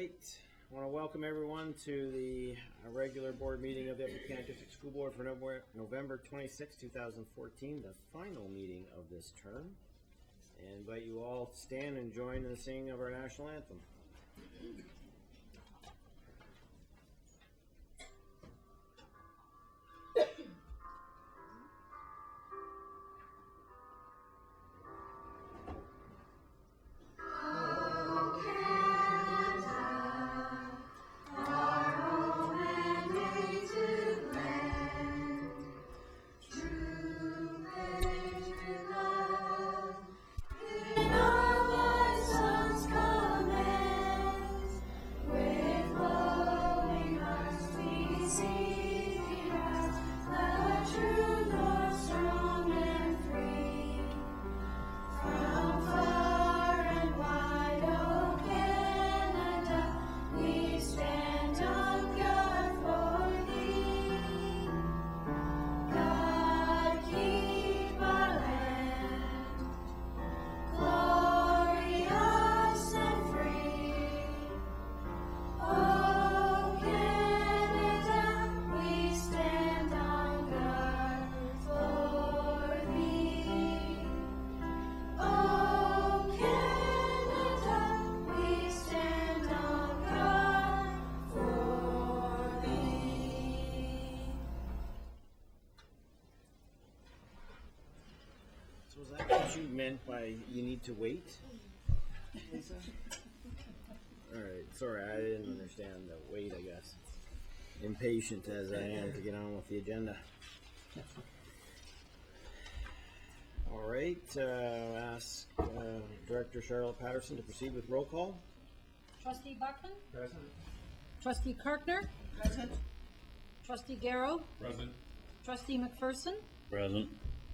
right, I want to welcome everyone to the regular board meeting of the Upper Canada District School Board for November 26, 2014, the final meeting of this term. And invite you all to stand and join in the singing of our national anthem. So is that what you meant by you need to wait, Lisa? All right, sorry, I didn't understand the wait, I guess. Impatient as I am to get on with the agenda. All right, I'll ask Director Charlotte Patterson to proceed with roll call. Trustee Buckman? Present. Trustee Kirkner? Present. Trustee Garrow? Present. Trustee McPherson? Present.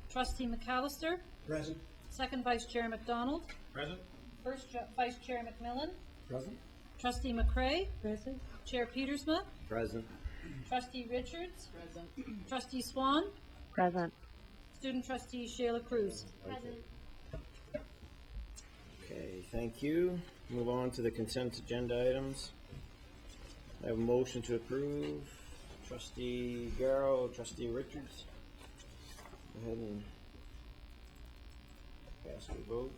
Trustee McAllister? Present. Second Vice Chair McDonald? Present. First Vice Chair McMillan? Present. Trustee McCray? Present. Chair Petersma? Present. Trustee Richards? Present. Trustee Swan? Present. Student Trustee Shayla Cruz? Present. Okay, thank you. Move on to the consent agenda items. I have a motion to approve. Trustee Garrow, Trustee Richards. Go ahead and cast your vote.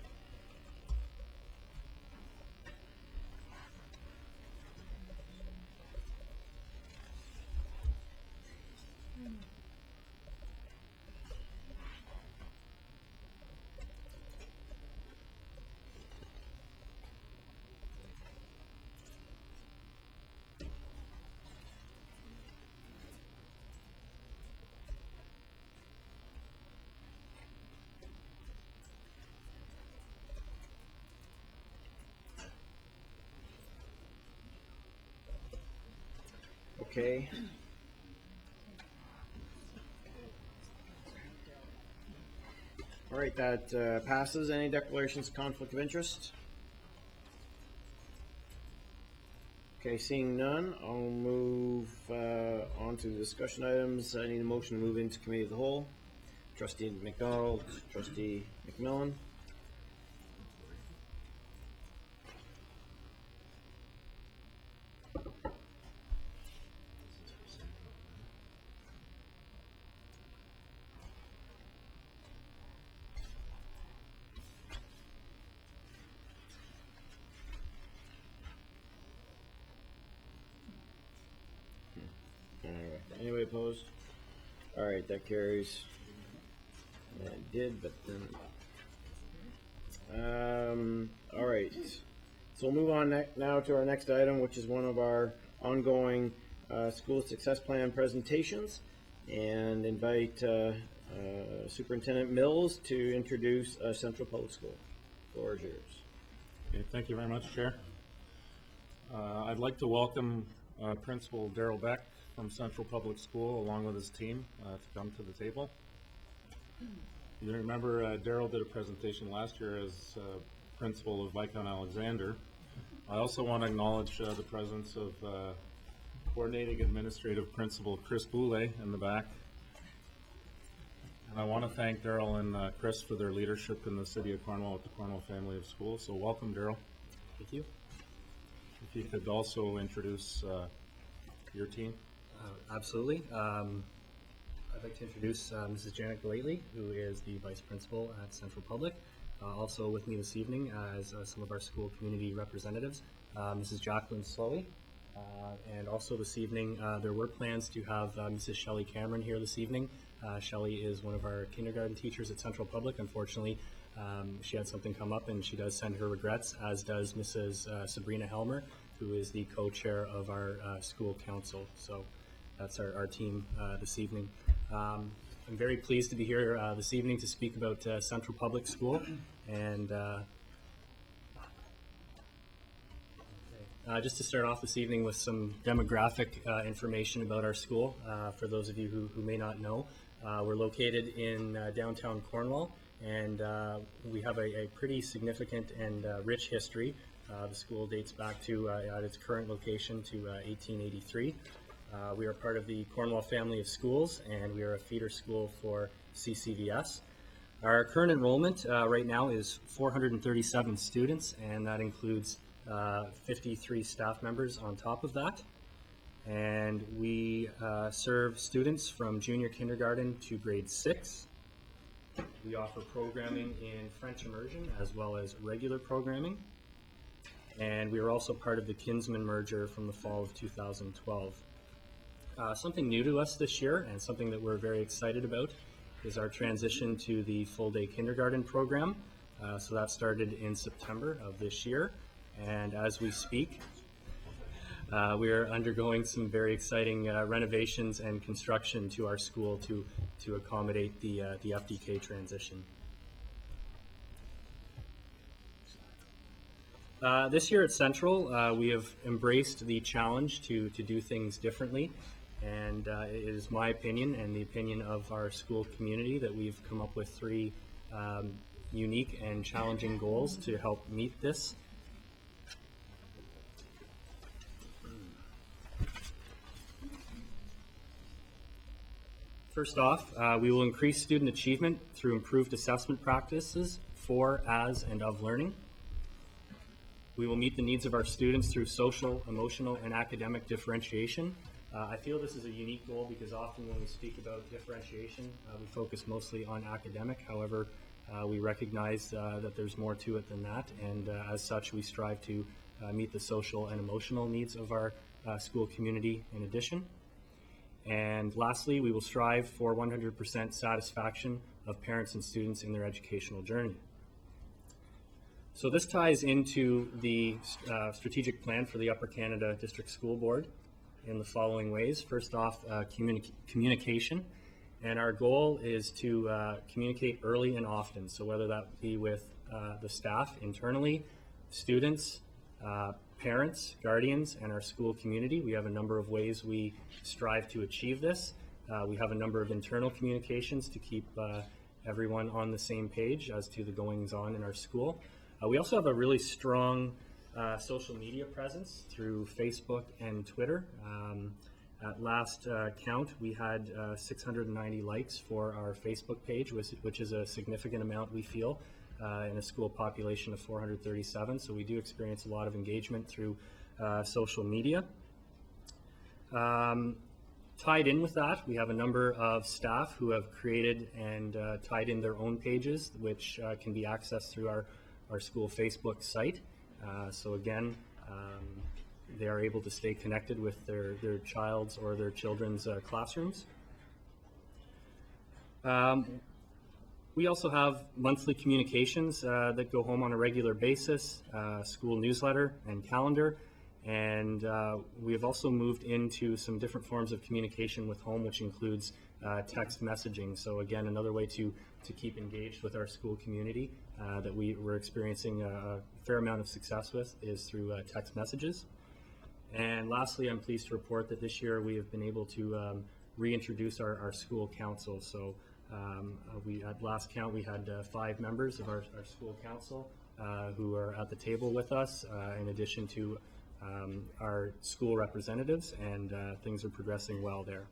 Okay. All right, that passes. Any declarations of conflict of interest? Okay, seeing none, I'll move on to the discussion items. I need a motion to move into committee of the whole. Trustee McDonald, Trustee McMillan. Anyway, anybody opposed? All right, that carries. Yeah, it did, but then. All right. So we'll move on now to our next item, which is one of our ongoing school success plan presentations, and invite Superintendent Mills to introduce Central Public School. The floor is yours. Okay, thank you very much, Chair. I'd like to welcome Principal Darrell Beck from Central Public School, along with his team, to come to the table. You remember Darrell did a presentation last year as principal of Viscount Alexander. I also want to acknowledge the presence of Coordinating Administrative Principal Chris Boulay in the back. And I want to thank Darrell and Chris for their leadership in the City of Cornwall with the Cornwall family of schools. So welcome, Darrell. Thank you. If you could also introduce your team. Absolutely. I'd like to introduce Mrs. Janet Galately, who is the Vice Principal at Central Public. Also with me this evening as some of our school community representatives, Mrs. Jacqueline Slowey. And also this evening, there were plans to have Mrs. Shelley Cameron here this evening. Shelley is one of our kindergarten teachers at Central Public. Unfortunately, she had something come up and she does send her regrets, as does Mrs. Sabrina Helmer, who is the co-chair of our school council. So that's our team this evening. I'm very pleased to be here this evening to speak about Central Public School. And just to start off this evening with some demographic information about our school, for those of you who may not know, we're located in downtown Cornwall, and we have a pretty significant and rich history. The school dates back to, at its current location, to 1883. We are part of the Cornwall family of schools, and we are a feeder school for CCVS. Our current enrollment right now is 437 students, and that includes 53 staff members on top of that. And we serve students from junior kindergarten to grade 6. We offer programming in French immersion as well as regular programming. And we are also part of the Kinsman merger from the fall of 2012. Something new to us this year, and something that we're very excited about, is our transition to the full-day kindergarten program. So that started in September of this year. And as we speak, we are undergoing some very exciting renovations and construction to our school to accommodate the FDK transition. This year at Central, we have embraced the challenge to do things differently. And it is my opinion and the opinion of our school community that we've come up with 3 unique and challenging goals to help meet this. First off, we will increase student achievement through improved assessment practices for, as, and of learning. We will meet the needs of our students through social, emotional, and academic differentiation. I feel this is a unique goal because often when we speak about differentiation, we focus mostly on academic. However, we recognize that there's more to it than that, and as such, we strive to meet the social and emotional needs of our school community in addition. And lastly, we will strive for 100% satisfaction of parents and students in their educational journey. So this ties into the strategic plan for the Upper Canada District School Board in the following ways. First off, communication. And our goal is to communicate early and often. So whether that be with the staff internally, students, parents, guardians, and our school community. We have a number of ways we strive to achieve this. We have a number of internal communications to keep everyone on the same page as to the goings-on in our school. We also have a really strong social media presence through Facebook and Twitter. At last count, we had 690 likes for our Facebook page, which is a significant amount, we feel, in a school population of 437. So we do experience a lot of engagement through social media. Tied in with that, we have a number of staff who have created and tied in their own pages, which can be accessed through our school Facebook site. So again, they are able to stay connected with their child's or their children's classrooms. We also have monthly communications that go home on a regular basis, school newsletter and calendar, and we have also moved into some different forms of communication with home, which includes text messaging. So again, another way to keep engaged with our school community that we're experiencing a fair amount of success with is through text messages. And lastly, I'm pleased to report that this year we have been able to reintroduce our school council. So at last count, we had 5 members of our school council who are at the table with us, in addition to our school representatives, and things are progressing well there.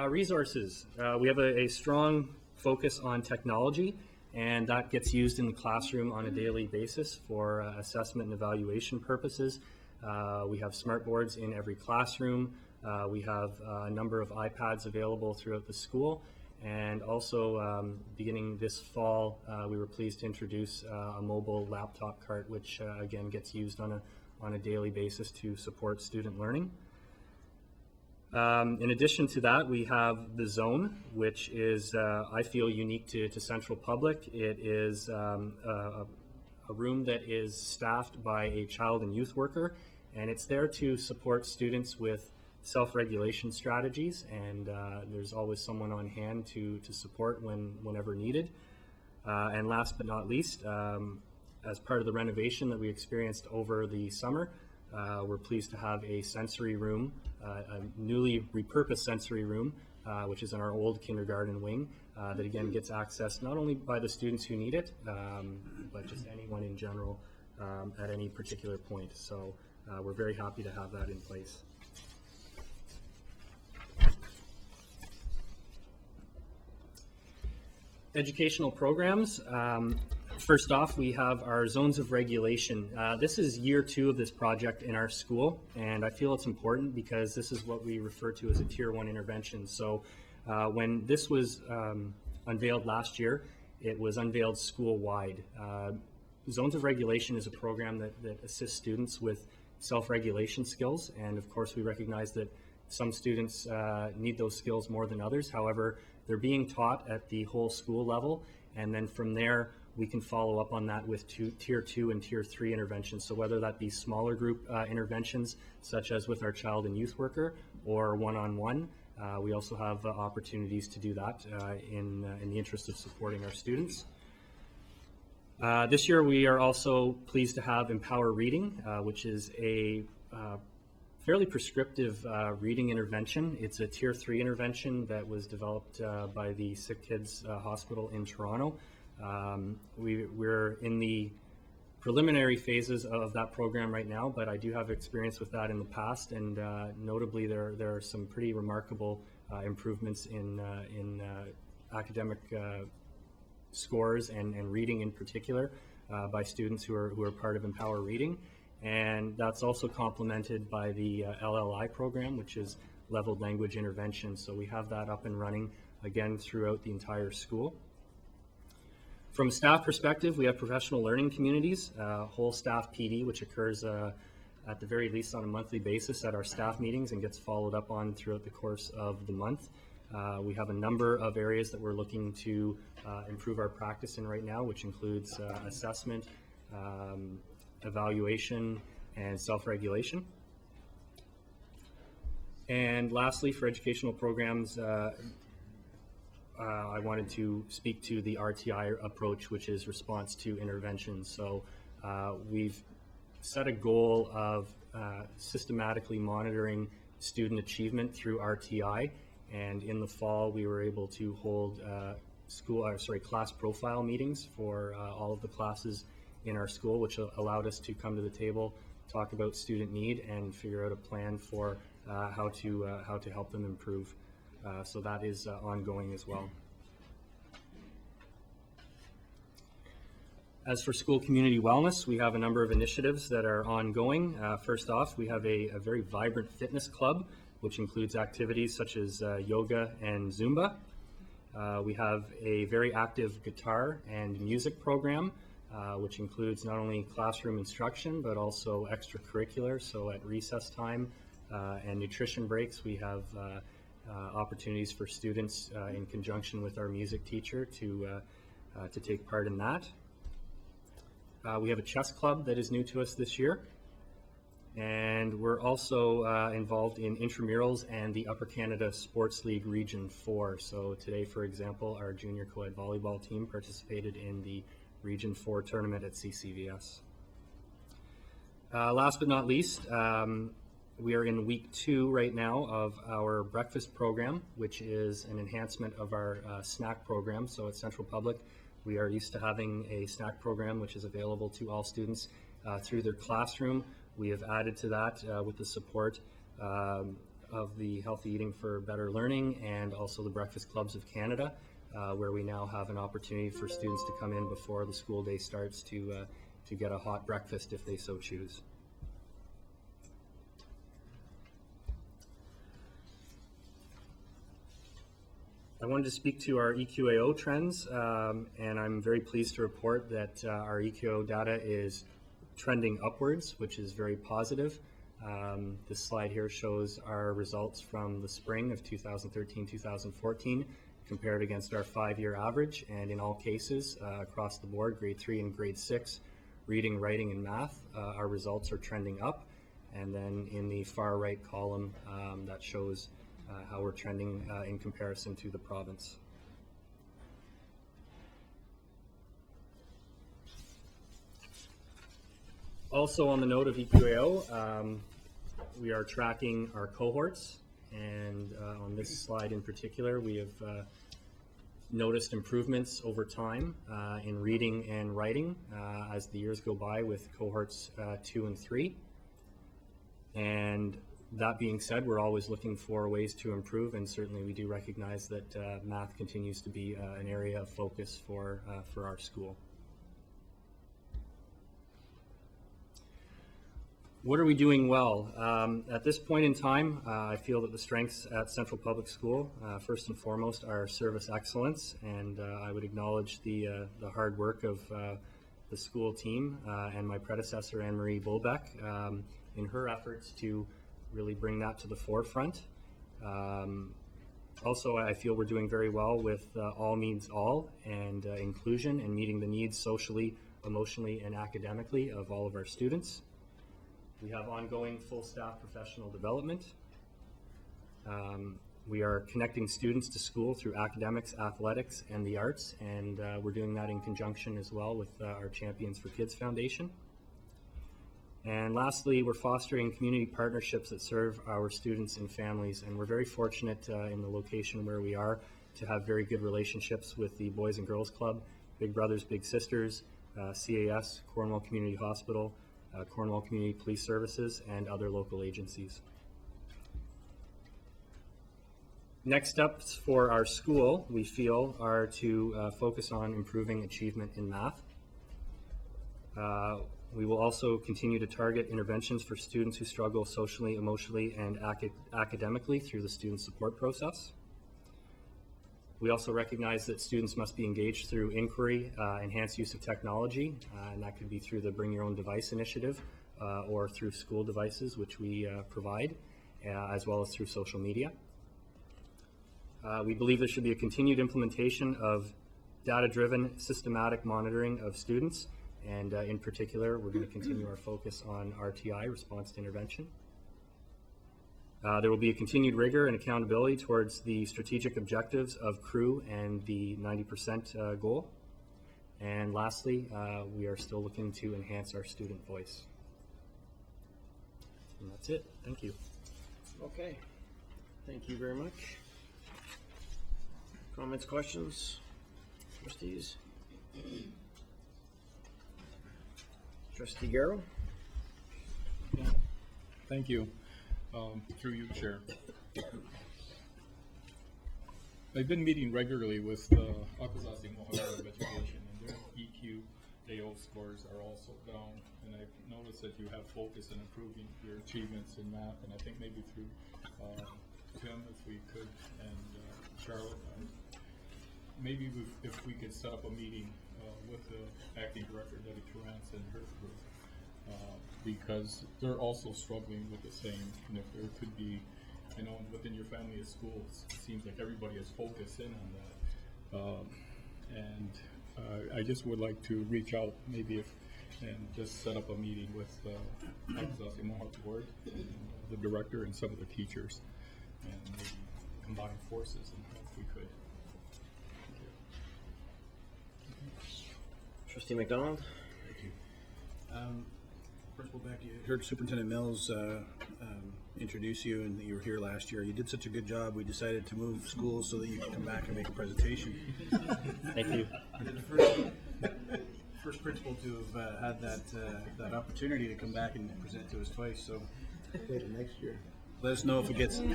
Resources. We have a strong focus on technology, and that gets used in the classroom on a daily basis for assessment and evaluation purposes. We have smart boards in every classroom. We have a number of iPads available throughout the school, and also beginning this fall, we were pleased to introduce a mobile laptop cart, which again gets used on a daily basis to support student learning. In addition to that, we have the zone, which is, I feel, unique to Central Public. It is a room that is staffed by a child and youth worker, and it's there to support students with self-regulation strategies, and there's always someone on hand to support whenever needed. And last but not least, as part of the renovation that we experienced over the summer, we're pleased to have a sensory room, a newly repurposed sensory room, which is in our old kindergarten wing, that again gets accessed not only by the students who need it, but just anyone in general at any particular point. So we're very happy to have that in place. Educational programs. First off, we have our zones of regulation. This is year 2 of this project in our school, and I feel it's important because this is what we refer to as a Tier 1 intervention. So when this was unveiled last year, it was unveiled school-wide. Zones of regulation is a program that assists students with self-regulation skills, and of course we recognize that some students need those skills more than others. However, they're being taught at the whole school level, and then from there we can follow up on that with Tier 2 and Tier 3 interventions. So whether that be smaller group interventions, such as with our child and youth worker, or one-on-one, we also have opportunities to do that in the interest of supporting our students. This year we are also pleased to have Empower Reading, which is a fairly prescriptive reading intervention. It's a Tier 3 intervention that was developed by the Sick Kids Hospital in Toronto. We're in the preliminary phases of that program right now, but I do have experience with that in the past, and notably there are some pretty remarkable improvements in academic scores and reading in particular by students who are part of Empower Reading. And that's also complemented by the LLI program, which is Leveled Language Intervention. So we have that up and running again throughout the entire school. From a staff perspective, we have professional learning communities, whole staff PD, which occurs at the very least on a monthly basis at our staff meetings and gets followed up on throughout the course of the month. We have a number of areas that we're looking to improve our practice in right now, which includes assessment, evaluation, and self-regulation. And lastly, for educational programs, I wanted to speak to the RTI approach, which is response to intervention. So we've set a goal of systematically monitoring student achievement through RTI, and in the fall we were able to hold class profile meetings for all of the classes in our school, which allowed us to come to the table, talk about student need, and figure out a plan for how to help them improve. So that is ongoing as well. As for school community wellness, we have a number of initiatives that are ongoing. First off, we have a very vibrant fitness club, which includes activities such as yoga and Zumba. We have a very active guitar and music program, which includes not only classroom instruction, but also extracurricular. So at recess time and nutrition breaks, we have opportunities for students in conjunction with our music teacher to take part in that. We have a chess club that is new to us this year, and we're also involved in intramurals and the Upper Canada Sports League Region 4. So today, for example, our junior co-ed volleyball team participated in the Region 4 tournament at CCVS. Last but not least, we are in week 2 right now of our breakfast program, which is an enhancement of our snack program. So at Central Public, we are used to having a snack program which is available to all students through their classroom. We have added to that with the support of the Healthy Eating for Better Learning and also the Breakfast Clubs of Canada. where we now have an opportunity for students to come in before the school day starts to get a hot breakfast if they so choose. I wanted to speak to our EQAO trends, and I'm very pleased to report that our EQAO data is trending upwards, which is very positive. This slide here shows our results from the spring of 2013-2014 compared against our 5-year average, and in all cases across the board, grade 3 and grade 6, reading, writing, and math, our results are trending up. And then in the far right column, that shows how we're trending in comparison to the province. Also on the note of EQAO, we are tracking our cohorts, and on this slide in particular, we have noticed improvements over time in reading and writing as the years go by with cohorts 2 and 3. And that being said, we're always looking for ways to improve, and certainly we do recognize that math continues to be an area of focus for our school. What are we doing well? At this point in time, I feel that the strengths at Central Public School, first and foremost, are service excellence, and I would acknowledge the hard work of the school team and my predecessor, Anne-Marie Bolbeck, in her efforts to really bring that to the forefront. Also, I feel we're doing very well with all means all and inclusion and meeting the needs socially, emotionally, and academically of all of our students. We have ongoing full staff professional development. We are connecting students to school through academics, athletics, and the arts, and we're doing that in conjunction as well with our Champions for Kids Foundation. And lastly, we're fostering community partnerships that serve our students and families, and we're very fortunate in the location where we are to have very good relationships with the Boys and Girls Club, Big Brothers Big Sisters, CAS, Cornwall Community Hospital, Cornwall Community Police Services, and other local agencies. Next steps for our school, we feel, are to focus on improving achievement in math. We will also continue to target interventions for students who struggle socially, emotionally, and academically through the student support process. We also recognize that students must be engaged through inquiry, enhanced use of technology, and that could be through the Bring Your Own Device initiative or through school devices, which we provide, as well as through social media. We believe there should be a continued implementation of data-driven, systematic monitoring of students, and in particular, we're going to continue our focus on RTI, response to intervention. There will be a continued rigor and accountability towards the strategic objectives of CREW and the 90% goal. And lastly, we are still looking to enhance our student voice. And that's it. Thank you. Okay, thank you very much. Comments, questions, trustees? Trustee Garrow? Thank you. Through you, Chair. I've been meeting regularly with Akwesasne Mohawk Board of Education, and their EQAO scores are also down. And I've noticed that you have focus in improving your achievements in math, and I think maybe through Tim, if we could, and Charlotte, maybe if we could set up a meeting with the acting director, Debbie Turance, and her group. Because they're also struggling with the same, and if there could be, you know, within your family of schools, it seems like everybody is focused in on that. And I just would like to reach out maybe and just set up a meeting with Akwesasne Mohawk Board, and the director, and some of the teachers, and maybe combine forces and if we could. Trustee McDonald? Thank you. Principal Beck, you heard Superintendent Mills introduce you, and you were here last year. You did such a good job, we decided to move schools so that you could come back and make a presentation. Thank you. You're the first principal to have had that opportunity to come back and present to us twice, so. Later next year. Let us know if it gets. We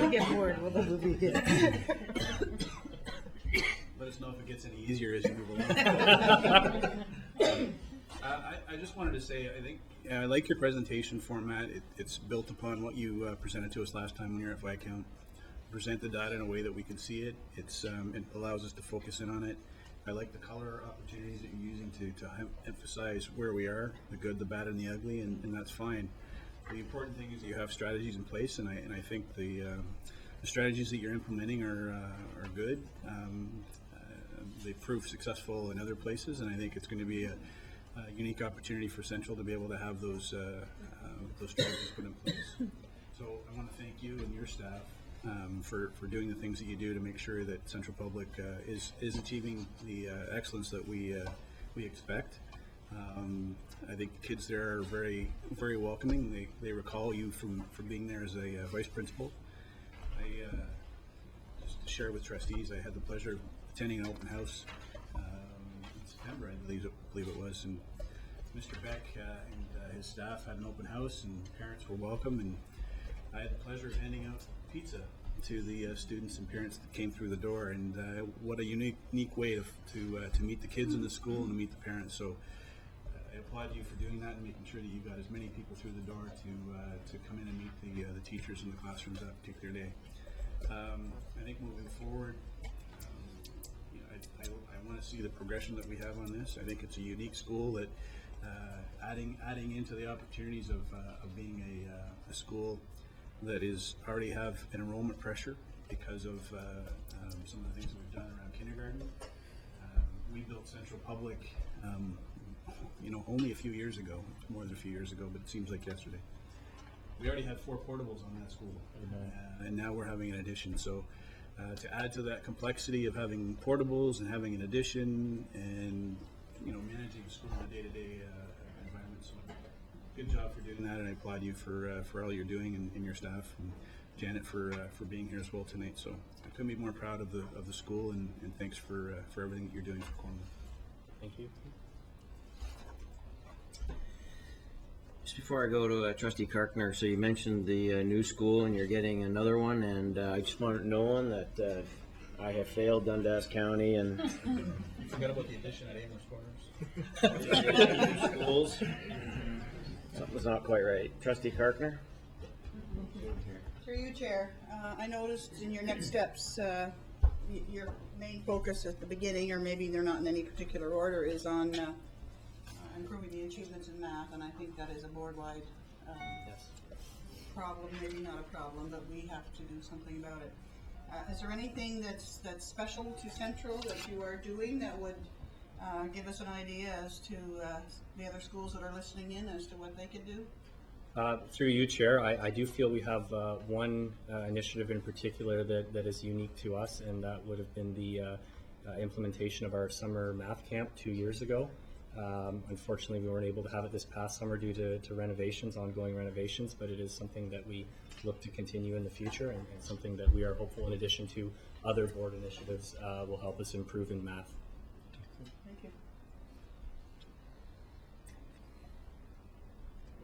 get bored with the movie. us know if it gets any easier as you move along. I just wanted to say, I think, I like your presentation format. It's built upon what you presented to us last time when you were at Viscount. Present the data in a way that we can see it. It allows us to focus in on it. I like the color opportunities that you're using to emphasize where we are, the good, the bad, and the ugly, and that's fine. The important thing is that you have strategies in place, and I think the strategies that you're implementing are good. They've proved successful in other places, and I think it's going to be a unique opportunity for Central to be able to have those strategies put in place. So I want to thank you and your staff for doing the things that you do to make sure that Central Public is achieving the excellence that we expect. I think the kids there are very, very welcoming. They recall you from being there as a vice principal. Just to share with trustees, I had the pleasure of attending an open house in September, I believe it was, and Mr. Beck and his staff had an open house, and parents were welcome, and I had the pleasure of handing out pizza to the students and parents that came through the door, and what a unique way to meet the kids in the school and to meet the parents. So I applaud you for doing that and making sure that you got as many people through the door to come in and meet the teachers in the classrooms that particular day. I think moving forward, I want to see the progression that we have on this. I think it's a unique school that adding into the opportunities of being a school that is already have an enrollment pressure because of some of the things that we've done around kindergarten. We built Central Public, only a few years ago, more than a few years ago, but it seems like yesterday. We already had 4 portables on that school, and now we're having an addition. So to add to that complexity of having portables and having an addition and managing the school in a day-to-day environment. So good job for doing that, and I applaud you for all you're doing and your staff, and Janet for being here as well tonight. So I couldn't be more proud of the school, and thanks for everything that you're doing for Cornwall. Thank you. Just before I go to Trustee Karkner, so you mentioned the new school and you're getting another one, and I just want to know that I have failed Dundas County and You forgot about the addition at Amherst Corners. schools. Something was not quite right. Trustee Karkner? Through you, Chair. I noticed in your next steps, your main focus at the beginning, or maybe they're not in any particular order, is on improving the achievements in math, and I think that is a board-wide problem, maybe not a problem, but we have to do something about it. Is there anything that's special to Central that you are doing that would give us an idea as to the other schools that are listening in as to what they could do? Through you, Chair, I do feel we have one initiative in particular that is unique to us, and that would have been the implementation of our summer math camp 2 years ago. Unfortunately, we weren't able to have it this past summer due to renovations, ongoing renovations, but it is something that we look to continue in the future, and something that we are hopeful, in addition to other board initiatives, will help us improve in math. Thank you.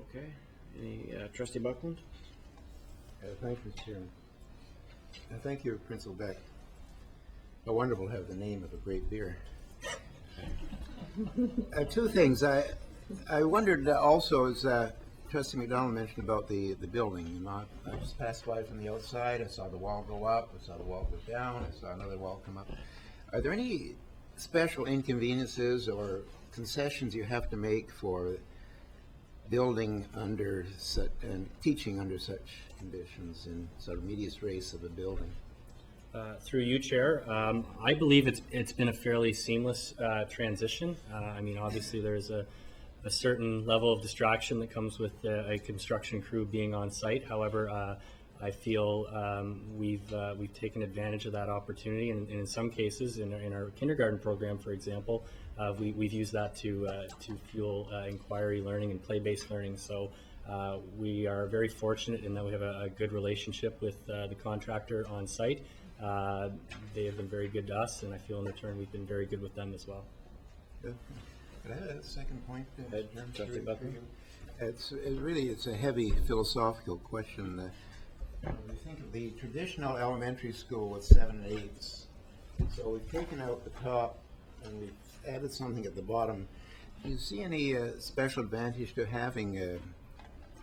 Okay. Any Trustee Buckland? Thank you, Chairman. And thank you, Principal Beck. How wonderful to have the name of a great beer. 2 things. I wondered also, as Trustee McDonald mentioned about the building. I just passed by from the outside. I saw the wall go up. I saw the wall go down. I saw another wall come up. Are there any special inconveniences or concessions you have to make for building under such and teaching under such conditions in sort of medias res of a building? Through you, Chair, I believe it's been a fairly seamless transition. I mean, obviously there's a certain level of distraction that comes with a construction crew being on site. However, I feel we've taken advantage of that opportunity, and in some cases, in our kindergarten program, for example, we've used that to fuel inquiry learning and play-based learning. So we are very fortunate in that we have a good relationship with the contractor on site. They have been very good to us, and I feel in return we've been very good with them as well. Good. Could I have a second point? Trustee Buckland? It's a heavy philosophical question. When you think of the traditional elementary school with 7 and 8s, So we've taken out the top and we've added something at the bottom. Do you see any special advantage to having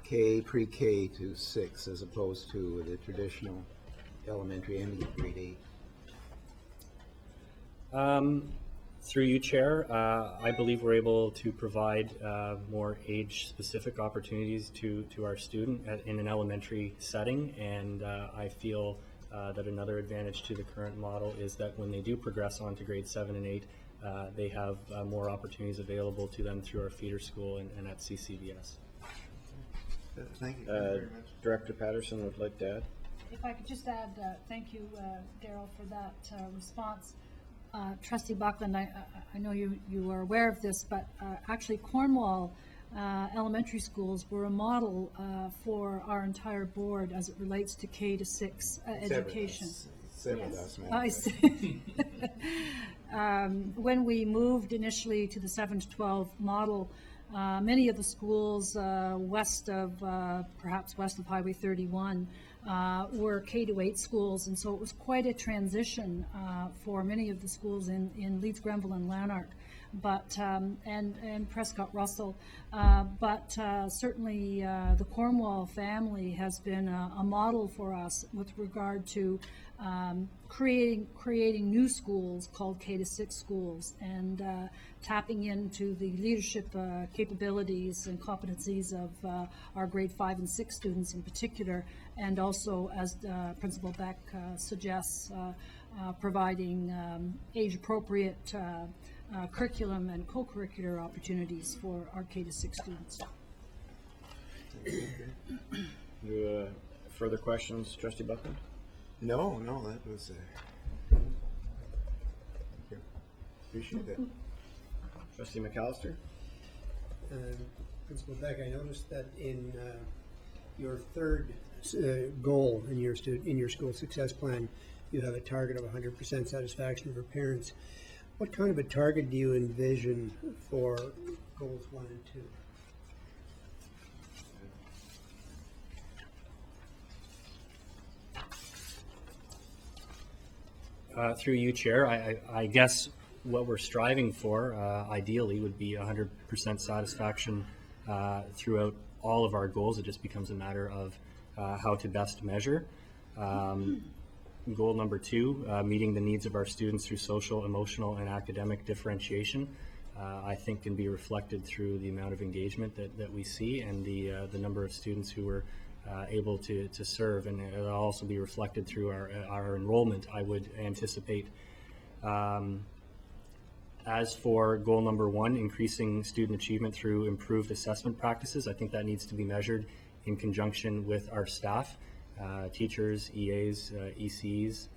pre-K to 6 as opposed to the traditional elementary ending at grade 8? Through you, Chair, I believe we're able to provide more age-specific opportunities to our student in an elementary setting, and I feel that another advantage to the current model is that when they do progress on to grade 7 and 8, they have more opportunities available to them through our feeder school and at CCDS. Thank you very much. Director Patterson would like to add. If I could just add, thank you, Daryl, for that response. Trustee Buckland, I know you are aware of this, but actually Cornwall elementary schools were a model for our entire board as it relates to K to 6 education. I see. When we moved initially to the 7 to 12 model, many of the schools perhaps west of Highway 31 were K to 8 schools, and so it was quite a transition for many of the schools in Leeds, Grenville, and Lanark, but and Prescott Russell, but certainly the Cornwall family has been a model for us with regard to creating new schools called K to 6 schools, and tapping into the leadership capabilities and competencies of our grade 5 and 6 students in particular, and also, as Principal Beck suggests, providing age-appropriate curriculum and co-curricular opportunities for our K to 6 students. Further questions, Trustee Buckland? No, that was, thank you. Appreciate it. Trustee McAllister? Principal Beck, I noticed that in your third goal in your school success plan, you have a target of 100% satisfaction for parents. What kind of a target do you envision for goals 1 and 2? Through you, Chair, I guess what we're striving for, ideally, would be 100% satisfaction throughout all of our goals. It just becomes a matter of how to best measure. Goal number 2, meeting the needs of our students through social, emotional, and academic differentiation, I think can be reflected through the amount of engagement that we see and the number of students who are able to serve, and it'll also be reflected through our enrollment, I would anticipate. As for goal number 1, increasing student achievement through improved assessment practices, I think that needs to be measured in conjunction with our staff, teachers, EAs, ECs,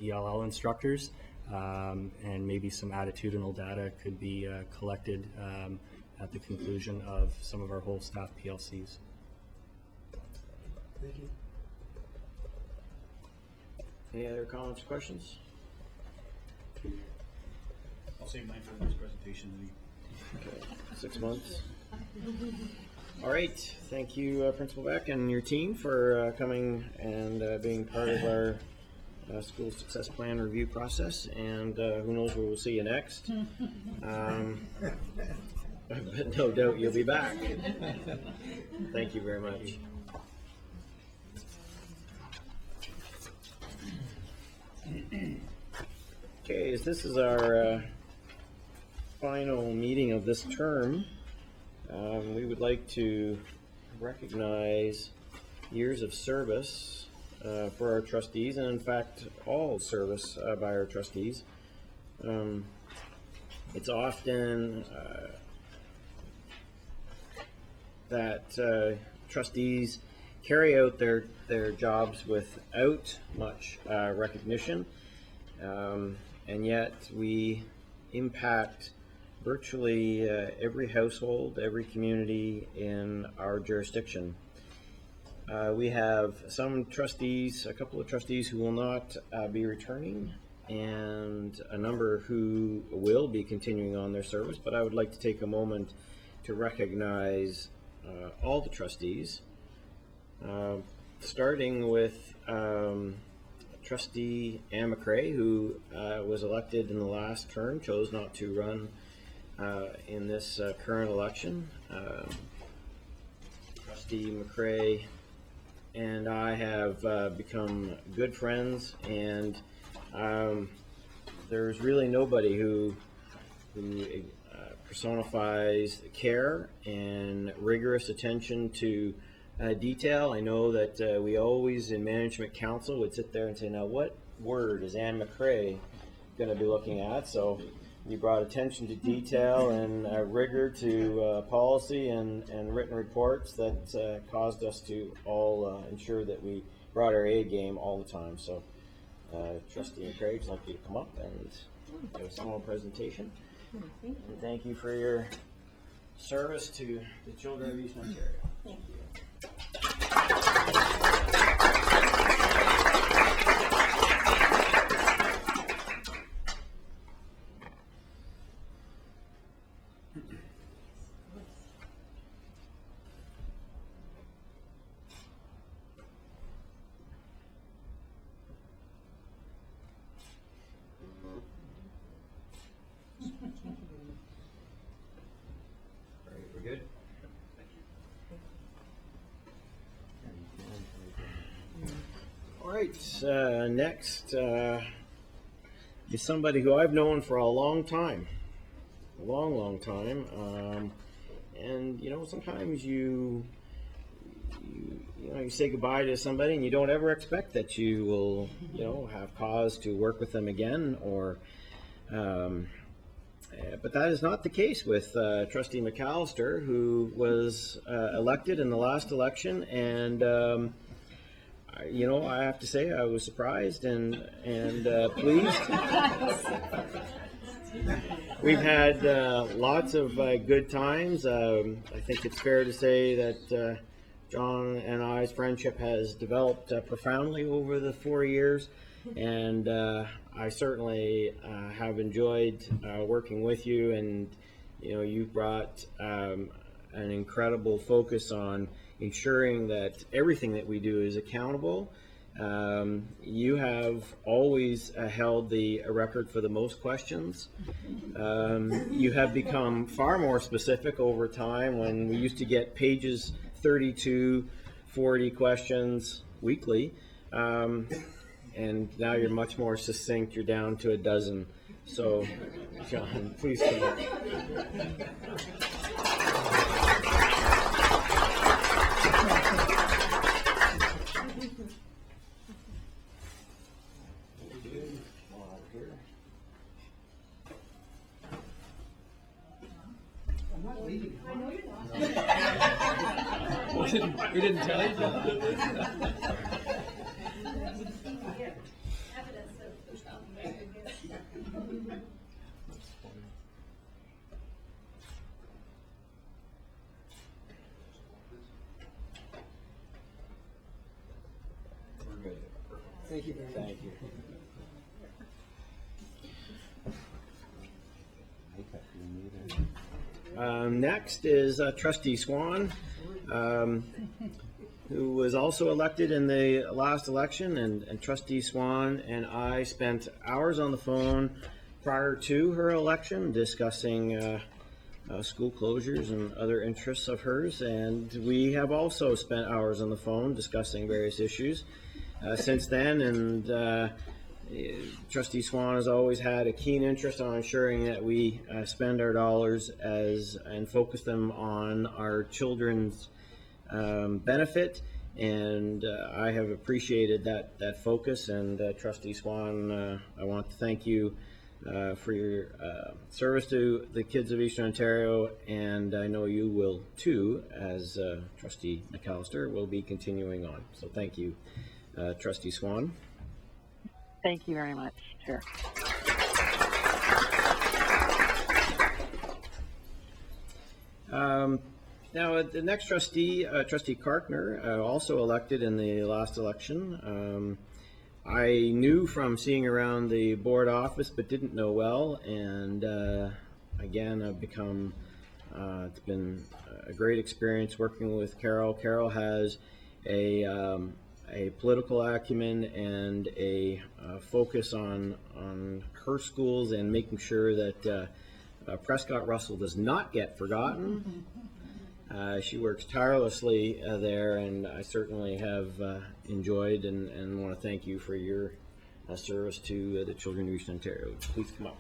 ELL instructors, and maybe some attitudinal data could be collected at the conclusion of some of our whole staff PLCs. Thank you. Any other comments or questions? I'll save mine for the next presentation. Okay, 6 months. All right, thank you, Principal Beck and your team for coming and being part of our school success plan review process, and who knows where we'll see you next. But no doubt you'll be back. Thank you very much. Okay, as this is our final meeting of this term, we would like to recognize years of service for our trustees, and in fact, all service by our trustees. It's often that trustees carry out their jobs without much recognition, and yet we impact virtually every household, every community in our jurisdiction. We have some trustees, a couple of trustees who will not be returning, and a number who will be continuing on their service, but I would like to take a moment to recognize all the trustees, starting with trustee Ann McCrae, who was elected in the last term, chose not to run in this current election. Trustee McCrae and I have become good friends, and there's really nobody who personifies care and rigorous attention to detail. I know that we always in management council would sit there and say, now what word is Ann McCrae going to be looking at? So you brought attention to detail and rigor to policy and written reports that caused us to all ensure that we brought our A game all the time. So Trustee McCrae, I'd like you to come up and give a small presentation. And thank you for your service to the children of Eastern Ontario. Thank you. All right, we're good? All right, next is somebody who I've known for a long time, a long time. And you know, sometimes you say goodbye to somebody and you don't ever expect that you will, have cause to work with them again, or but that is not the case with Trustee McAllister, who was elected in the last election, and I have to say I was surprised and pleased. We've had lots of good times. I think it's fair to say that John and I's friendship has developed profoundly over the 4 years, and I certainly have enjoyed working with you, and you've brought an incredible focus on ensuring that everything that we do is accountable. You have always held the record for the most questions. You have become far more specific over time. When we used to get pages 32, 40 questions weekly, and now you're much more succinct. You're down to a dozen. So, John, please come up. We didn't tell you. We're good. Thank you very much. Thank you. Next is Trustee Swan, who was also elected in the last election, and Trustee Swan and I spent hours on the phone prior to her election discussing school closures and other interests of hers, and we have also spent hours on the phone discussing various issues since then, and Trustee Swan has always had a keen interest on ensuring that we spend our dollars and focus them on our children's benefit, and I have appreciated that focus. And Trustee Swan, I want to thank you for your service to the kids of Eastern Ontario, and I know you will too, as Trustee McAllister will be continuing on. So thank you, Trustee Swan. Thank you very much, Chair. Now, the next trustee, Trustee Karkner, also elected in the last election. I knew from seeing around the board office, but didn't know well, and again, I've become, it's been a great experience working with Carol. Carol has a a political acumen and a focus on her schools and making sure that Prescott Russell does not get forgotten. She works tirelessly there, and I certainly have enjoyed and want to thank you for your service to the children of Eastern Ontario. Please come up.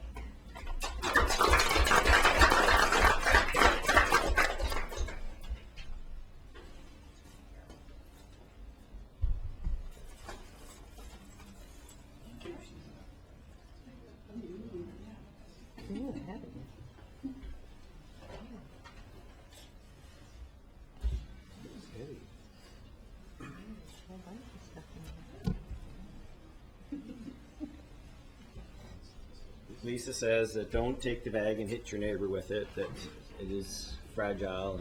Lisa says that don't take the bag and hit your neighbor with it, that it is fragile.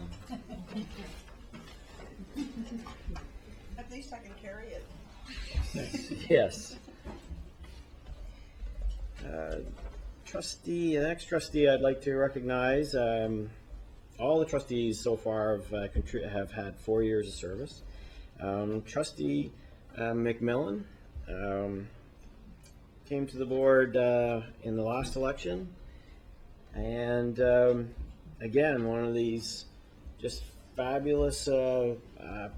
At least I can carry it. Yes. Trustee, the next trustee I'd like to recognize, all the trustees so far have had 4 years of service. Trustee McMillan came to the board in the last election, and again, one of these just fabulous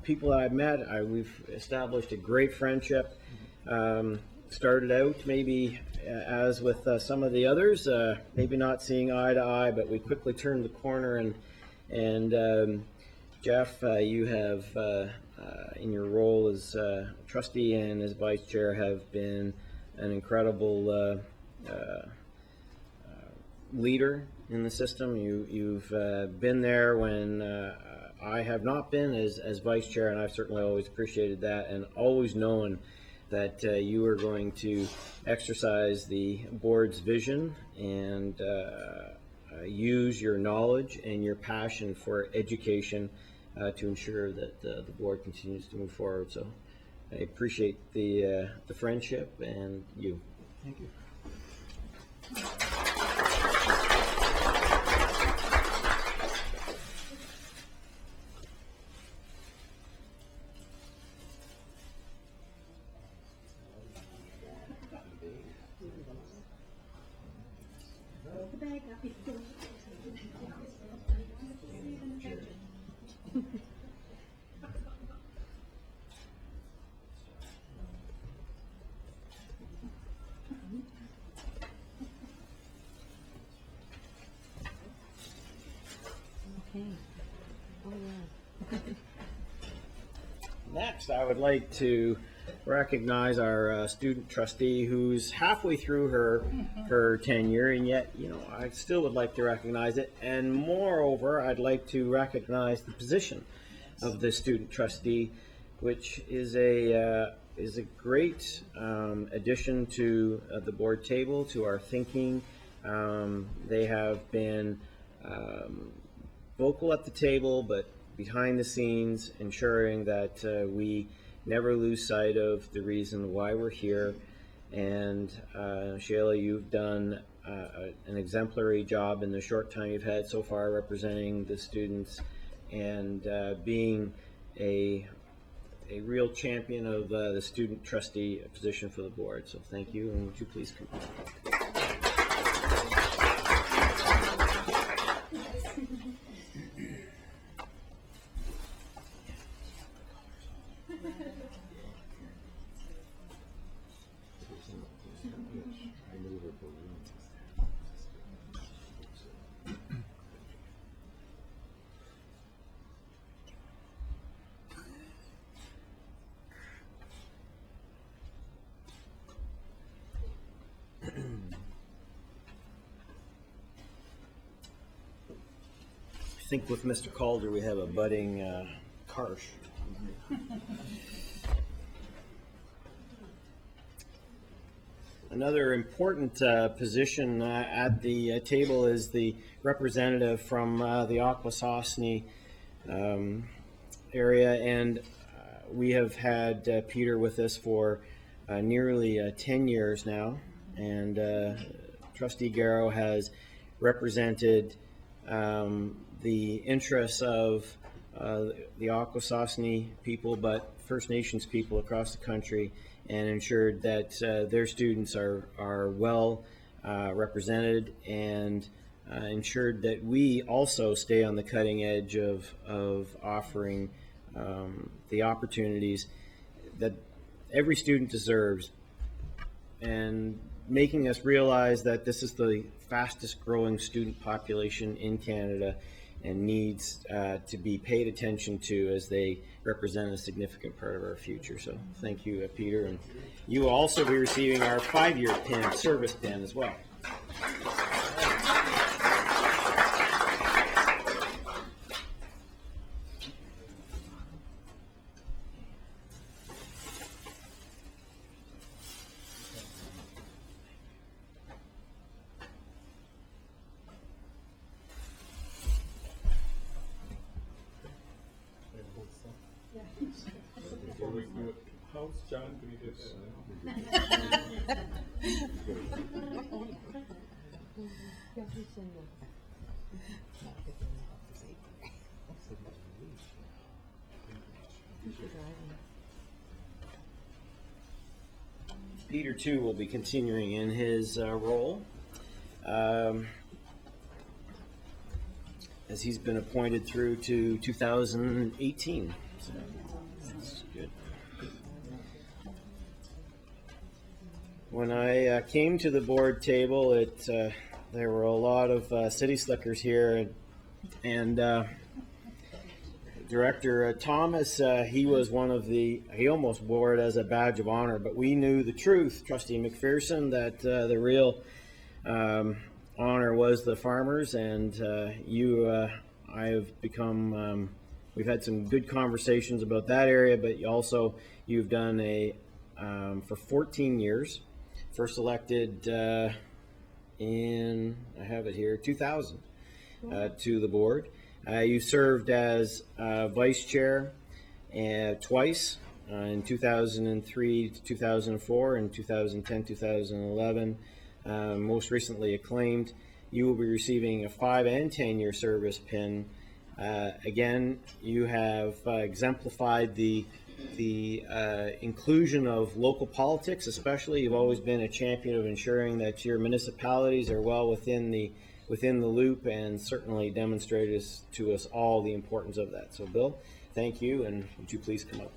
people that I've met. We've established a great friendship. Started out maybe as with some of the others, maybe not seeing eye to eye, but we quickly turned the corner. And Jeff, you have in your role as trustee and as vice chair have been an incredible leader in the system. You've been there when I have not been as vice chair, and I've certainly always appreciated that, and always known that you are going to exercise the board's vision and use your knowledge and your passion for education to ensure that the board continues to move forward. So I appreciate the friendship and you. Thank you. Next, I would like to recognize our student trustee who's halfway through her tenure, and yet, I still would like to recognize it. And moreover, I'd like to recognize the position of the student trustee, which is a great addition to the board table, to our thinking. They have been vocal at the table, but behind the scenes, ensuring that we never lose sight of the reason why we're here. And Shayla, you've done an exemplary job in the short time you've had so far representing the students and being a real champion of the student trustee position for the board. So thank you, and would you please come? I think with Mr. Calder, we have a budding Karsh. Another important position at the table is the representative from the Akwesasne area, and we have had Peter with us for nearly 10 years now, and Trustee Garrow has represented the interests of the Akwesasne people, but First Nations people across the country, and ensured that their students are well represented, and ensured that we also stay on the cutting edge of offering the opportunities that every student deserves, and making us realize that this is the fastest growing student population in Canada and needs to be paid attention to as they represent a significant part of our future. So thank you, Peter. And you will also be receiving our 5-year pin, service pin as well. Before we do it, how's John going to get that? Peter, too, will be continuing in his role as he's been appointed through to 2018. So that's good. When I came to the board table, there were a lot of city slickers here, and Director Thomas, he was one of he almost wore it as a badge of honor, but we knew the truth, Trustee McPherson, that the real honor was the farmers, and I have become, we've had some good conversations about that area, but you've done for 14 years, first elected in, I have it here, 2000 to the board. You served as vice chair twice, in 2003 to 2004 and 2010, 2011. Most recently acclaimed. You will be receiving a 5 and 10-year service pin. Again, you have exemplified the inclusion of local politics, especially. You've always been a champion of ensuring that your municipalities are well within the loop, and certainly demonstrated to us all the importance of that. So, Bill, thank you, and would you please come up?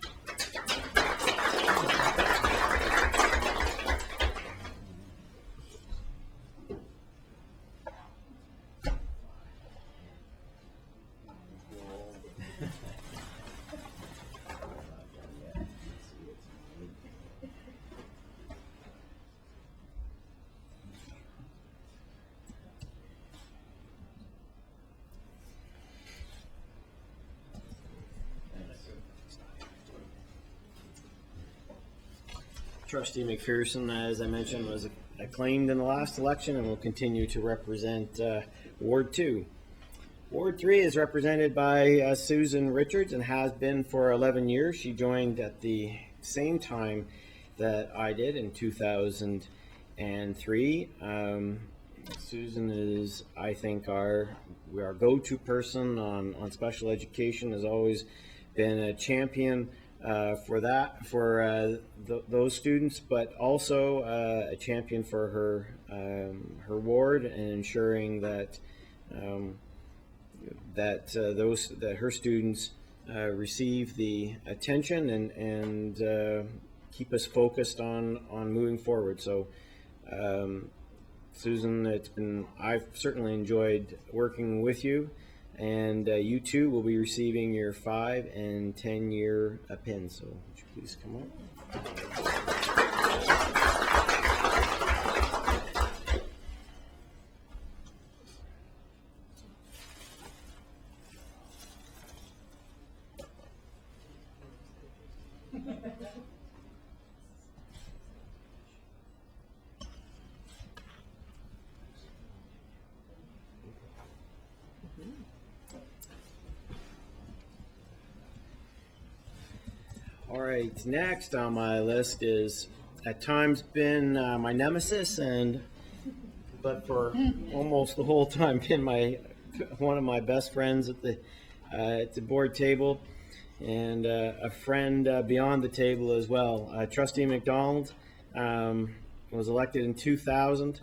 Trustee McPherson, as I mentioned, was acclaimed in the last election and will continue to represent Ward 2. Ward 3 is represented by Susan Richards and has been for 11 years. She joined at the same time that I did in 2003. Susan is, I think, our go-to person on special education, has always been a champion for those students, but also a champion for her ward, and ensuring that her students receive the attention and keep us focused on moving forward. So, Susan, I've certainly enjoyed working with you. And you too will be receiving your 5 and 10-year pins. So would you please come up? All right, next on my list is at times been my nemesis, but for almost the whole time been one of my best friends at the at the board table, and a friend beyond the table as well. Trustee McDonald was elected in 2000.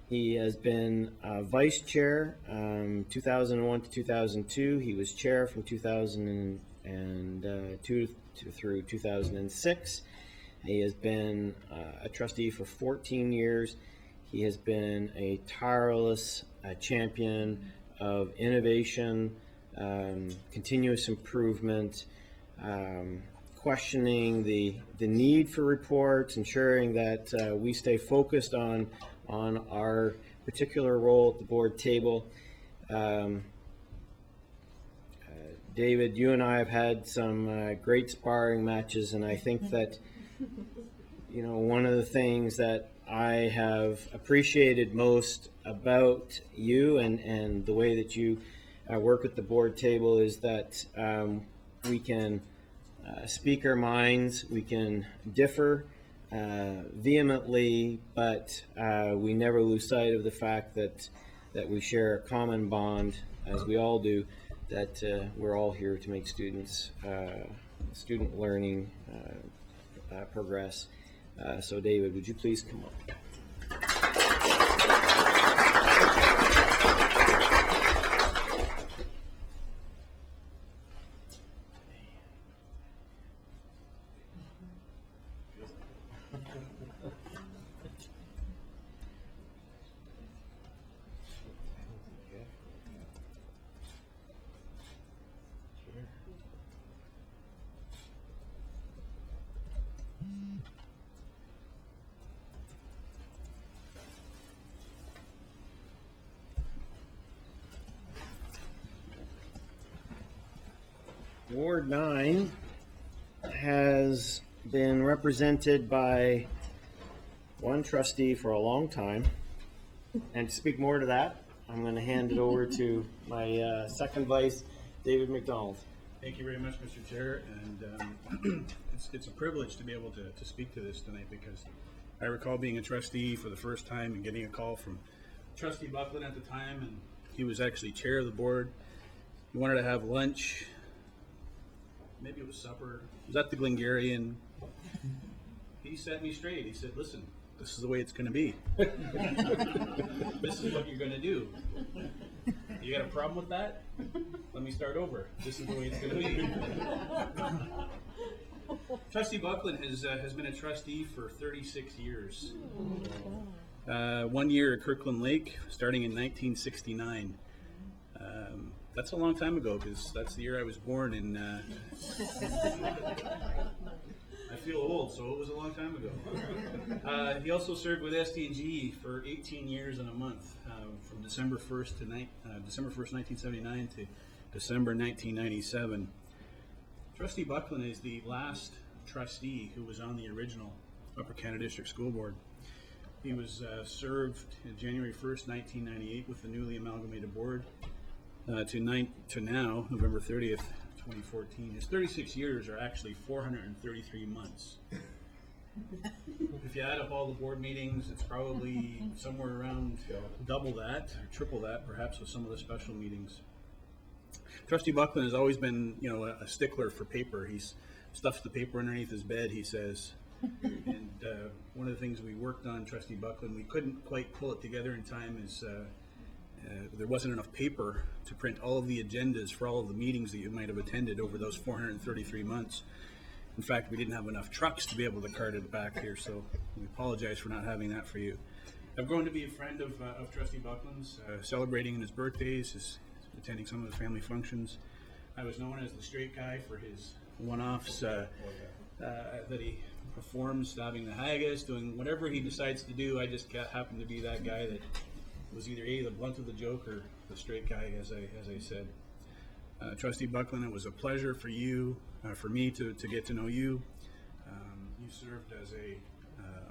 He has been vice chair 2001 to 2002. He was chair from 2002 through 2006. He has been a trustee for 14 years. He has been a tireless champion of innovation, continuous improvement, questioning the need for reports, ensuring that we stay focused on our particular role at the board table. David, you and I have had some great sparring matches, and I think that, you know, one of the things that I have appreciated most about you and the way that you work at the board table is that we can speak our minds, we can differ vehemently, but we never lose sight of the fact that we share a common bond, as we all do, that we're all here to make student learning progress. So David, would you please come up? Ward 9 has been represented by one trustee for a long time. And to speak more to that, I'm going to hand it over to my second vice, David McDonald. Thank you very much, Mr. Chair, and it's a privilege to be able to speak to this tonight, because I recall being a trustee for the first time and getting a call from Trustee Buckland at the time, and he was actually chair of the board. He wanted to have lunch, maybe it was supper. It was at the Glengarian. He set me straight. He said, listen, this is the way it's going to be. This is what you're going to do. You got a problem with that? Let me start over. This is the way it's going to be. Trustee Buckland has been a trustee for 36 years. 1 year at Kirkland Lake, starting in 1969. That's a long time ago, because that's the year I was born, and I feel old, so it was a long time ago. He also served with SDG for 18 years and a month, from December 1st, 1979 to December 1997. Trustee Buckland is the last trustee who was on the original Upper Canada District School Board. He was served in January 1st, 1998 with the newly amalgamated board to now, November 30th, 2014. His 36 years are actually 433 months. If you add up all the board meetings, it's probably somewhere around double that, or triple that, perhaps, with some of the special meetings. Trustee Buckland has always been, you know, a stickler for paper. He's stuffs the paper underneath his bed, he says. And one of the things we worked on, Trustee Buckland, we couldn't quite pull it together in time, is there wasn't enough paper to print all of the agendas for all of the meetings that you might have attended over those 433 months. In fact, we didn't have enough trucks to be able to cart it back here, so we apologize for not having that for you. I've grown to be a friend of Trustee Buckland's, celebrating his birthdays, attending some of the family functions. I was known as the straight guy for his one-offs that he performs, stabbing the haggis, doing whatever he decides to do. I just happen to be that guy that was either the blunt of the joke or the straight guy, as I said. Trustee Buckland, it was a pleasure for you, for me to get to know you. You served as a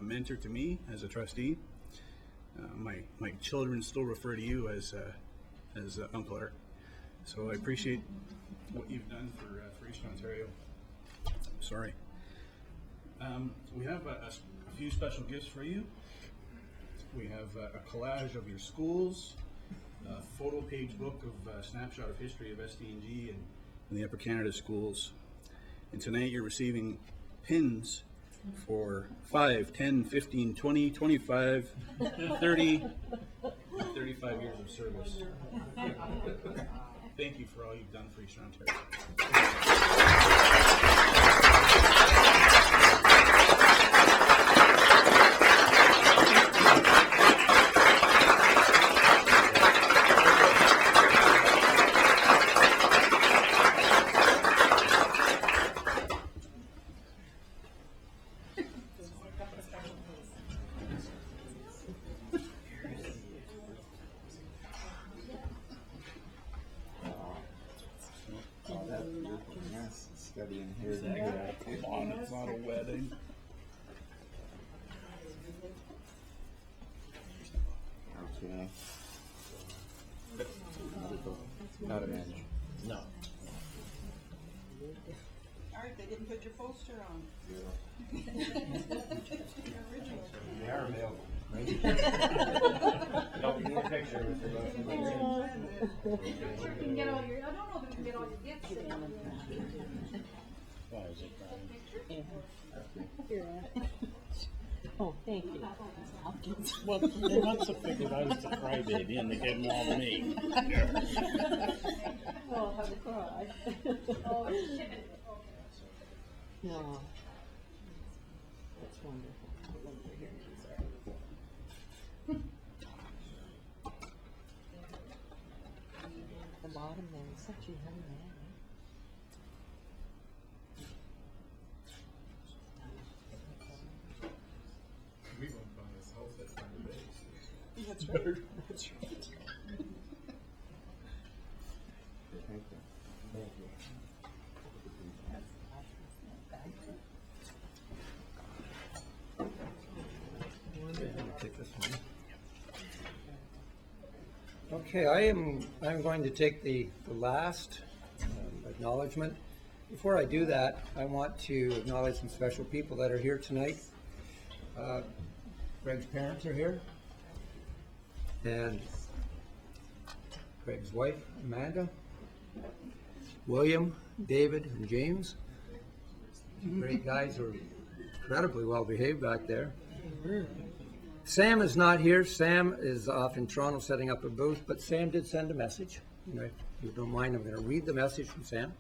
mentor to me as a trustee. My children still refer to you as Uncle Art. So I appreciate what you've done for Eastern Ontario. Sorry. We have a few special gifts for you. We have a collage of your schools, photo page book of snapshot of history of SDNG and the Upper Canada schools. And tonight you're receiving pins for 5, 10, 15, 20, 25, 30, 35 years of service. Thank you for all you've done for Eastern Ontario. Studying here. Come on, it's not a wedding. Okay. Not a manager. No. All right, they didn't put your poster on. They are available. No, you need a picture with the You can get all your, I don't know if you can get all your gifts in. Why is it crying? Oh, thank you. Well, they must have figured I was the crybaby and they gave them all to me. Oh, have a cry. No. That's wonderful. The bottom there is such a young man. We went by his house at Thunder Bay. That's right. That's right. Thank you. Take this one. Okay, I'm going to take the last acknowledgement. Before I do that, I want to acknowledge some special people that are here tonight. Greg's parents are here, and Greg's wife, Amanda, William, David, and James. Great guys who are incredibly well behaved back there. Sam is not here. Sam is off in Toronto setting up a booth, but Sam did send a message. If you don't mind, I'm going to read the message from Sam.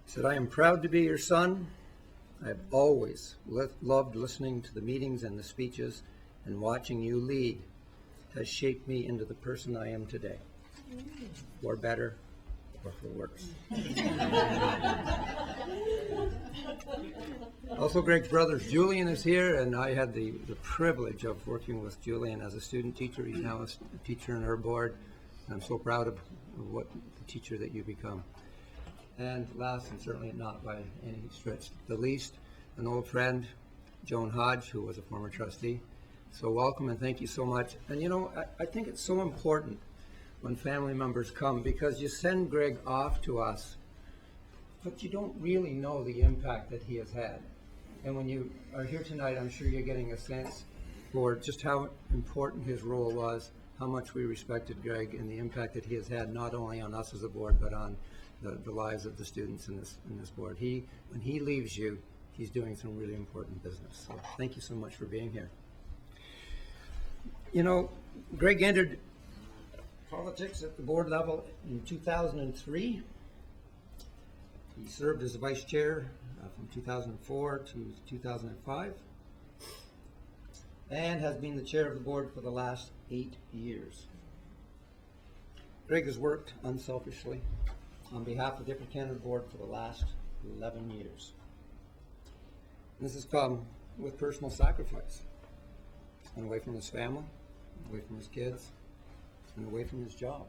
He said, "I am proud to be your son. I have always loved listening to the meetings and the speeches, and watching you lead has shaped me into the person I am today, for better or for worse." Also, Greg's brother Julian is here, and I had the privilege of working with Julian as a student teacher. He's now a teacher in our board, and I'm so proud of what the teacher that you become. And last, and certainly not by any stretch the least, an old friend, Joan Hodge, who was a former trustee. So welcome and thank you so much. And I think it's so important when family members come, because you send Greg off to us, but you don't really know the impact that he has had. And when you are here tonight, I'm sure you're getting a sense for just how important his role was, how much we respected Greg, and the impact that he has had not only on us as a board, but on the lives of the students in this board. When he leaves you, he's doing some really important business. So thank you so much for being here. Greg entered politics at the board level in 2003. He served as a vice chair from 2004 to 2005, and has been the chair of the board for the last 8 years. Greg has worked unselfishly on behalf of the Upper Canada Board for the last 11 years. This has come with personal sacrifice. He's been away from his family, away from his kids, and away from his job.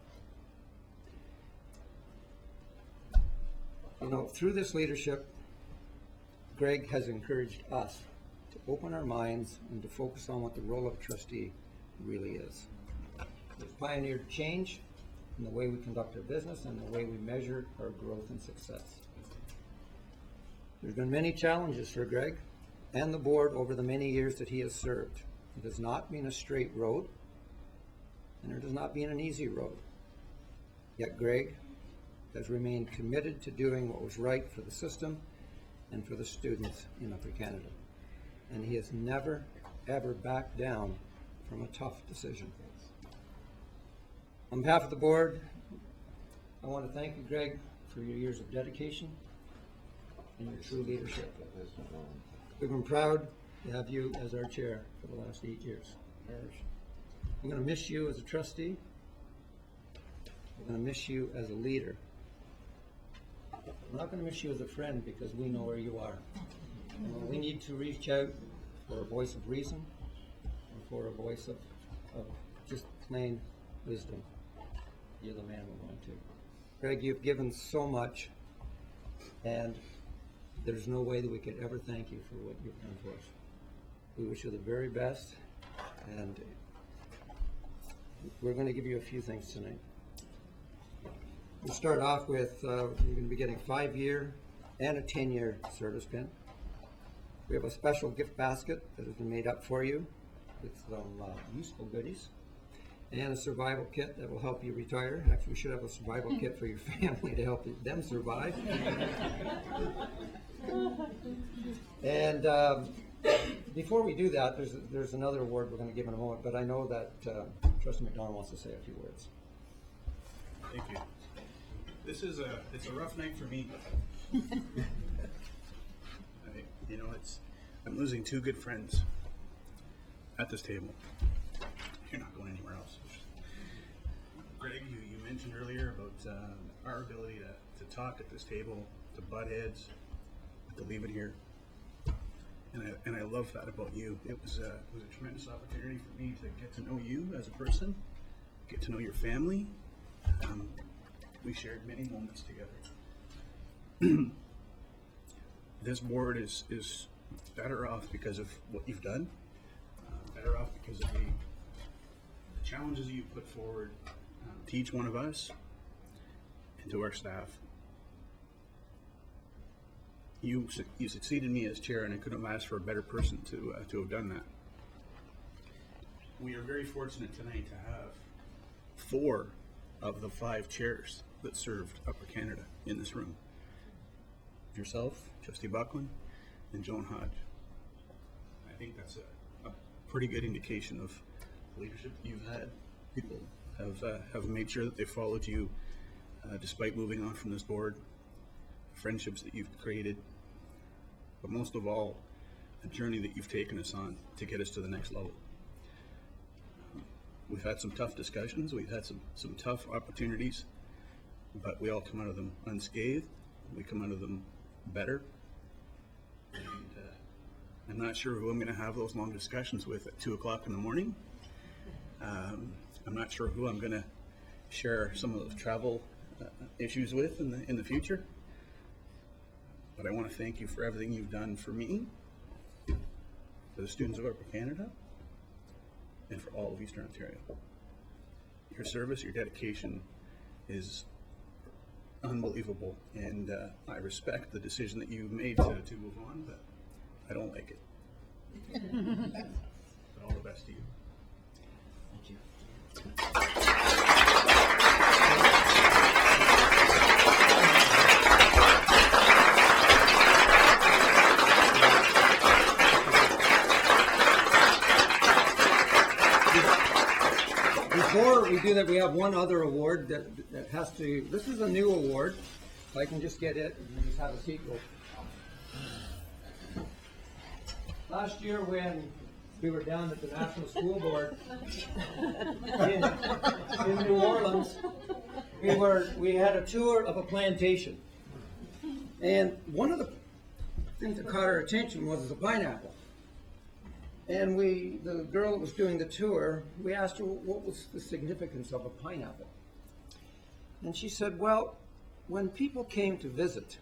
Through this leadership, Greg has encouraged us to open our minds and to focus on what the role of a trustee really is. He's pioneered change in the way we conduct our business and the way we measure our growth and success. There's been many challenges for Greg and the board over the many years that he has served. It has not been a straight road, and it has not been an easy road. Yet Greg has remained committed to doing what was right for the system and for the students in Upper Canada. And he has never, ever backed down from a tough decision. On behalf of the board, I want to thank you, Greg, for your years of dedication and your true leadership. We've been proud to have you as our chair for the last 8 years. I'm going to miss you as a trustee. I'm going to miss you as a leader. I'm not going to miss you as a friend because we know where you are. And when we need to reach out for a voice of reason and for a voice of just plain wisdom, you're the man we're going to. Greg, you've given so much, and there's no way that we could ever thank you for what you've done for us. We wish you the very best, and we're going to give you a few things tonight. We'll start off with, you're going to be getting a 5-year and a 10-year service pin. We have a special gift basket that has been made up for you with some useful goodies, and a survival kit that will help you retire. Actually, we should have a survival kit for your family to help them survive. And before we do that, there's another award we're going to give in a moment, but I know that Trustee McDonald wants to say a few words. Thank you. It's a rough night for me. I'm losing 2 good friends at this table. You're not going anywhere else. Greg, you mentioned earlier about our ability to talk at this table, to butt heads, to leave it here. And I love that about you. It was a tremendous opportunity for me to get to know you as a person, get to know your family. We shared many moments together. This board is better off because of what you've done, better off because of the challenges you put forward to each one of us and to our staff. You succeeded me as chair, and I couldn't have asked for a better person to have done that. We are very fortunate tonight to have 4 of the 5 chairs that served Upper Canada in this room. Yourself, Trustee Buckland, and Joan Hodge. I think that's a pretty good indication of the leadership that you've had. People have made sure that they followed you despite moving on from this board, friendships that you've created, but most of all, the journey that you've taken us on to get us to the next level. We've had some tough discussions, we've had some tough opportunities, but we all come out of them unscathed. We come out of them better. And I'm not sure who I'm going to have those long discussions with at 2 o'clock in the morning. I'm not sure who I'm going to share some of the travel issues with in the future. But I want to thank you for everything you've done for me, for the students of Upper Canada, and for all of Eastern Ontario. Your service, your dedication is unbelievable, and I respect the decision that you made to move on, but I don't like it. But all the best to you. Thank you. Before we do that, we have one other award that has to, this is a new award. If I can just get it and just have a seat. Last year when we were down at the National School Board in New Orleans, we had a tour of a plantation. And one of the things that caught our attention was the pineapple. And the girl that was doing the tour, we asked her what was the significance of a pineapple. And she said, well, when people came to visit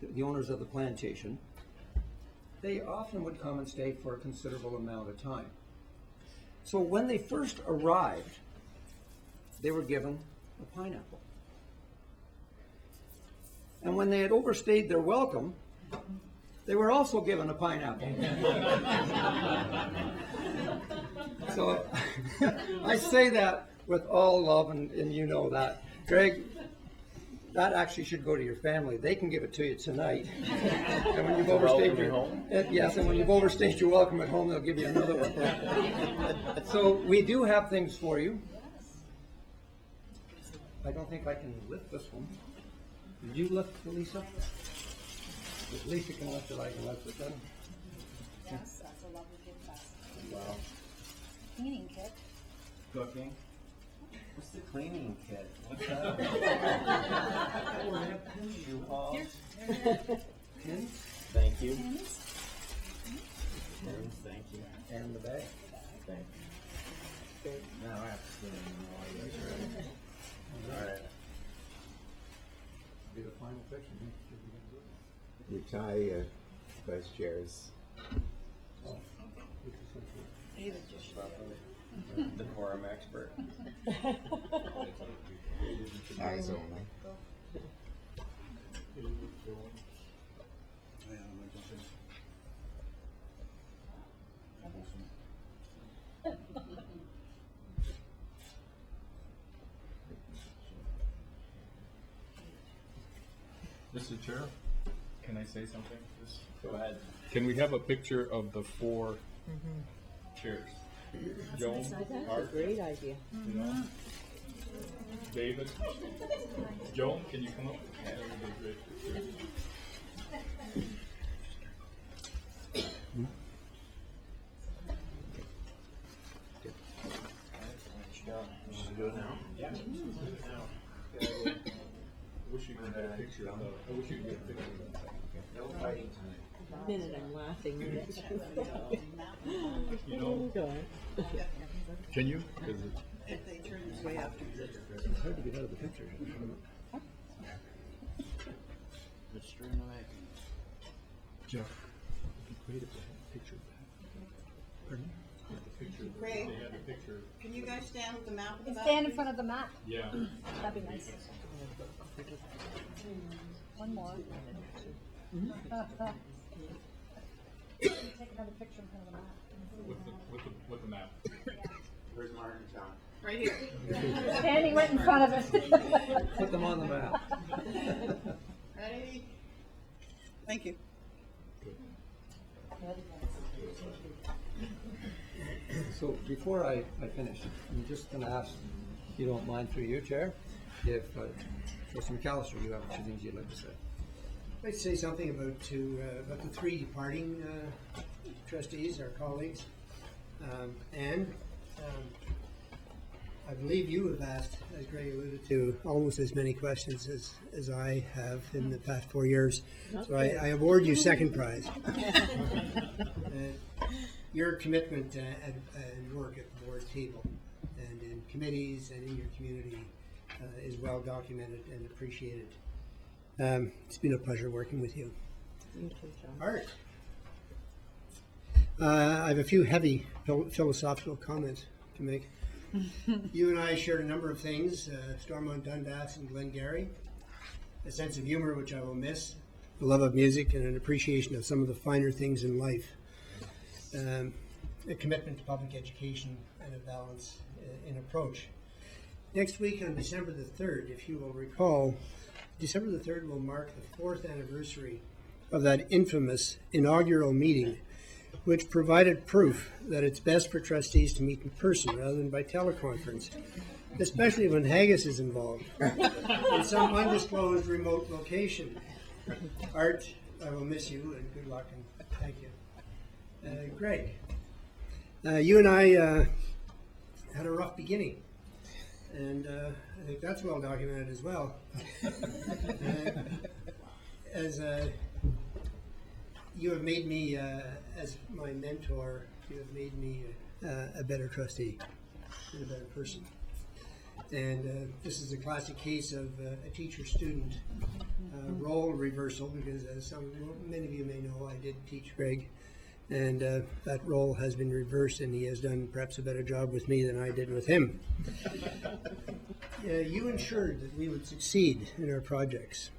the owners of the plantation, they often would come and stay for a considerable amount of time. So when they first arrived, they were given a pineapple. And when they had overstayed their welcome, they were also given a pineapple. So I say that with all love, and you know that. Greg, that actually should go to your family. They can give it to you tonight. And when you've overstayed welcome your home? yes, and when you've overstayed your welcome at home, they'll give you another one. So we do have things for you. I don't think I can lift this one. Did you lift it, Lisa? If Lisa can lift it, I can lift it then. Yes, that's a lovely gift basket. Wow. Cleaning kit. Cooking. What's the cleaning kit? What's that? Shoe polish. Pins Thank you. Pins. Pins, thank you. and the bag. Thank you. Now I have to sit in the audience. All right. Be the final picture. Your tie, vice chairs. Decorum expert. Eyes only. Mr. Chair, can I say something? Go ahead. Can we have a picture of the 4 chairs? Joan, That's a Art, great idea. you know? David, Joan, can you come up? That would be great. Do it now? Yeah. I wish you could get a picture of the, I wish you could get a picture of that. No fighting tonight. The minute I'm laughing. You know, God. can you? Is it? If they turn this way after. It's hard to get out of the picture. Just turn away. Jeff, it'd be great if they had a picture of that. Pardon? The picture, Craig, they had a picture, can you guys stand with the map of the back? Stand in front of the map. yeah. That'd be nice. One more. Take another picture in front of the map. With the map. Where's Martin Town? Right here. Standing right in front of it. Put them on the map. Ready? Thank you. So before I finish, I'm just going to ask, if you don't mind through your chair, if Trustee McAllister, you have a few things you'd like to say. I'd like to say something about the 3 departing trustees, our colleagues. I believe you have asked, as Greg alluded to, almost as many questions as I have in the past 4 years. So I award you second prize. Your commitment and work at the board table and in committees and in your community is well documented and appreciated. It's been a pleasure working with you. You too, John. Art. I have a few heavy philosophical comments to make. You and I shared a number of things, Stormont Dundas and Glengarry, a sense of humor which I will miss, a love of music and an appreciation of some of the finer things in life, a commitment to public education and a balance in approach. Next week on December the 3rd, if you will recall, December the 3rd will mark the 4th anniversary of that infamous inaugural meeting, which provided proof that it's best for trustees to meet in person rather than by teleconference, especially when haggis is involved in some undisclosed remote location. Art, I will miss you and good luck and thank you. Greg, you and I had a rough beginning, and I think that's well documented as well. As you have made me, as my mentor, you have made me a better trustee and a better person. And this is a classic case of a teacher-student role reversal, because as many of you may know, I did teach Greg, and that role has been reversed, and he has done perhaps a better job with me than I did with him. You ensured that we would succeed in our projects,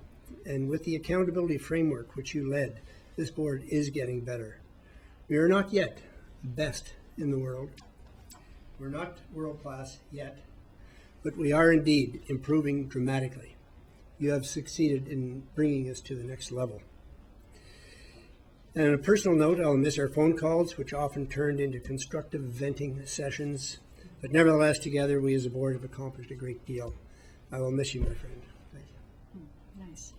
and with the accountability framework which you led, this board is getting better. We are not yet the best in the world, We're not world-class yet, but we are indeed improving dramatically. You have succeeded in bringing us to the next level. And on a personal note, I'll miss our phone calls, which often turned into constructive venting sessions. But nevertheless, together, we as a board have accomplished a great deal. I will miss you, my friend. Thank you. Nice.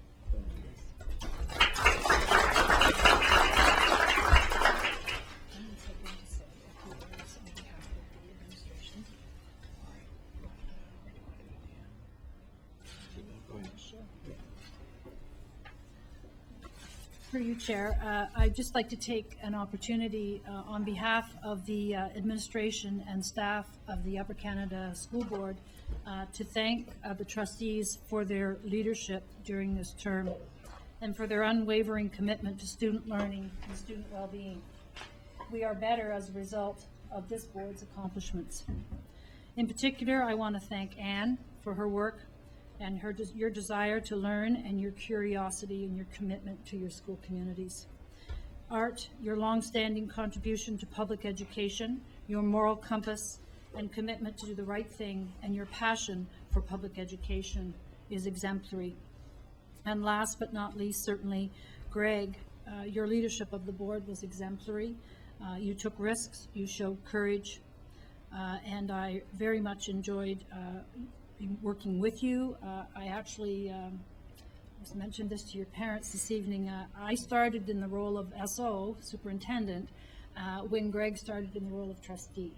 Through you, Chair, I'd just like to take an opportunity on behalf of the administration and staff of the Upper Canada School Board to thank the trustees for their leadership during this term and for their unwavering commitment to student learning and student well-being. We are better as a result of this board's accomplishments. In particular, I want to thank Anne for her work and your desire to learn and your curiosity and your commitment to your school communities. Art, your longstanding contribution to public education, your moral compass and commitment to do the right thing, and your passion for public education is exemplary. And last but not least, certainly, Greg, your leadership of the board was exemplary. You took risks, you showed courage, and I very much enjoyed working with you. I actually just mentioned this to your parents this evening. I started in the role of SO, superintendent, when Greg started in the role of trustee.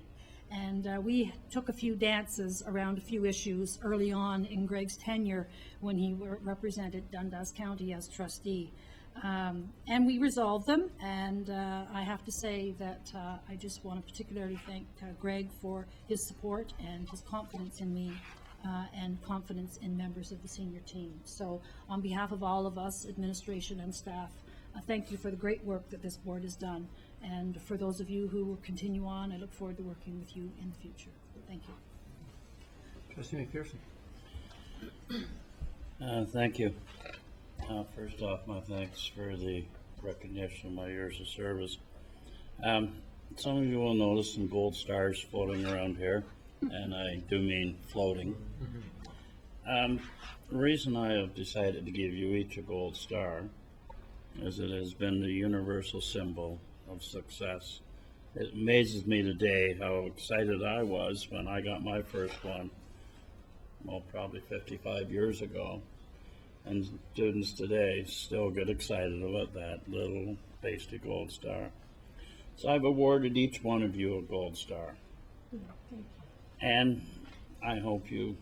And we took a few dances around a few issues early on in Greg's tenure when he represented Dundas County as trustee. And we resolved them, and I have to say that I just want to particularly thank Greg for his support and his confidence in me and confidence in members of the senior team. So on behalf of all of us, administration and staff, thank you for the great work that this board has done. And for those of you who will continue on, I look forward to working with you in the future. Thank you. Trustee McPherson. Thank you. First off, my thanks for the recognition of my years of service. Some of you will notice some gold stars floating around here, and I do mean floating. The reason I have decided to give you each a gold star is it has been the universal symbol of success. It amazes me today how excited I was when I got my first one, well, probably 55 years ago. And students today still get excited about that little pasty gold star. So I've awarded each one of you a gold star. And I hope you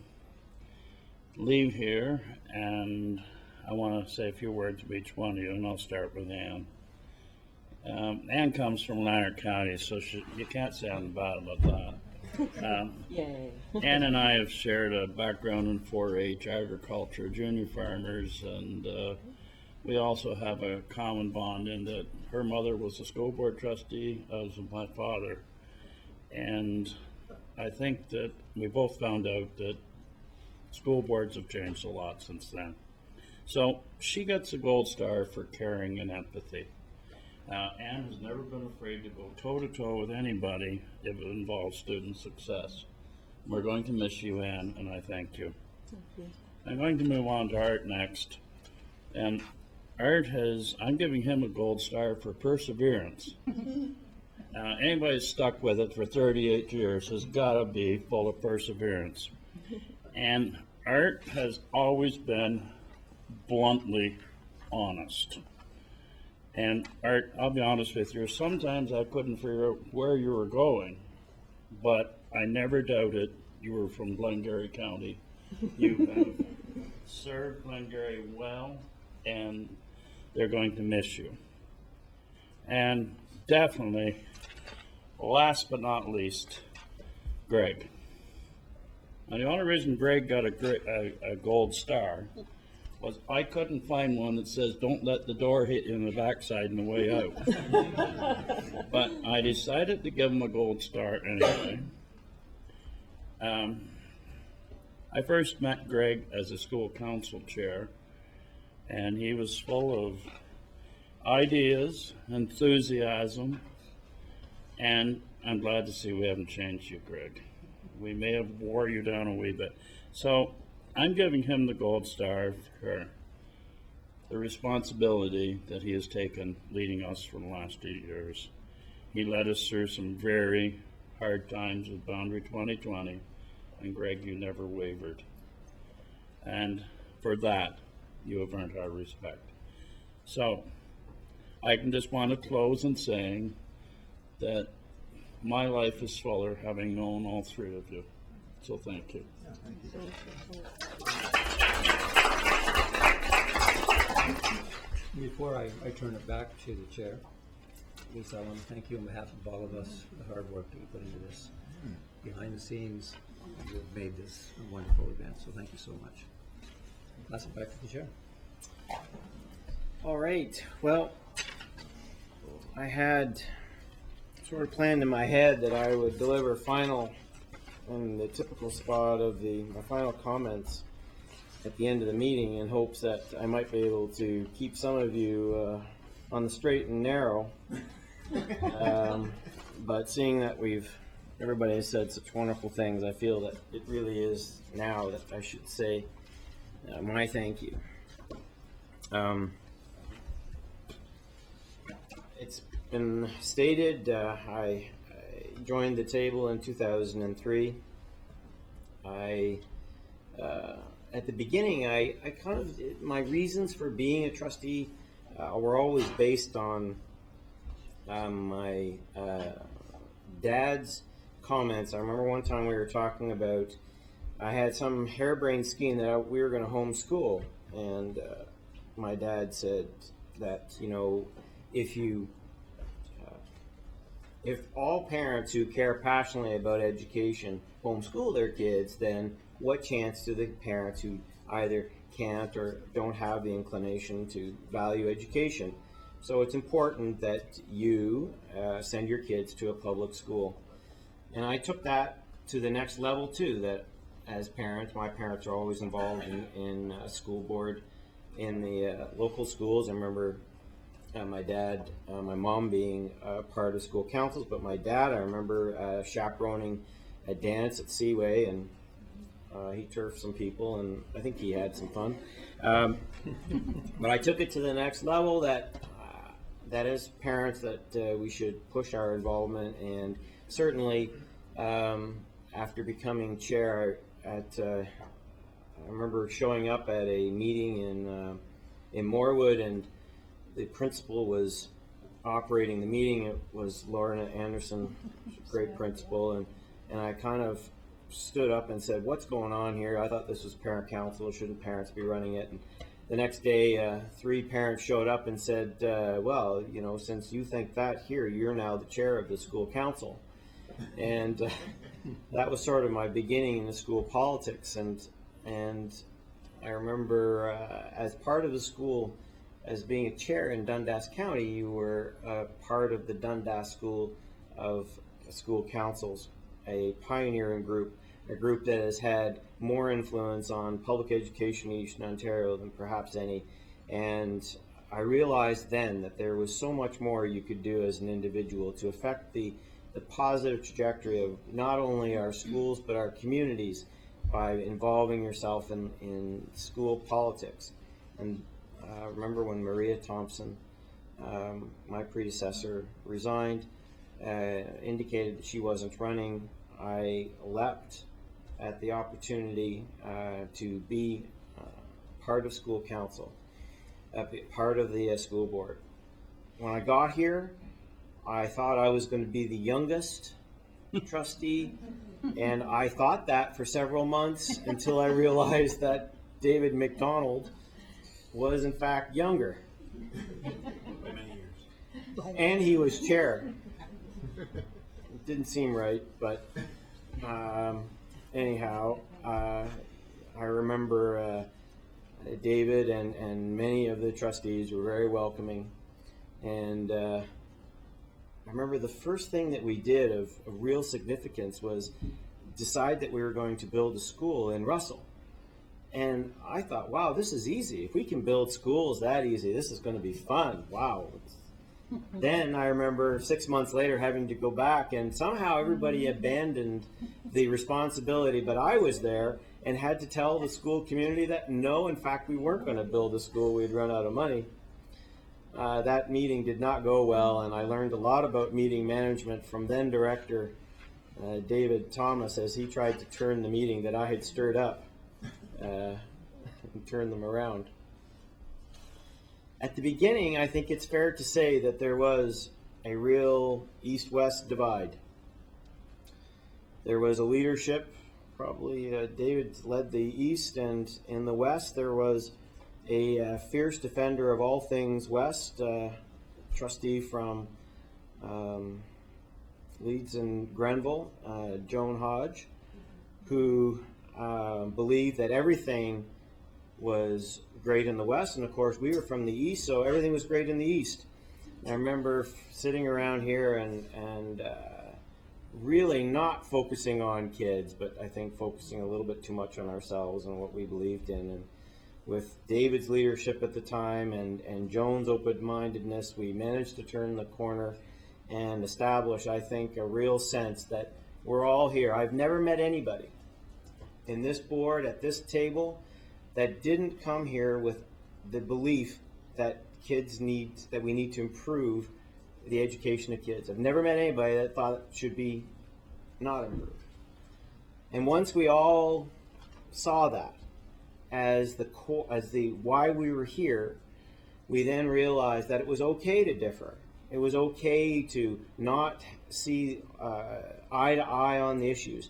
leave here, and I want to say a few words to each one of you, and I'll start with Anne. Anne comes from Lanark County, so you can't say anything bad about that. Yay. Anne and I have shared a background in 4-H, agriculture, junior farmers, and we also have a common bond in that her mother was a school board trustee, as was my father. And I think that we both found out that school boards have changed a lot since then. So she gets a gold star for caring and empathy. Anne has never been afraid to go toe-to-toe with anybody if it involves student success. We're going to miss you, Anne, and I thank you. I'm going to move on to Art next. And Art I'm giving him a gold star for perseverance. Anybody who's stuck with it for 38 years has got to be full of perseverance. And Art has always been bluntly honest. And Art, I'll be honest with you, sometimes I couldn't figure out where you were going, but I never doubted you were from Glengarry County. You have served Glengarry well, and they're going to miss you. And definitely, last but not least, Greg. Now, the only reason Greg got a gold star was I couldn't find one that says, don't let the door hit you in the backside on the way out. But I decided to give him a gold star anyway. I first met Greg as a school council chair, and he was full of ideas, enthusiasm, and I'm glad to see we haven't changed you, Greg. We may have wore you down a wee bit. So I'm giving him the gold star for the responsibility that he has taken leading us for the last 8 years. He led us through some very hard times with Boundary 2020, and Greg, you never wavered. And for that, you have earned our respect. So I can just want to close in saying that my life is fuller having known all three of you. So thank you. Before I turn it back to the chair, Lisa, I want to thank you on behalf of all of us, the hard work that you put into this. Behind the scenes, you've made this a wonderful event, so thank you so much. Pass it back to the chair. All right, well, I had sort of planned in my head that I would deliver in the typical spot of my final comments at the end of the meeting in hopes that I might be able to keep some of you on the straight and narrow. But seeing that everybody has said such wonderful things, I feel that it really is now that I should say my thank you. It's been stated, I joined the table in 2003. At the beginning, I my reasons for being a trustee were always based on my dad's comments. I remember one time we were talking about, I had some harebrained scheme that we were going to homeschool, and my dad said that, if all parents who care passionately about education homeschool their kids, then what chance do the parents who either can't or don't have the inclination to value education? So it's important that you send your kids to a public school. And I took that to the next level too, that as parents, my parents are always involved in school board in the local schools. I remember my dad, my mom being part of school councils, but my dad, I remember chaperoning a dance at Seaway, and he turfed some people, and I think he had some fun. But I took it to the next level that as parents that we should push our involvement, and certainly after becoming chair I remember showing up at a meeting in Morewood, and the principal was operating the meeting. It was Lorna Anderson, great principal, and I kind of stood up and said, "What's going on here? I thought this was parent council. Shouldn't parents be running it?" And the next day, 3 parents showed up and said, "Well, since you think that here, you're now the chair of the school council." And that was sort of my beginning in the school politics. And I remember as part of the school, as being a chair in Dundas County, you were part of the Dundas School of School Councils, a pioneering group, a group that has had more influence on public education in Eastern Ontario than perhaps any. And I realized then that there was so much more you could do as an individual to affect the positive trajectory of not only our schools but our communities by involving yourself in school politics. And remember when Maria Thompson, my predecessor, resigned, indicated that she wasn't running, I leapt at the opportunity to be part of school council, part of the school board. When I got here, I thought I was going to be the youngest trustee, and I thought that for several months until I realized that David McDonald was in fact younger. By many years. And he was chair. It didn't seem right, but anyhow, I remember David and many of the trustees were very welcoming. And I remember the first thing that we did of real significance was decide that we were going to build a school in Russell. And I thought, wow, this is easy. If we can build schools that easy, this is going to be fun. Wow. Then I remember 6 months later having to go back, and somehow everybody abandoned the responsibility, but I was there and had to tell the school community that no, in fact, we weren't going to build a school. We'd run out of money. That meeting did not go well, and I learned a lot about meeting management from then director David Thomas as he tried to turn the meeting that I had stirred up and turn them around. At the beginning, I think it's fair to say that there was a real east-west divide. There was a leadership, probably David led the east, and in the west there was a fierce defender of all things west, trustee from Leeds and Grenville, Joan Hodge, who believed that everything was great in the west, and of course we were from the east, so everything was great in the east. I remember sitting around here and really not focusing on kids, but I think focusing a little bit too much on ourselves and what we believed in. And with David's leadership at the time and Joan's open-mindedness, we managed to turn the corner and establish, I think, a real sense that we're all here. I've never met anybody in this board, at this table, that didn't come here with the belief that we need to improve the education of kids. I've never met anybody that thought it should be not improved. And once we all saw that as the why we were here, we then realized that it was okay to differ. It was okay to not see eye to eye on the issues.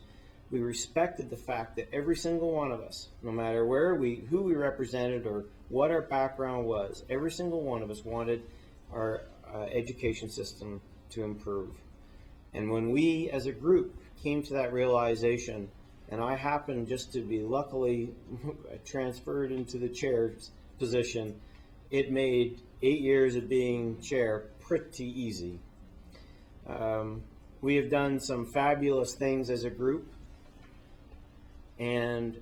We respected the fact that every single one of us, no matter who we represented or what our background was, every single one of us wanted our education system to improve. And when we as a group came to that realization, and I happened just to be luckily transferred into the chair's position, it made 8 years of being chair pretty easy. We have done some fabulous things as a group, and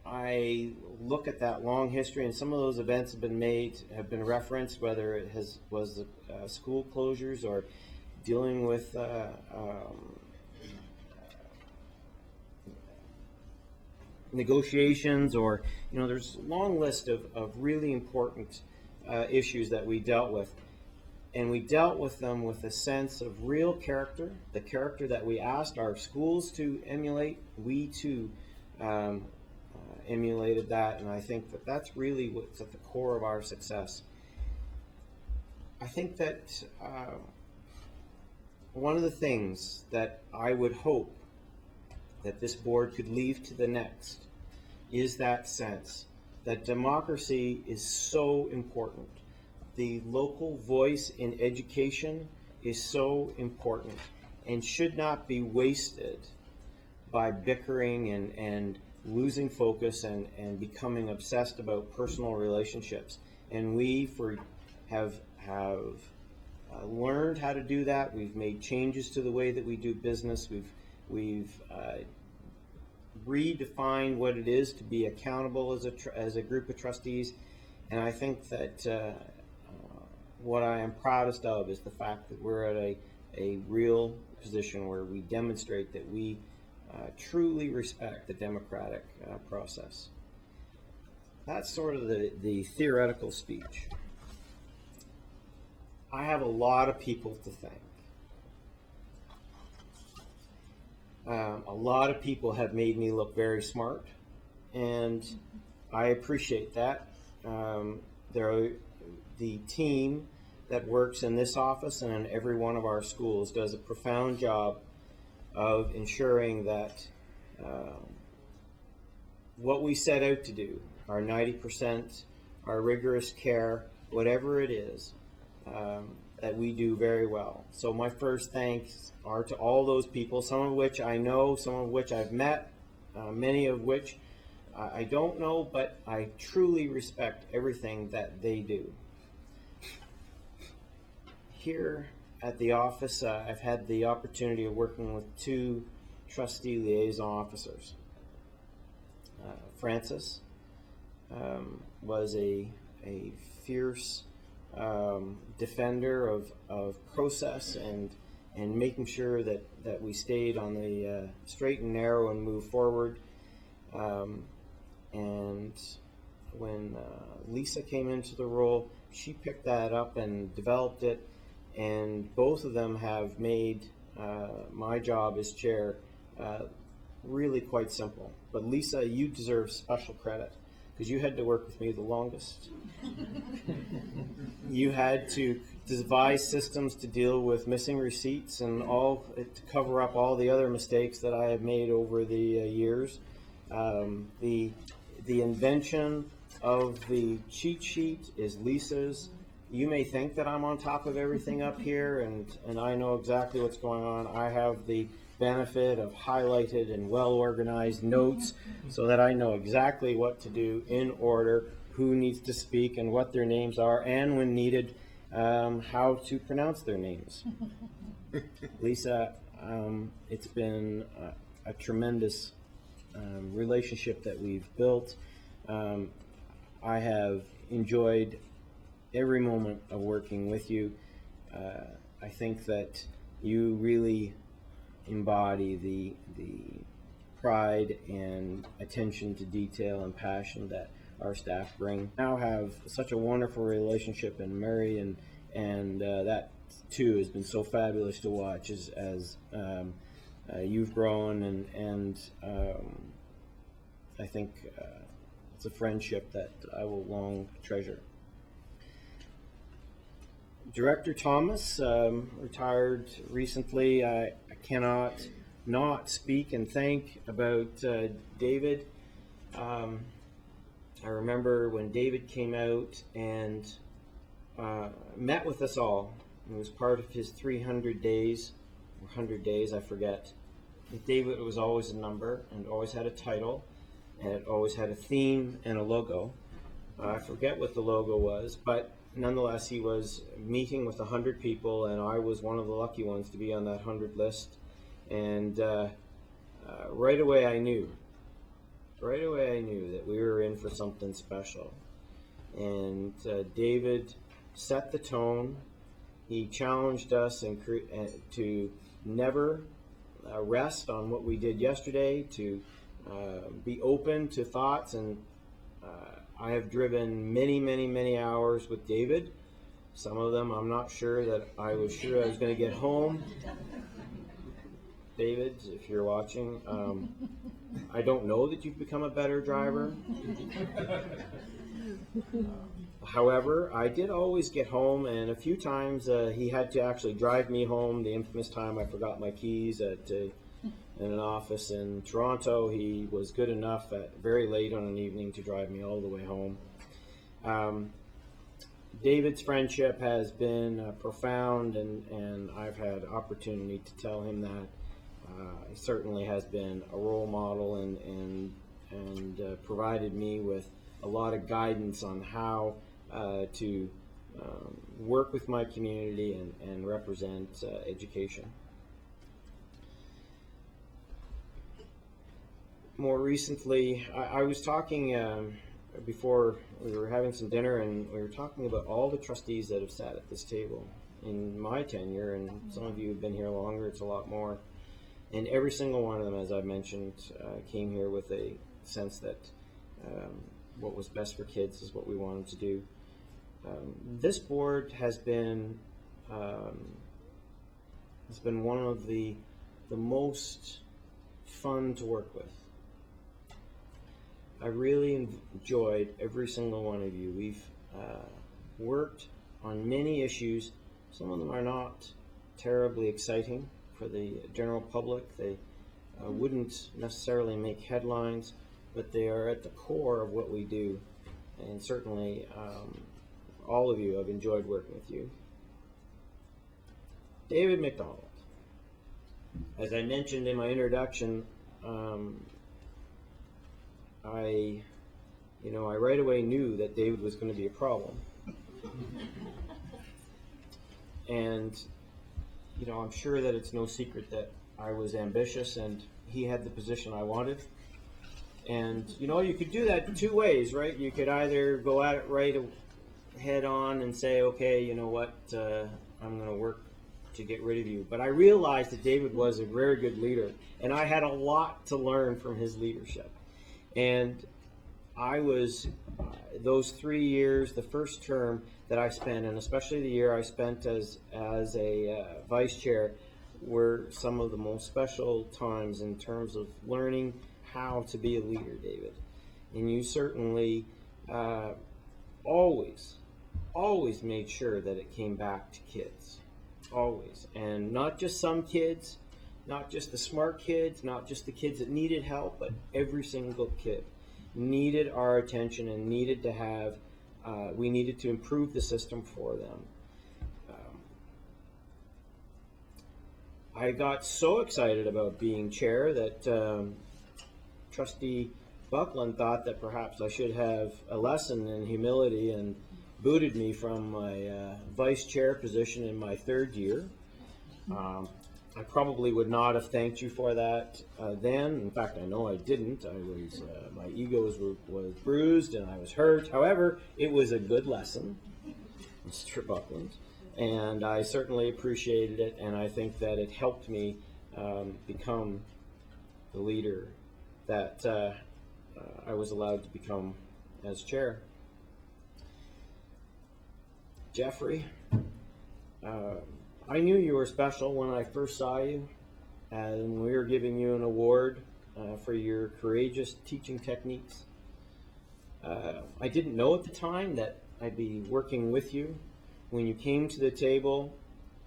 I look at that long history, and some of those events have been referenced, whether it was school closures or dealing with negotiations, or there's a long list of really important issues that we dealt with. And we dealt with them with a sense of real character, the character that we asked our schools to emulate. We too emulated that, and I think that that's really what's at the core of our success. I think that one of the things that I would hope that this board could leave to the next is that sense that democracy is so important. The local voice in education is so important and should not be wasted by bickering and losing focus and becoming obsessed about personal relationships. And we have learned how to do that. We've made changes to the way that we do business. We've redefined what it is to be accountable as a group of trustees. And I think that what I am proudest of is the fact that we're at a real position where we demonstrate that we truly respect the democratic process. That's sort of the theoretical speech. I have a lot of people to thank. A lot of people have made me look very smart, and I appreciate that. The team that works in this office and in every one of our schools does a profound job of ensuring that what we set out to do, our 90%, our rigorous care, whatever it is, that we do very well. So my first thanks are to all those people, some of which I know, some of which I've met, many of which I don't know, but I truly respect everything that they do. Here at the office, I've had the opportunity of working with 2 trustee liaison officers. Francis was a fierce defender of process and making sure that we stayed on the straight and narrow and move forward. And when Lisa came into the role, she picked that up and developed it, and both of them have made my job as chair really quite simple. But Lisa, you deserve special credit because you had to work with me the longest. You had to devise systems to deal with missing receipts and all to cover up all the other mistakes that I have made over the years. The invention of the cheat sheet is Lisa's. You may think that I'm on top of everything up here and I know exactly what's going on. I have the benefit of highlighted and well-organized notes so that I know exactly what to do in order, who needs to speak and what their names are, and when needed, how to pronounce their names. Lisa, it's been a tremendous relationship that we've built. I have enjoyed every moment of working with you. I think that you really embody the pride and attention to detail and passion that our staff bring. Now have such a wonderful relationship in Murray, and that too has been so fabulous to watch as you've grown, and I think it's a friendship that I will long treasure. Director Thomas retired recently. I cannot not speak and thank about David. I remember when David came out and met with us all. It was part of his 300 days, or 100 days, I forget. With David, it was always a number and always had a title, and it always had a theme and a logo. I forget what the logo was, but nonetheless, he was meeting with 100 people, and I was one of the lucky ones to be on that 100 list. And right away I knew that we were in for something special. And David set the tone. He challenged us to never rest on what we did yesterday, to be open to thoughts, and I have driven many hours with David. Some of them I'm not sure that I was going to get home. David, if you're watching, I don't know that you've become a better driver. However, I did always get home, and a few times he had to actually drive me home. The infamous time I forgot my keys in an office in Toronto. He was good enough at very late on an evening to drive me all the way home. David's friendship has been profound, and I've had opportunity to tell him that. He certainly has been a role model and provided me with a lot of guidance on how to work with my community and represent education. More recently, I was talking before we were having some dinner, and we were talking about all the trustees that have sat at this table in my tenure, and some of you have been here longer, it's a lot more. And every single one of them, as I mentioned, came here with a sense that what was best for kids is what we wanted to do. This board has been one of the most fun to work with. I really enjoyed every single one of you. We've worked on many issues. Some of them are not terribly exciting for the general public. They wouldn't necessarily make headlines, but they are at the core of what we do. And certainly all of you have enjoyed working with you. David McDonald. As I mentioned in my introduction, I right away knew that David was going to be a problem. And I'm sure that it's no secret that I was ambitious and he had the position I wanted. And you could do that two ways, right? You could either go at it right head on and say, okay, you know what, I'm going to work to get rid of you. But I realized that David was a very good leader, and I had a lot to learn from his leadership. And I was, those 3 years, the first term that I spent, and especially the year I spent as a vice chair, were some of the most special times in terms of learning how to be a leader, David. And you certainly always made sure that it came back to kids. Always. And not just some kids, not just the smart kids, not just the kids that needed help, but every single kid needed our attention and needed to have, we needed to improve the system for them. I got so excited about being chair that Trustee Buckland thought that perhaps I should have a lesson in humility and booted me from my vice chair position in my 3rd year. I probably would not have thanked you for that then. In fact, I know I didn't. I was my ego was bruised and I was hurt. However, it was a good lesson, Mr. Buckland, and I certainly appreciated it. And I think that it helped me become the leader that I was allowed to become as chair. Jeffrey, I knew you were special when I first saw you, and we were giving you an award for your courageous teaching techniques. I didn't know at the time that I'd be working with you. When you came to the table,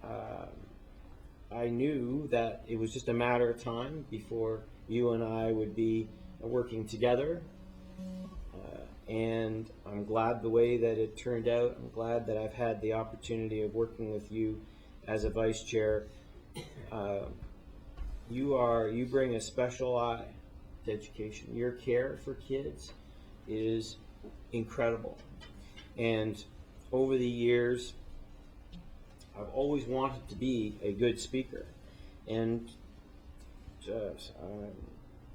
I knew that it was just a matter of time before you and I would be working together. And I'm glad the way that it turned out. I'm glad that I've had the opportunity of working with you as a vice chair. You bring a special eye to education. Your care for kids is incredible. And over the years, I've always wanted to be a good speaker. And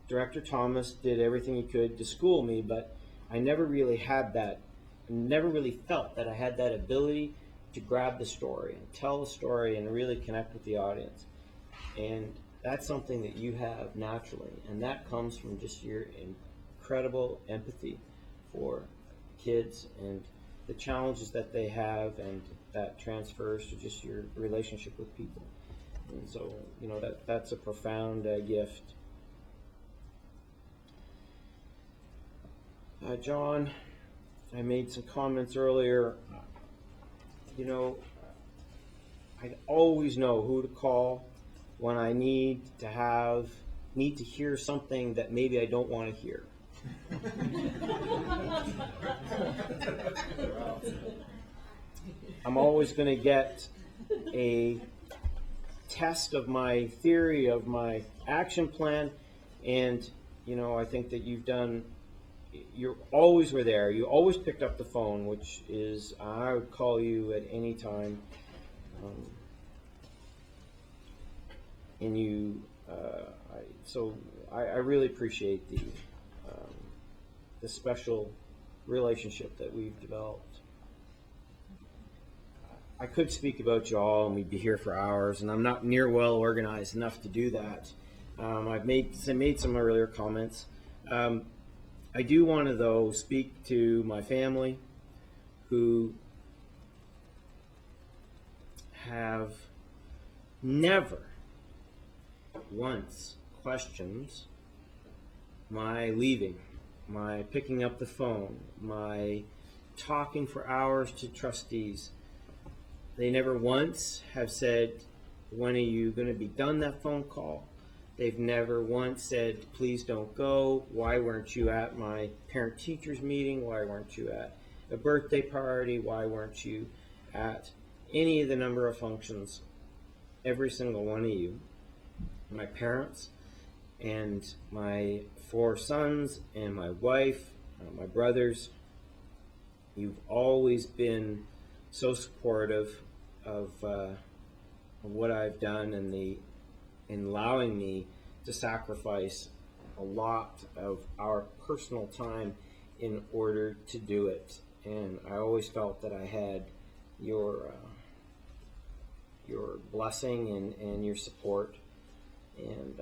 Director Thomas did everything he could to school me, but I never really had that, never really felt that I had that ability to grab the story and tell the story and really connect with the audience. And that's something that you have naturally, and that comes from just your incredible empathy for kids and the challenges that they have, and that transfers to just your relationship with people. And so, you know, that's a profound gift. John, I made some comments earlier. You know, I always know who to call when I need to hear something that maybe I don't want to hear. I'm always going to get a test of my theory, of my action plan, and, you know, I think that you always were there. You always picked up the phone, which is, I would call you at any time. And you, I really appreciate the special relationship that we've developed. I could speak about you all, and we'd be here for hours, and I'm not near well organized enough to do that. I've made some earlier comments. I do want to, though, speak to my family, who have never once questioned my leaving, my picking up the phone, my talking for hours to trustees. They never once have said, when are you going to be done that phone call? They've never once said, please don't go. Why weren't you at my parent-teachers meeting? Why weren't you at a birthday party? Why weren't you at any of the number of functions? Every single one of you, my parents and my 4 sons and my wife, my brothers, you've always been so supportive of what I've done and in allowing me to sacrifice a lot of our personal time in order to do it. and I always felt that I had your blessing and your support, and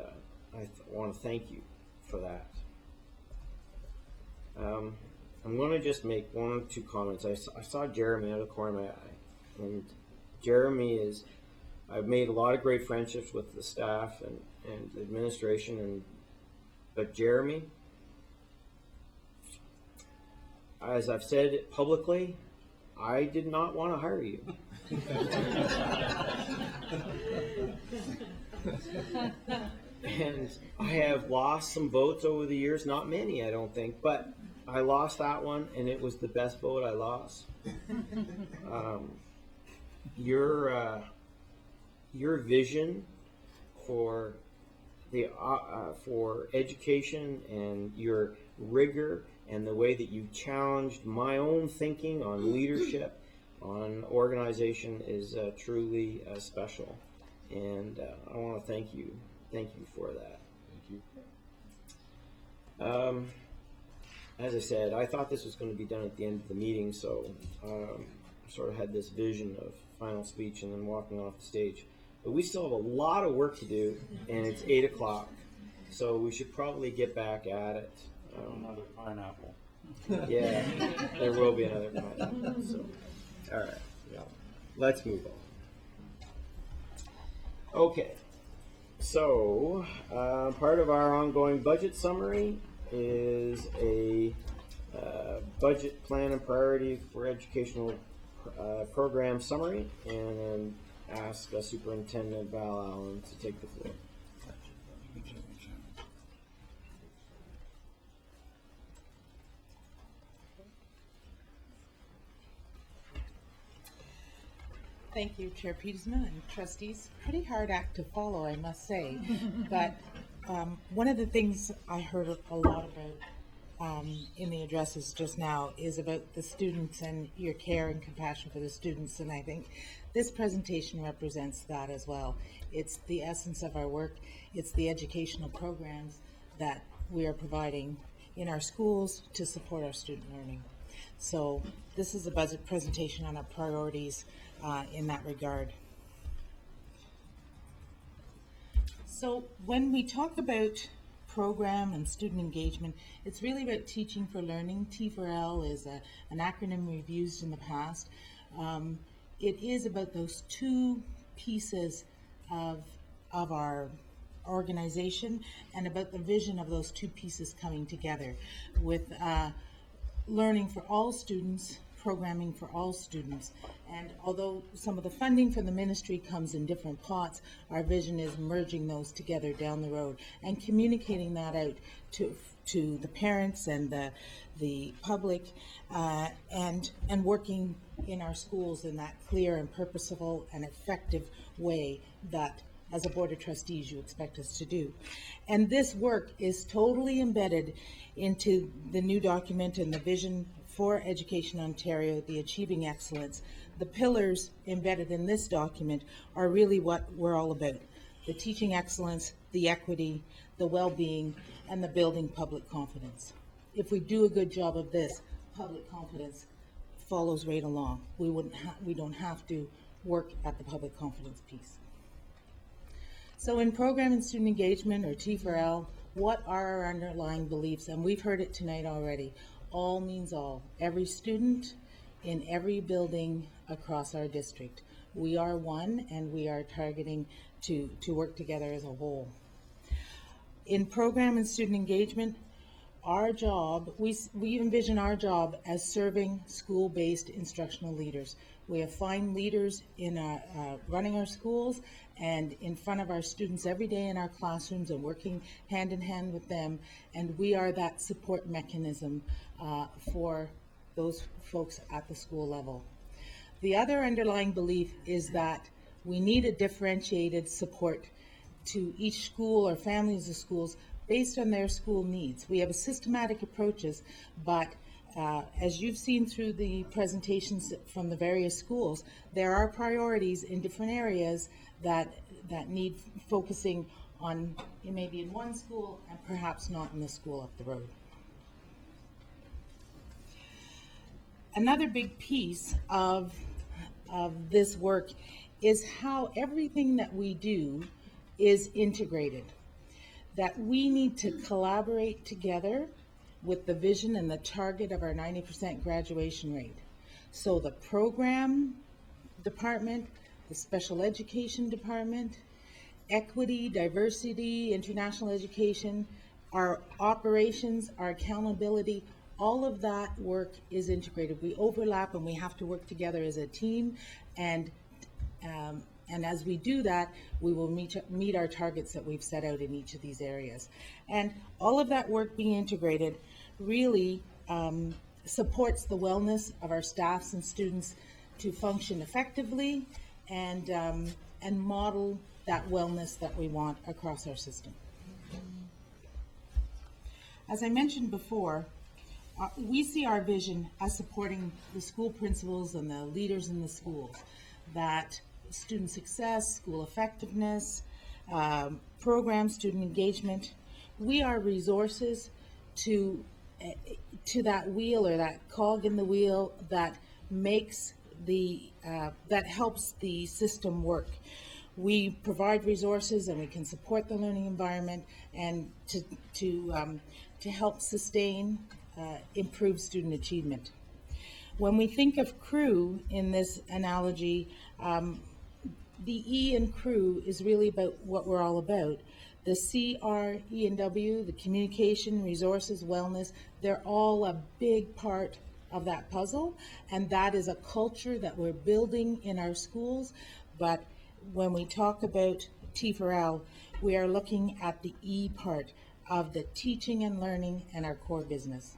I want to thank you for that. I'm going to just make one or two comments. I saw Jeremy out of the corner of my eye, and Jeremy is, I've made a lot of great friendships with the staff and administration, but Jeremy, as I've said it publicly, I did not want to hire you. And I have lost some votes over the years, not many, I don't think, but I lost that one, and it was the best vote I lost. Your vision for for education and your rigor and the way that you challenged my own thinking on leadership, on organization is truly special, and I want to thank you for that. Thank you. As I said, I thought this was going to be done at the end of the meeting, so I sort of had this vision of final speech and then walking off the stage. But we still have a lot of work to do, and it's 8 o'clock, so we should probably get back at it. Another pineapple. Yeah, there will be another pineapple. So, all right, yeah, let's move on. Okay, so part of our ongoing budget summary is a budget plan and priority for educational program summary, and then ask Superintendent Val Allen to take the floor. Thank you, Chair Petersman and trustees. Pretty hard act to follow, I must say. But one of the things I heard a lot about in the addresses just now is about the students and your care and compassion for the students. And I think this presentation represents that as well. It's the essence of our work. It's the educational programs that we are providing in our schools to support our student learning. So this is a budget presentation on our priorities in that regard. So when we talk about program and student engagement, it's really about teaching for learning. T4L is an acronym we've used in the past. It is about those two pieces of our organization and about the vision of those two pieces coming together with learning for all students, programming for all students. And although some of the funding from the ministry comes in different pots, our vision is merging those together down the road and communicating that out to the parents and the public, and working in our schools in that clear and purposeful and effective way that as a Board of Trustees you expect us to do. And this work is totally embedded into the new document and the vision for Education Ontario, the Achieving Excellence. The pillars embedded in this document are really what we're all about. The teaching excellence, the equity, the well-being, and the building public confidence. If we do a good job of this, public confidence follows right along. We don't have to work at the public confidence piece. So in program and student engagement, or T4L, what are our underlying beliefs? And we've heard it tonight already. All means all. Every student in every building across our district. We are one, and we are targeting to work together as a whole. In program and student engagement, our job, we envision our job as serving school-based instructional leaders. We have fine leaders in running our schools and in front of our students every day in our classrooms and working hand in hand with them, and we are that support mechanism for those folks at the school level. The other underlying belief is that we need a differentiated support to each school or families of schools based on their school needs. We have systematic approaches, but as you've seen through the presentations from the various schools, there are priorities in different areas that need focusing on, maybe in one school and perhaps not in the school up the road. another big piece of this work is how everything that we do is integrated. That we need to collaborate together with the vision and the target of our 90% graduation rate. So the program department, the special education department, equity, diversity, international education, our operations, our accountability, all of that work is integrated. We overlap and we have to work together as a team, and as we do that, we will meet our targets that we've set out in each of these areas. And all of that work being integrated really supports the wellness of our staffs and students to function effectively and model that wellness that we want across our system. As I mentioned before, we see our vision as supporting the school principals and the leaders in the schools, that student success, school effectiveness, program student engagement, we are resources to that wheel, or that cog in the wheel that makes that helps the system work. We provide resources and we can support the learning environment and to help sustain improve student achievement. When we think of crew in this analogy, the E in crew is really about what we're all about. The C, R, E, and W, the communication, resources, wellness, they're all a big part of that puzzle, and that is a culture that we're building in our schools. But when we talk about T4L, we are looking at the E part of the teaching and learning and our core business.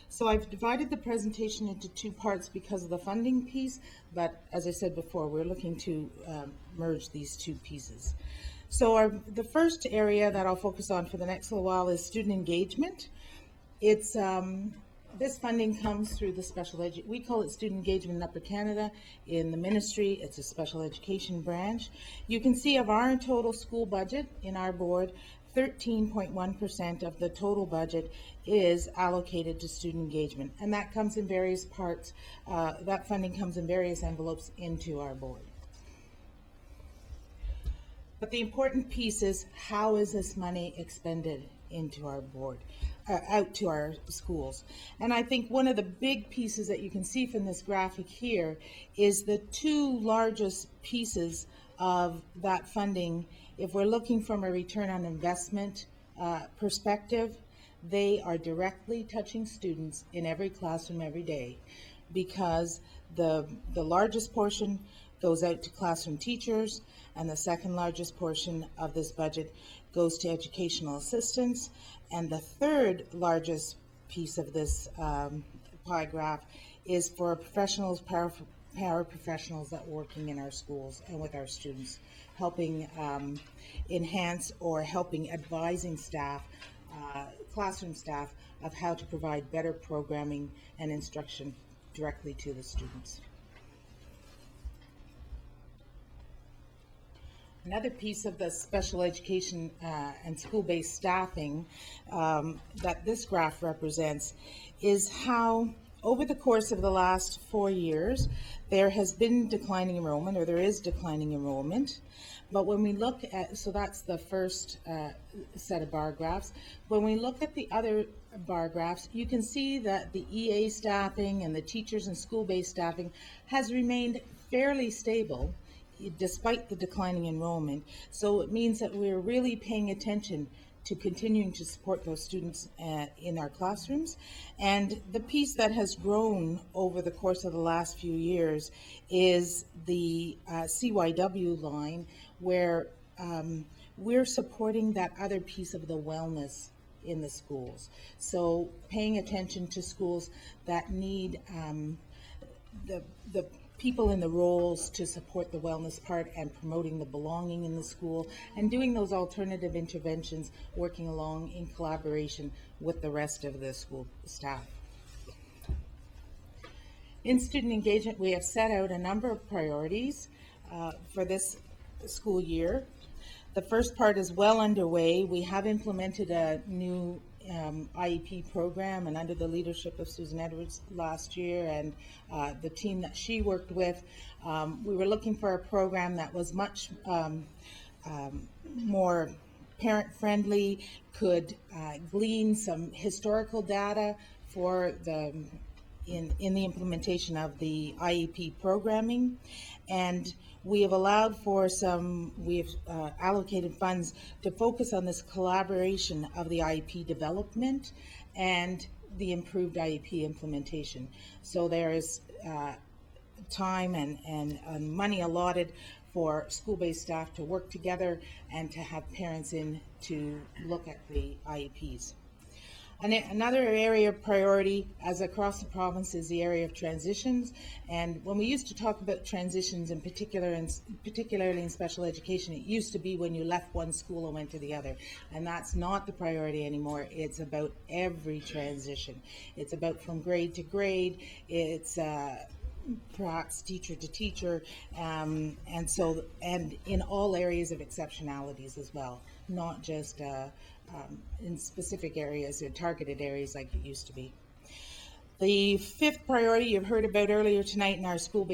So I've divided the presentation into two parts because of the funding piece, but as I said before, we're looking to merge these two pieces. So the first area that I'll focus on for the next little while is student engagement. It's this funding comes through the we call it student engagement in Upper Canada. In the ministry, it's a special education branch. You can see of our total school budget in our board, 13.1% of the total budget is allocated to student engagement, and that comes in various parts. That funding comes in various envelopes into our board. But the important piece is, how is this money expended into our board, out to our schools? And I think one of the big pieces that you can see from this graphic here is the two largest pieces of that funding. If we're looking from a return on investment perspective, they are directly touching students in every classroom every day, because the largest portion goes out to classroom teachers, and the second largest portion of this budget goes to educational assistants, and the third largest piece of this pie graph is for professionals, paraprofessionals that are working in our schools and with our students, helping enhance or helping advising staff, classroom staff, of how to provide better programming and instruction directly to the students. Another piece of the special education and school-based staffing that this graph represents is how, over the course of the last 4 years, there has been declining enrollment, or there is declining enrollment. But when we look at, so that's the first set of bar graphs. When we look at the other bar graphs, you can see that the EA staffing and the teachers and school-based staffing has remained fairly stable despite the declining enrollment. So it means that we're really paying attention to continuing to support those students in our classrooms. And the piece that has grown over the course of the last few years is the CYW line, where we're supporting that other piece of the wellness in the schools. So paying attention to schools that need the people in the roles to support the wellness part, and promoting the belonging in the school, and doing those alternative interventions, working along in collaboration with the rest of the school staff. In student engagement, we have set out a number of priorities for this school year. The first part is well underway. We have implemented a new IEP program, and under the leadership of Susan Edwards last year and the team that she worked with, we were looking for a program that was much more parent-friendly, could glean some historical data for in the implementation of the IEP programming. And we have allocated funds to focus on this collaboration of the IEP development and the improved IEP implementation. So there is time and money allotted for school-based staff to work together and to have parents in to look at the IEPs. And another area of priority, as across the province, is the area of transitions. And when we used to talk about transitions in particular, and particularly in special education, it used to be when you left one school and went to the other. And that's not the priority anymore. It's about every transition. It's about from grade to grade. It's perhaps teacher to teacher, and in all areas of exceptionalities as well, not just in specific areas or targeted areas like it used to be. The fifth priority you've heard about earlier tonight in our school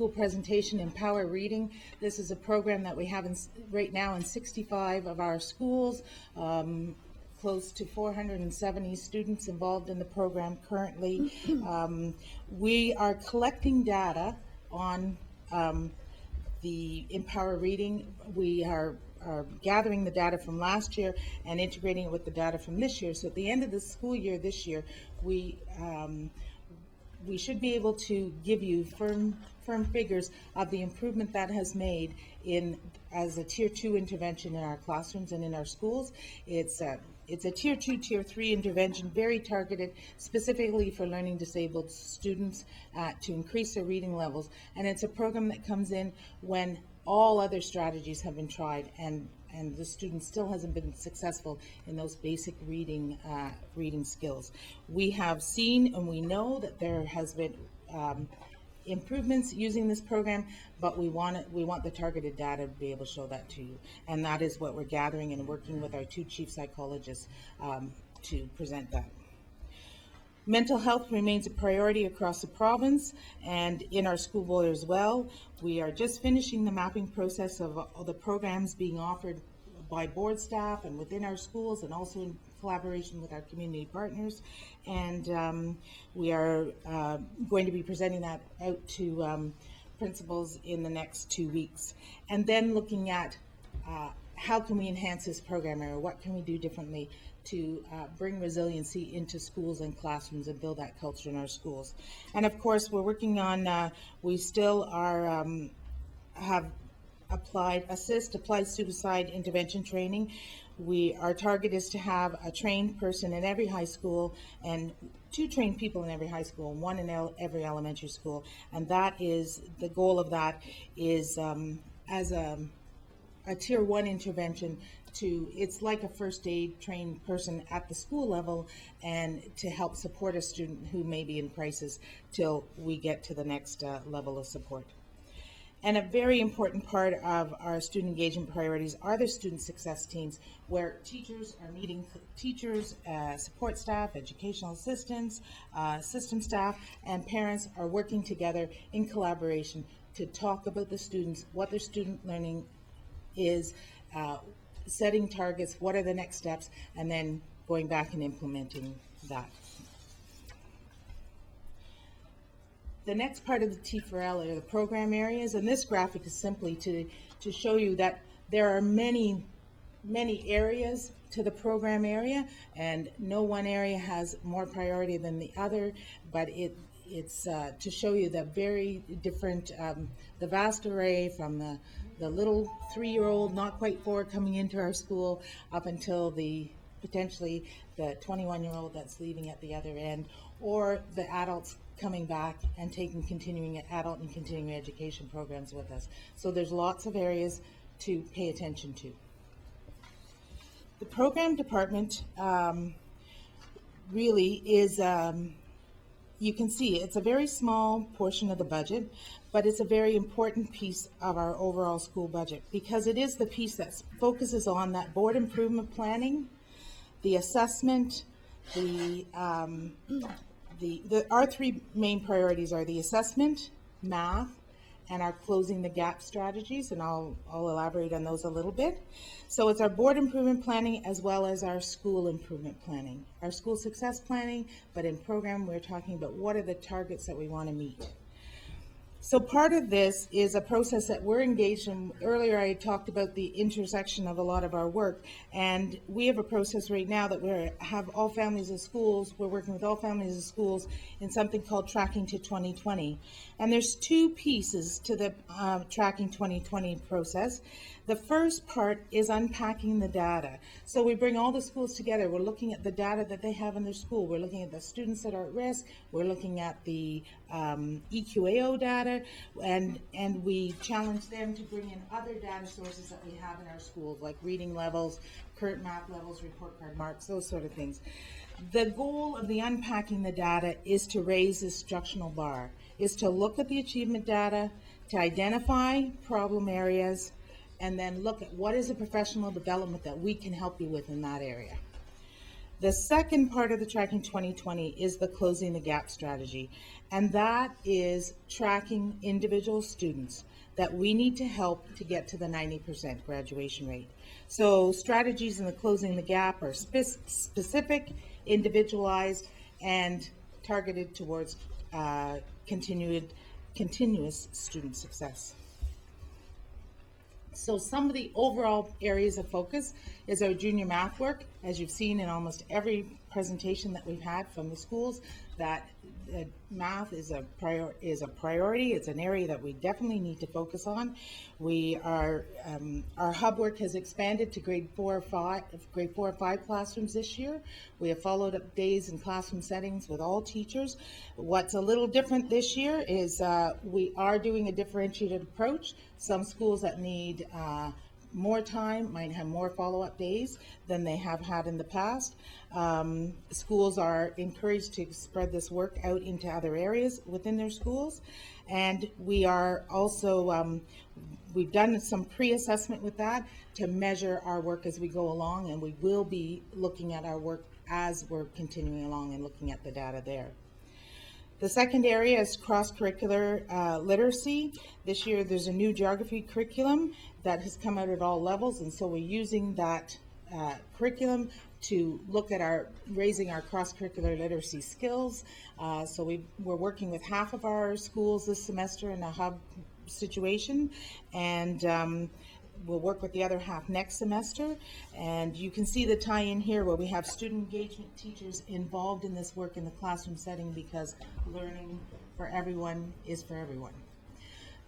presentation, Empower Reading. This is a program that we have right now in 65 of our schools. Close to 470 students involved in the program currently. We are collecting data on the Empower Reading. We are gathering the data from last year and integrating it with the data from this year. So at the end of the school year this year, we should be able to give you firm figures of the improvement that has made as a Tier 2 intervention in our classrooms and in our schools. It's a Tier 2, Tier 3 intervention, very targeted specifically for learning disabled students to increase their reading levels. And it's a program that comes in when all other strategies have been tried and the student still hasn't been successful in those basic reading skills. We have seen and we know that there has been improvements using this program, but we want the targeted data to be able to show that to you, and that is what we're gathering and working with our 2 chief psychologists to present that. Mental health remains a priority across the province and in our school board as well. We are just finishing the mapping process of the programs being offered by board staff and within our schools, and also in collaboration with our community partners. And we are going to be presenting that out to principals in the next 2 weeks. And then looking at how can we enhance this program area? What can we do differently to bring resiliency into schools and classrooms and build that culture in our schools? And of course, we're working on, we still are, have applied suicide intervention training. Our target is to have a trained person in every high school and 2 trained people in every high school and 1 in every elementary school. And that is, the goal of that is as a Tier 1 intervention it's like a first aid trained person at the school level, and to help support a student who may be in crisis till we get to the next level of support. And a very important part of our student engagement priorities are the student success teams, where teachers are meeting teachers, support staff, educational assistants, system staff, and parents are working together in collaboration to talk about the students, what their student learning is, setting targets, what are the next steps, and then going back and implementing that. The next part of the T4L are the program areas, and this graphic is simply to show you that there are many areas to the program area, and no one area has more priority than the other, but it's to show you the very different, the vast array from the little 3-year-old, not quite 4, coming into our school, up until potentially the 21-year-old that's leaving at the other end, or the adults coming back and taking continuing adult and continuing education programs with us. So there's lots of areas to pay attention to. The program department really is, you can see it's a very small portion of the budget, but it's a very important piece of our overall school budget, because it is the piece that focuses on that board improvement planning, the assessment, our three main priorities are the assessment, math, and our closing the gap strategies, and I'll elaborate on those a little bit. So it's our board improvement planning as well as our school improvement planning. Our school success planning, but in program we're talking about what are the targets that we want to meet. So part of this is a process that we're engaged in. Earlier I talked about the intersection of a lot of our work, and we have a process right now that we have all families of schools, we're working with all families of schools in something called Tracking to 2020. And there's two pieces to the Tracking 2020 process. The first part is unpacking the data. So we bring all the schools together. We're looking at the data that they have in their school. We're looking at the students that are at risk. We're looking at the EQAO data, and we challenge them to bring in other data sources that we have in our schools, like reading levels, current math levels, report card marks, those sort of things. The goal of the unpacking the data is to raise the instructional bar, is to look at the achievement data, to identify problem areas, and then look at what is the professional development that we can help you with in that area. The second part of the Tracking 2020 is the closing the gap strategy, and that is tracking individual students that we need to help to get to the 90% graduation rate. So strategies in the closing the gap are specific, individualized, and targeted towards continuous student success. So some of the overall areas of focus is our junior math work. As you've seen in almost every presentation that we've had from the schools, that math is a priority. It's an area that we definitely need to focus on. We are our hub work has expanded to grade 4 or 5 classrooms this year. We have followed up days in classroom settings with all teachers. What's a little different this year is we are doing a differentiated approach. Some schools that need more time might have more follow-up days than they have had in the past. Schools are encouraged to spread this work out into other areas within their schools. And we are also, we've done some pre-assessment with that to measure our work as we go along, and we will be looking at our work as we're continuing along and looking at the data there. The second area is cross-curricular literacy. This year there's a new geography curriculum that has come out at all levels, and so we're using that curriculum to look at raising our cross-curricular literacy skills. So we're working with half of our schools this semester in a hub situation, and we'll work with the other half next semester. And you can see the tie-in here where we have student engagement teachers involved in this work in the classroom setting, because learning for everyone is for everyone.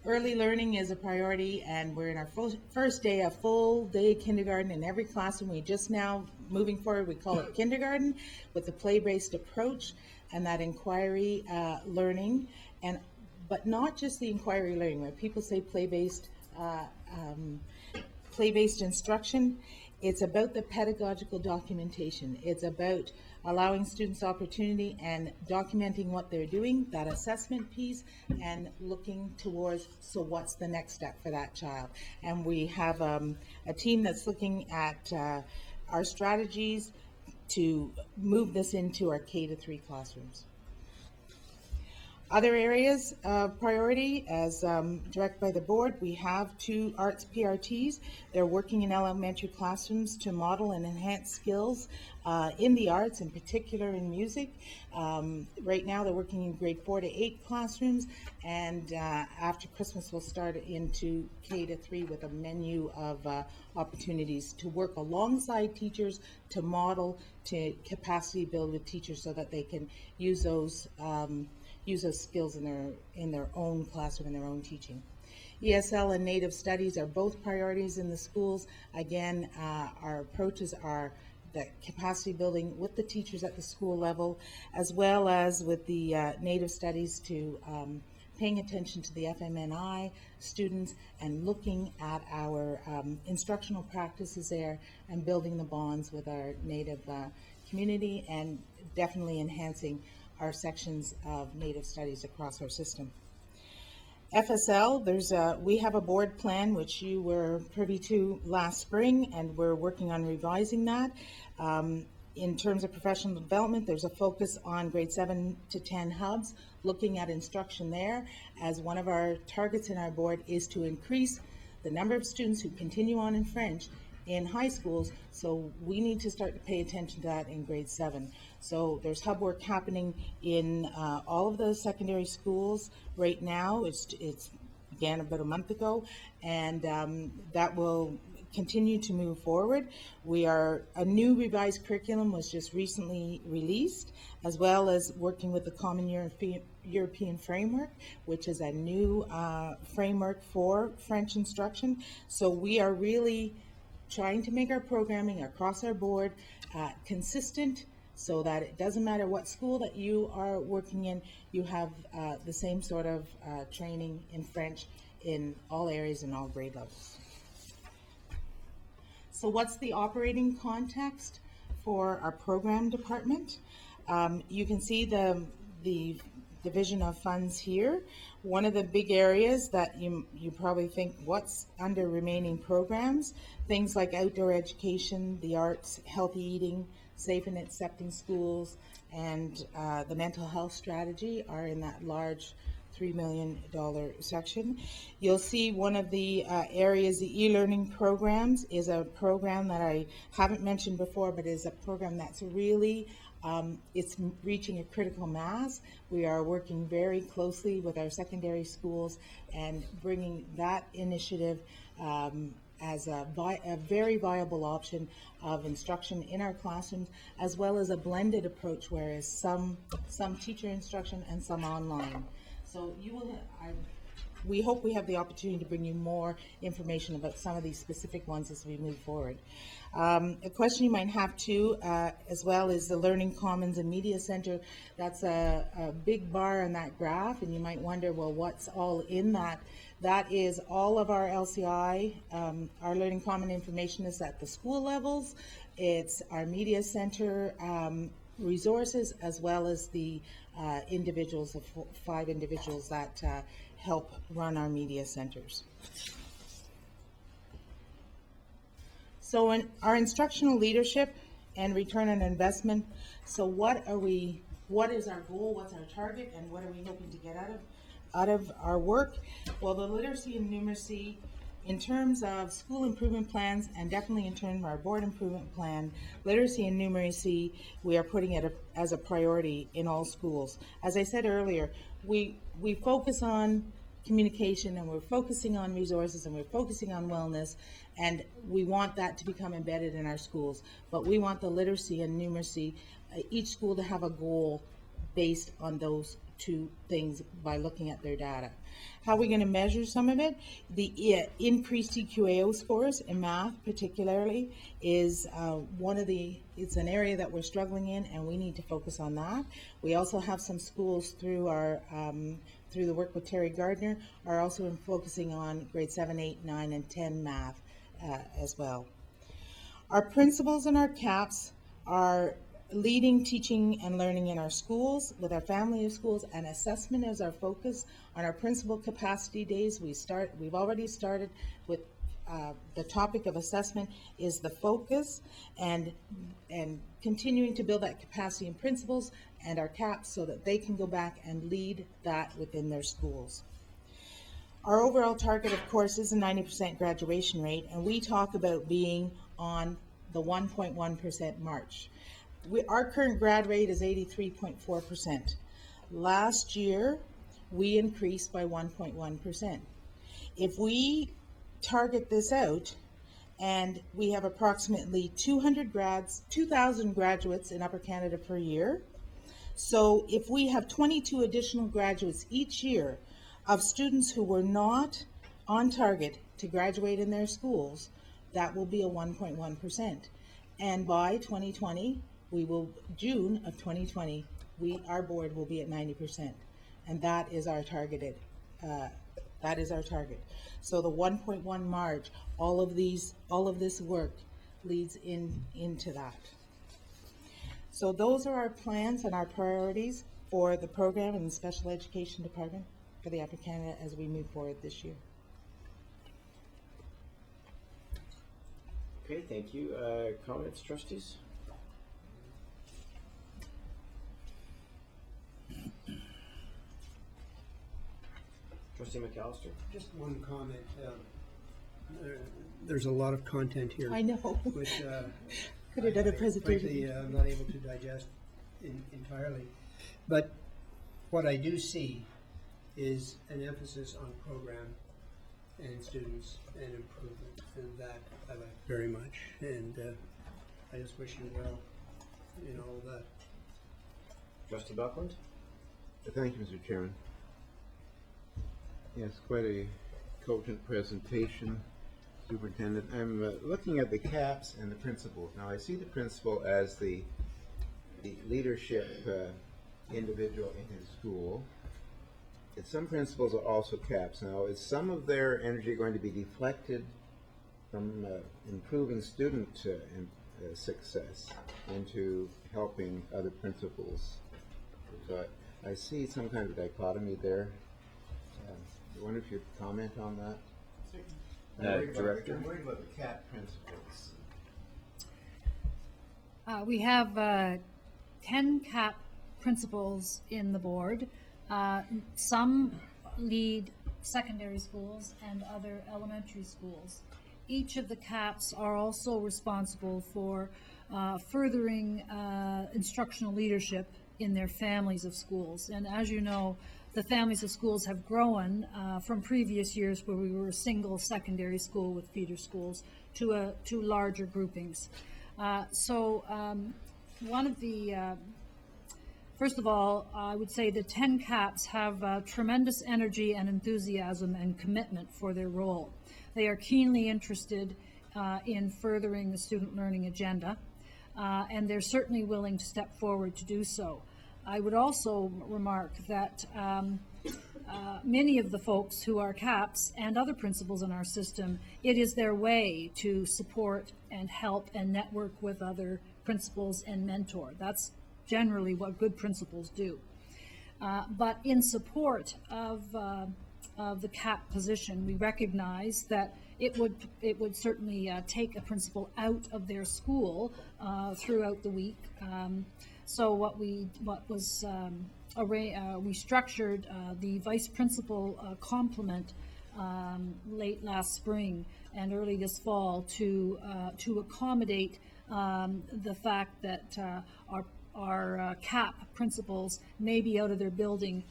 Early learning is a priority, and we're in our first day of full day kindergarten in every classroom. We just now, moving forward, we call it kindergarten with the play-based approach and that inquiry learning, but not just the inquiry learning. When people say play-based instruction, it's about the pedagogical documentation. It's about allowing students opportunity and documenting what they're doing, that assessment piece, and looking towards, so what's the next step for that child? And we have a team that's looking at our strategies to move this into our K-3 classrooms. Other areas of priority, as directed by the board, we have 2 arts PRTs. They're working in elementary classrooms to model and enhance skills in the arts, in particular in music. Right now they're working in grade 4 to 8 classrooms, and after Christmas we'll start into K-3 with a menu of opportunities to work alongside teachers, to model, to capacity build with teachers so that they can use those skills in their own classroom, in their own teaching. ESL and Native Studies are both priorities in the schools. Again, our approaches are the capacity building with the teachers at the school level, as well as with the Native Studies to paying attention to the FMNI students and looking at our instructional practices there and building the bonds with our Native community, and definitely enhancing our sections of Native Studies across our system. FSL, we have a board plan which you were privy to last spring, and we're working on revising that. In terms of professional development, there's a focus on grade 7 to 10 hubs, looking at instruction there, as one of our targets in our board is to increase the number of students who continue on in French in high schools, so we need to start to pay attention to that in grade 7. So there's hub work happening in all of the secondary schools right now. It's began about a month ago, and that will continue to move forward. A new revised curriculum was just recently released, as well as working with the Common European Framework, which is a new framework for French instruction. So we are really trying to make our programming across our board consistent, so that it doesn't matter what school that you are working in, you have the same sort of training in French in all areas and all grade levels. So what's the operating context for our program department? You can see the division of funds here. One of the big areas that you probably think, what's under remaining programs? Things like outdoor education, the arts, healthy eating, safe and accepting schools, and the mental health strategy are in that large $3 million section. You'll see one of the areas, the e-learning programs, is a program that I haven't mentioned before, but is a program that's really it's reaching a critical mass. We are working very closely with our secondary schools and bringing that initiative as a very viable option of instruction in our classrooms, as well as a blended approach, whereas some teacher instruction and some online. So we hope we have the opportunity to bring you more information about some of these specific ones as we move forward. A question you might have too, as well, is the Learning Commons and Media Center. That's a big bar on that graph, and you might wonder, well, what's all in that? That is all of our LCI, our Learning Common information is at the school levels. It's our media center resources, as well as the individuals, the 5 individuals that help run our media centers. So in our instructional leadership and return on investment, so what is our goal, what's our target, and what are we hoping to get out of our work? Well, the literacy and numeracy, in terms of school improvement plans, and definitely in terms of our board improvement plan, literacy and numeracy, we are putting it as a priority in all schools. As I said earlier, we focus on communication, and we're focusing on resources, and we're focusing on wellness, and we want that to become embedded in our schools. But we want the literacy and numeracy, each school to have a goal based on those 2 things by looking at their data. How are we going to measure some of it? The increased EQAO scores in math particularly is it's an area that we're struggling in, and we need to focus on that. We also have some schools through our through the work with Terry Gardner are also focusing on grade 7, 8, 9, and 10 math as well. Our principals and our CAPs are leading teaching and learning in our schools with our family of schools, and assessment is our focus. On our principal capacity days, we've already started with the topic of assessment is the focus, and continuing to build that capacity in principals and our CAPs so that they can go back and lead that within their schools. Our overall target, of course, is a 90% graduation rate, and we talk about being on the 1.1% march. Our current grad rate is 83.4%. Last year, we increased by 1.1%. If we target this out, and we have approximately 2,000 graduates in Upper Canada per year. So if we have 22 additional graduates each year of students who were not on target to graduate in their schools, that will be a 1.1%. And by 2020, June of 2020, our board will be at 90%, and that is our targeted. That is our target. So the 1.1 March, all of this work leads into that. So those are our plans and our priorities for the program and the special education department for the Upper Canada as we move forward this year. Okay, thank you. Comments, trustees? Trustee McAllister? Just one comment. There's a lot of content here. I know. Which, Could have done a presentation. frankly, I'm not able to digest entirely. But what I do see is an emphasis on program and students and improvement, and that I like very much. And I just wish you well in all of that. Trustee Buckland? Thank you, Mr. Chairman. Yes, quite a cogent presentation, Superintendent. I'm looking at the caps and the principal. Now, I see the principal as the leadership individual in his school. And some principals are also caps. Now, is some of their energy going to be deflected from improving student success into helping other principals? So I see some kind of dichotomy there. I wonder if you'd comment on that. Director? I'm worried about the cap principals. We have 10 CAP principals in the board. Some lead secondary schools and other elementary schools. Each of the CAPs are also responsible for furthering instructional leadership in their families of schools. And as you know, the families of schools have grown from previous years where we were a single secondary school with feeder schools to larger groupings. One of the first of all, I would say the 10 CAPs have tremendous energy and enthusiasm and commitment for their role. They are keenly interested in furthering the student learning agenda, and they're certainly willing to step forward to do so. I would also remark that many of the folks who are CAPs and other principals in our system, it is their way to support and help and network with other principals and mentor. That's generally what good principals do. But in support of the CAP position, we recognize that it would certainly take a principal out of their school throughout the week. We structured the vice principal complement late last spring and early this fall to accommodate the fact that our CAP principals may be out of their building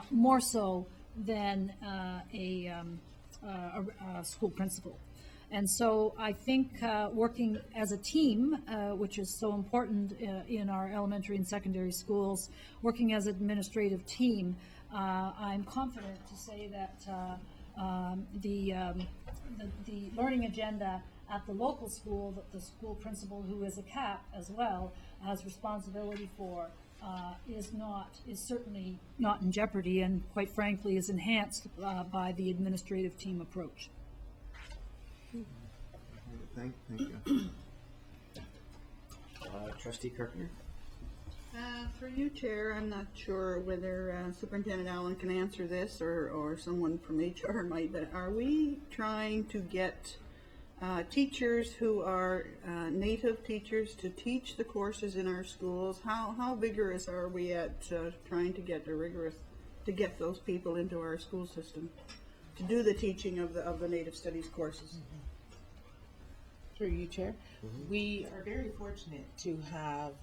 more so than a school principal. And so I think working as a team, which is so important in our elementary and secondary schools, working as an administrative team, I'm confident to say that the learning agenda at the local school, that the school principal, who is a CAP as well, has responsibility for, is certainly not in jeopardy, and quite frankly is enhanced by the administrative team approach. Thank you. Trustee Kirkner? For you, Chair, I'm not sure whether Superintendent Allen can answer this or someone from HR might, but are we trying to get teachers who are native teachers to teach the courses in our schools? How vigorous are we at trying to get those people into our school system to do the teaching of the Native Studies courses? Through you, Chair. We are very fortunate to have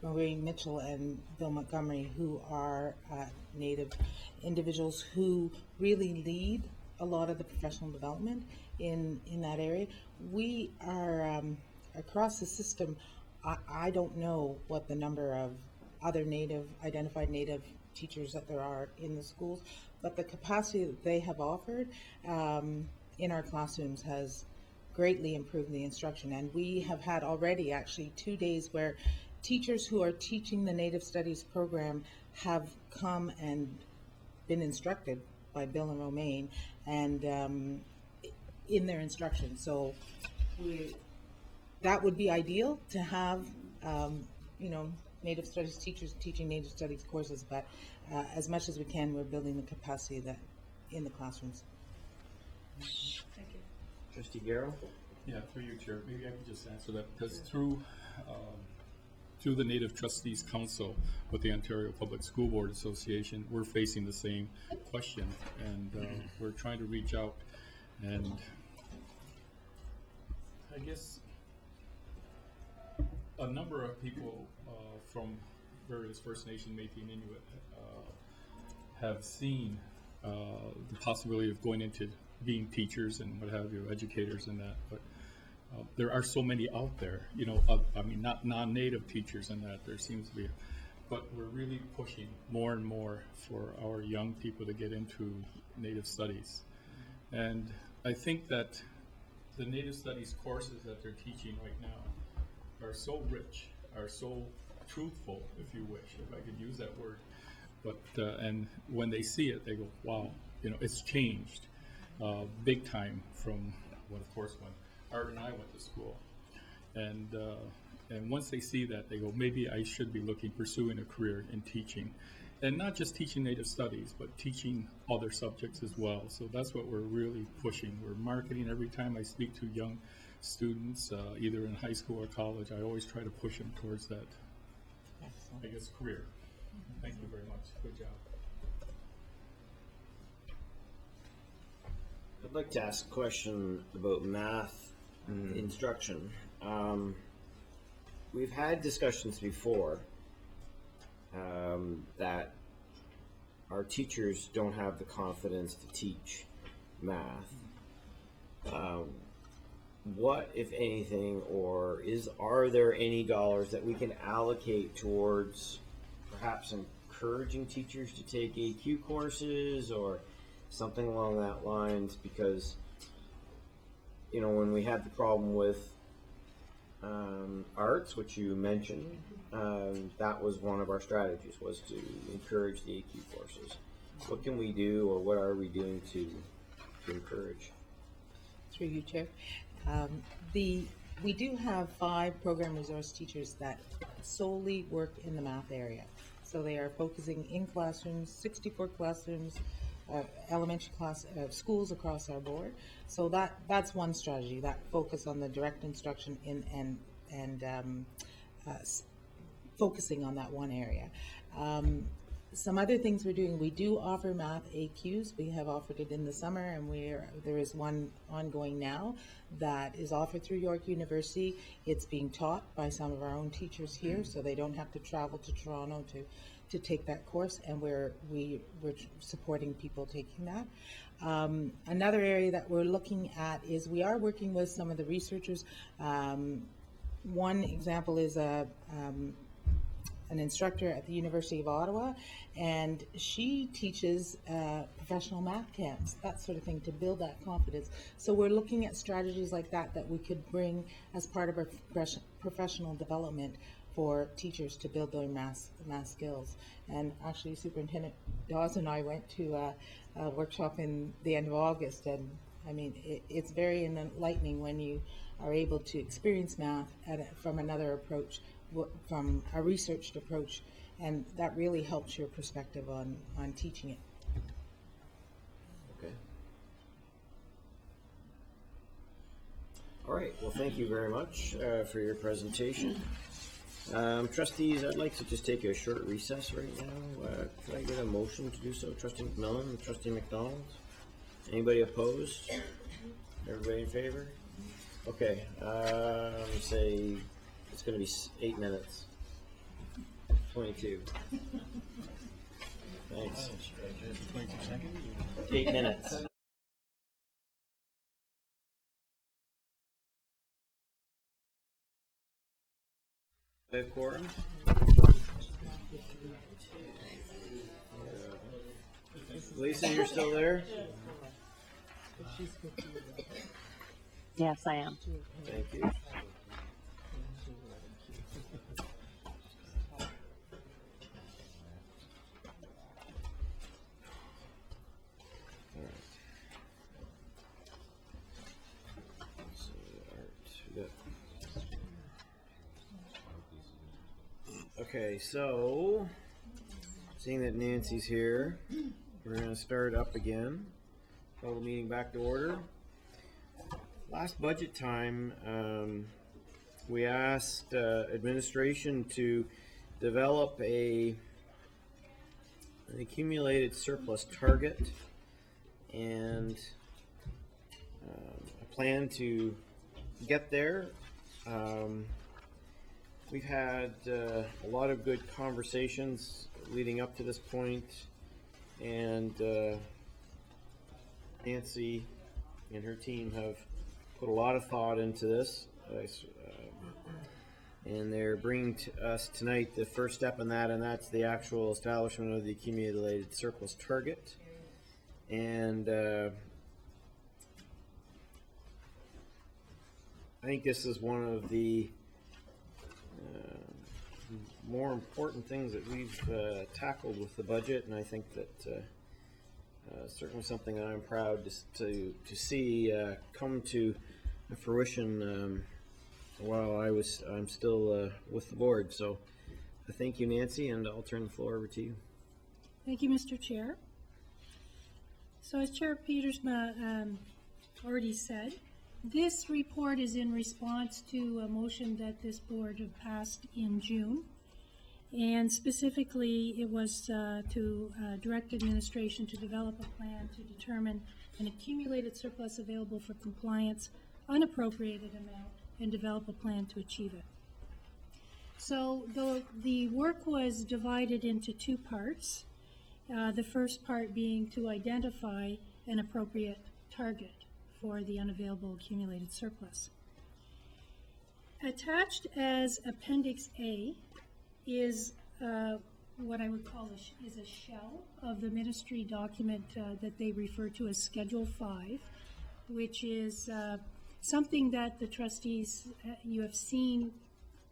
Marie Mitchell and Bill Montgomery, who are Native individuals who really lead a lot of the professional development in that area. We are across the system. I don't know what the number of other identified Native teachers that there are in the schools, but the capacity that they have offered in our classrooms has greatly improved the instruction. And we have had already actually 2 days where teachers who are teaching the Native Studies program have come and been instructed by Bill and Romaine and in their instruction. So that would be ideal to have, Native Studies teachers teaching Native Studies courses, but as much as we can, we're building the capacity that in the classrooms. Thank you. Trustee Garrow? Yeah, through you, Chair. Maybe I could just answer that, because through through the Native Trustees Council with the Ontario Public School Board Association, we're facing the same question, and we're trying to reach out, and I guess a number of people from various First Nation, Métis, and Inuit have seen the possibility of going into being teachers and what have you, educators and that, but there are so many out there, you know, I mean, not non-native teachers and that, there seems to be, but we're really pushing more and more for our young people to get into Native Studies. And I think that the Native Studies courses that they're teaching right now are so rich, are so truthful, if you wish, if I could use that word. But, and when they see it, they go, wow, you know, it's changed big time from, well, of course, when Art and I went to school. And once they see that, they go, maybe I should be pursuing a career in teaching. And not just teaching Native Studies, but teaching other subjects as well. So that's what we're really pushing. We're marketing. Every time I speak to young students, either in high school or college, I always try to push them towards that, I guess, career. Thank you very much. Good job. I'd like to ask a question about math instruction. We've had discussions before that our teachers don't have the confidence to teach math. What, if anything, are there any dollars that we can allocate towards perhaps encouraging teachers to take AQ courses or something along that lines? Because, you know, when we had the problem with arts, which you mentioned, that was one of our strategies, was to encourage the AQ courses. What can we do, or what are we doing to encourage? Through you, Chair. We do have 5 program resource teachers that solely work in the math area. So they are focusing in classrooms, 64 classrooms, elementary class schools across our board. So that's one strategy, that focus on the direct instruction and focusing on that one area. Some other things we're doing, we do offer math AQs. We have offered it in the summer, and there is one ongoing now that is offered through York University. It's being taught by some of our own teachers here, so they don't have to travel to Toronto to take that course, and we're supporting people taking that. Another area that we're looking at is we are working with some of the researchers. One example is an instructor at the University of Ottawa, and she teaches professional math camps, that sort of thing, to build that confidence. So we're looking at strategies like that we could bring as part of our professional development for teachers to build their math skills. And actually, Superintendent Dawes and I went to a workshop in the end of August, and I mean, it's very enlightening when you are able to experience math from another approach, from a researched approach, and that really helps your perspective on teaching it. Okay. All right. Well, thank you very much for your presentation. Trustees, I'd like to just take a short recess right now. Could I get a motion to do so? Trustee McMillan and Trustee McDonald? Anybody opposed? Everybody in favor? Okay. Say it's going to be 8 minutes. 22. Thanks. 8 minutes. Quorum? Lisa, you're still there? Yes, I am. Thank you. Okay, so seeing that Nancy's here, we're going to start up again. Call the meeting back to order. Last budget time, we asked administration to develop an accumulated surplus target and a plan to get there. We've had a lot of good conversations leading up to this point, and Nancy and her team have put a lot of thought into this, and they're bringing to us tonight the first step in that, and that's the actual establishment of the accumulated surplus target. And I think this is one of the more important things that we've tackled with the budget, and I think that certainly something that I'm proud to see come to fruition while I'm still with the board. So thank you, Nancy, and I'll turn the floor over to you. Thank you, Mr. Chair. So as Chair Petersma already said, this report is in response to a motion that this board had passed in June. And specifically, it was to direct administration to develop a plan to determine an accumulated surplus available for compliance, unappropriated amount, and develop a plan to achieve it. So the work was divided into two parts. The first part being to identify an appropriate target for the unavailable accumulated surplus. Attached as Appendix A is what I would call is a shell of the ministry document that they refer to as Schedule 5, which is something that the trustees, you have seen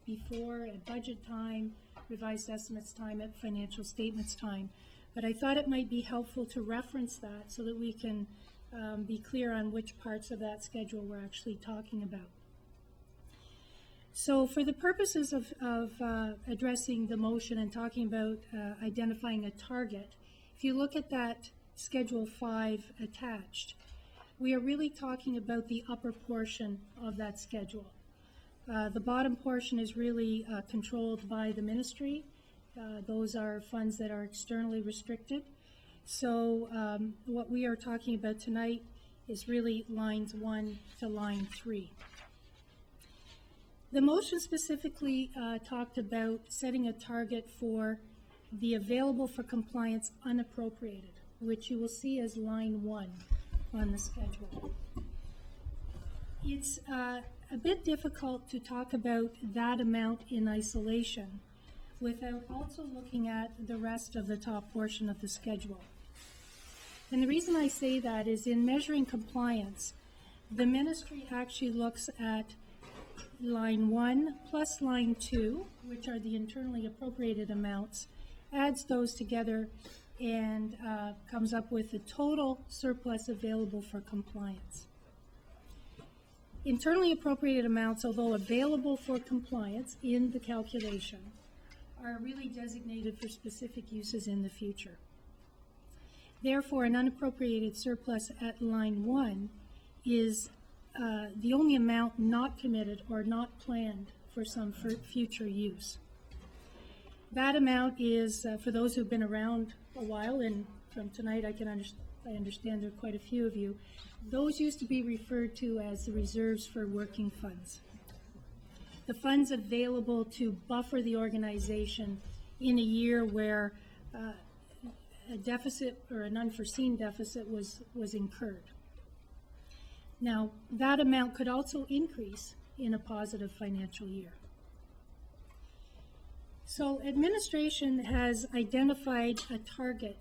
before at budget time, revised estimates time, at financial statements time. But I thought it might be helpful to reference that so that we can be clear on which parts of that schedule we're actually talking about. So for the purposes of addressing the motion and talking about identifying a target, if you look at that Schedule 5 attached, we are really talking about the upper portion of that schedule. The bottom portion is really controlled by the ministry. Those are funds that are externally restricted. So what we are talking about tonight is really lines 1 to line 3. The motion specifically talked about setting a target for the available for compliance unappropriated, which you will see as line 1 on the schedule. It's a bit difficult to talk about that amount in isolation without also looking at the rest of the top portion of the schedule. And the reason I say that is in measuring compliance, the ministry actually looks at line 1 plus line 2, which are the internally appropriated amounts, adds those together and comes up with the total surplus available for compliance. Internally appropriated amounts, although available for compliance in the calculation, are really designated for specific uses in the future. Therefore, an unappropriated surplus at line 1 is the only amount not committed or not planned for some future use. That amount is, for those who've been around a while, and from tonight I understand there are quite a few of you, those used to be referred to as the reserves for working funds. The funds available to buffer the organization in a year where a deficit or an unforeseen deficit was incurred. Now, that amount could also increase in a positive financial year. So administration has identified a target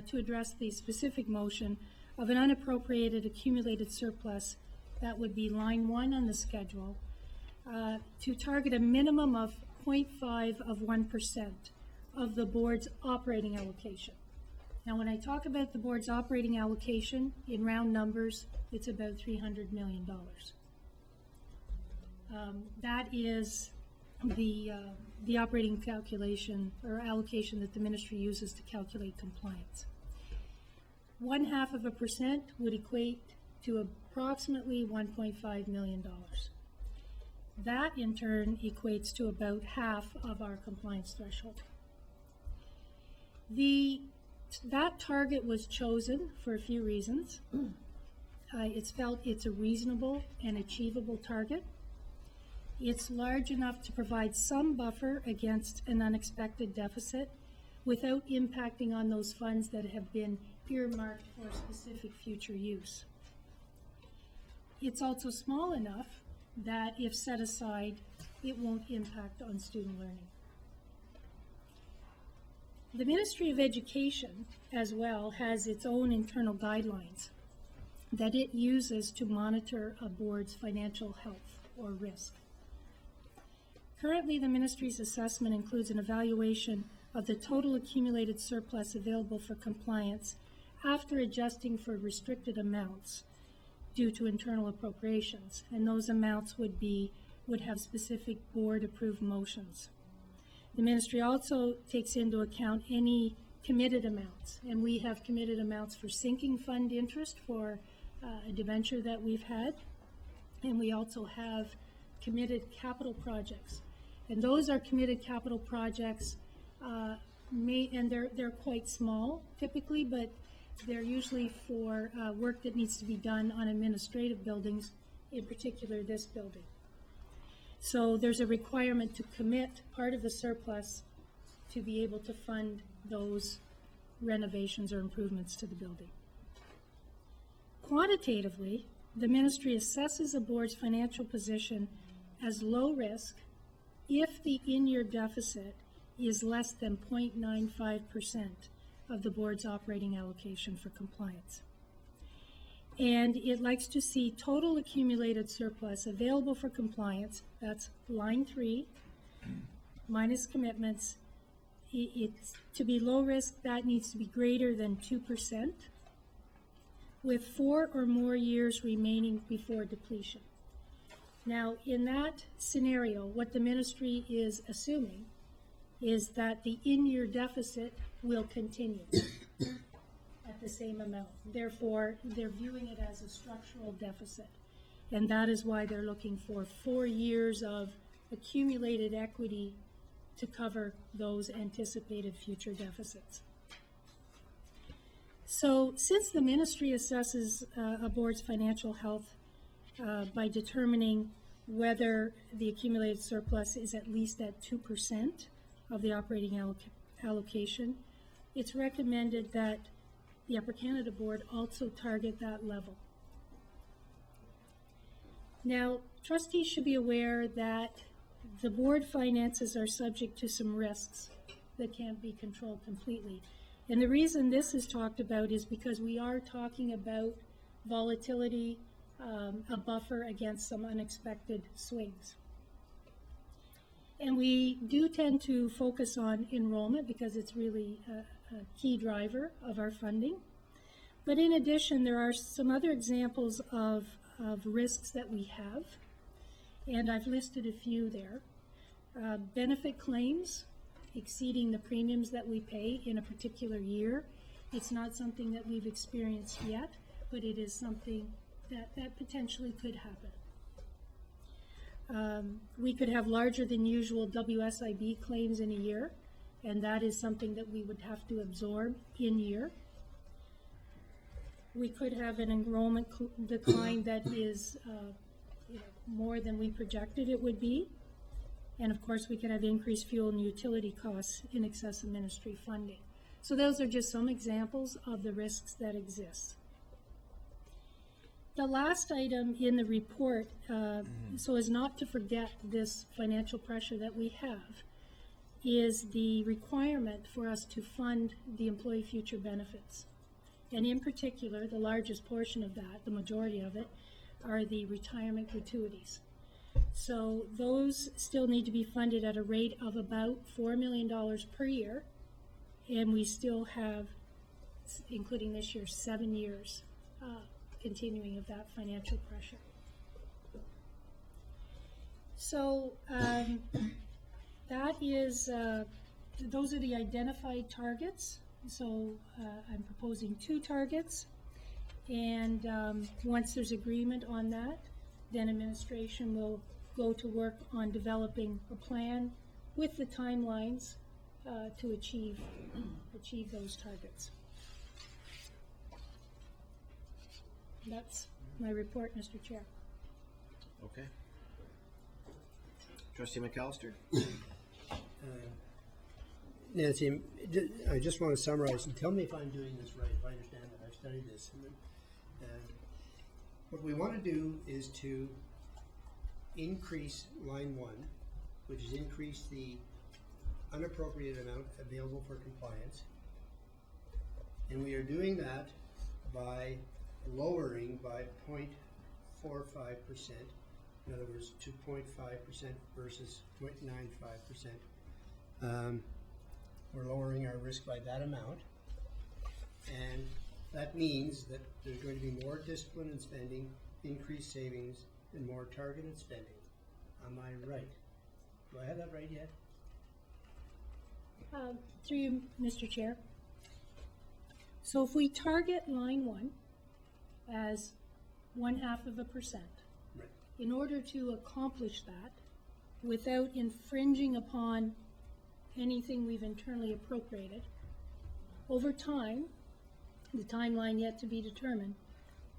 to address the specific motion of an unappropriated accumulated surplus that would be line 1 on the schedule to target a minimum of 0.5 of 1% of the board's operating allocation. Now, when I talk about the board's operating allocation, in round numbers, it's about $300 million. That is the operating calculation or allocation that the ministry uses to calculate compliance. 0.5% would equate to approximately $1.5 million. That in turn equates to about half of our compliance threshold. That target was chosen for a few reasons. It's felt it's a reasonable and achievable target. It's large enough to provide some buffer against an unexpected deficit without impacting on those funds that have been earmarked for specific future use. It's also small enough that if set aside, it won't impact on student learning. The Ministry of Education, as well, has its own internal guidelines that it uses to monitor a board's financial health or risk. Currently, the ministry's assessment includes an evaluation of the total accumulated surplus available for compliance after adjusting for restricted amounts due to internal appropriations, and those amounts would have specific board-approved motions. The ministry also takes into account any committed amounts, and we have committed amounts for sinking fund interest for a debenture that we've had, and we also have committed capital projects. And those are committed capital projects, and they're quite small typically, but they're usually for work that needs to be done on administrative buildings, in particular this building. So there's a requirement to commit part of the surplus to be able to fund those renovations or improvements to the building. Quantitatively, the ministry assesses a board's financial position as low risk if the in-year deficit is less than 0.95% of the board's operating allocation for compliance. And it likes to see total accumulated surplus available for compliance, that's line 3, minus commitments. It's to be low risk, that needs to be greater than 2%, with 4 or more years remaining before depletion. Now, in that scenario, what the ministry is assuming is that the in-year deficit will continue at the same amount. Therefore, they're viewing it as a structural deficit. And that is why they're looking for 4 years of accumulated equity to cover those anticipated future deficits. So since the ministry assesses a board's financial health by determining whether the accumulated surplus is at least at 2% of the operating allocation, it's recommended that the Upper Canada Board also target that level. Now, trustees should be aware that the board finances are subject to some risks that can't be controlled completely. And the reason this is talked about is because we are talking about volatility, a buffer against some unexpected swings. And we do tend to focus on enrollment because it's really a key driver of our funding. But in addition, there are some other examples of risks that we have, and I've listed a few there. Benefit claims exceeding the premiums that we pay in a particular year. It's not something that we've experienced yet, but it is something that potentially could happen. We could have larger than usual WSIB claims in a year, and that is something that we would have to absorb in year. We could have an enrollment decline that is more than we projected it would be. And of course, we could have increased fuel and utility costs in excess of ministry funding. So those are just some examples of the risks that exist. The last item in the report, so as not to forget this financial pressure that we have, is the requirement for us to fund the employee future benefits. And in particular, the largest portion of that, the majority of it, are the retirement gratuities. So those still need to be funded at a rate of about $4 million per year, and we still have, including this year, 7 years continuing of that financial pressure. So that is, those are the identified targets. So I'm proposing 2 targets, and once there's agreement on that, then administration will go to work on developing a plan with the timelines to achieve those targets. That's my report, Mr. Chair. Okay. Trustee McAllister? Nancy, I just want to summarize and tell me if I'm doing this right, if I understand that. I've studied this. What we want to do is to increase line 1, which is increase the unappropriated amount available for compliance. And we are doing that by lowering by 0.45%. In other words, 2.5% versus 0.95%. We're lowering our risk by that amount. And that means that there's going to be more discipline in spending, increased savings, and more targeted spending. Am I right? Do I have that right yet? Through you, Mr. Chair. So if we target line 1 as 0.5%, Right. in order to accomplish that without infringing upon anything we've internally appropriated, over time, the timeline yet to be determined,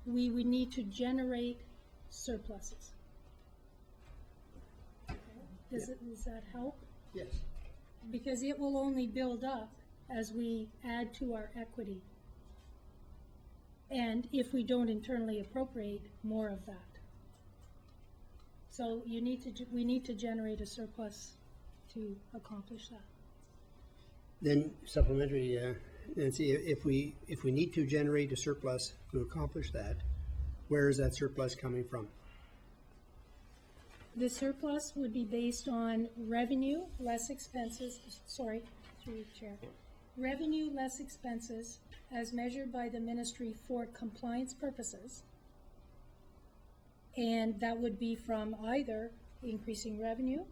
we would need to generate surpluses. Does that help? Yes. Because it will only build up as we add to our equity. And if we don't internally appropriate more of that. So we need to generate a surplus to accomplish that. Then supplementary, Nancy, if we need to generate a surplus to accomplish that, where is that surplus coming from? The surplus would be based on revenue less expenses, sorry, through the chair. Revenue less expenses as measured by the ministry for compliance purposes. And that would be from either increasing revenue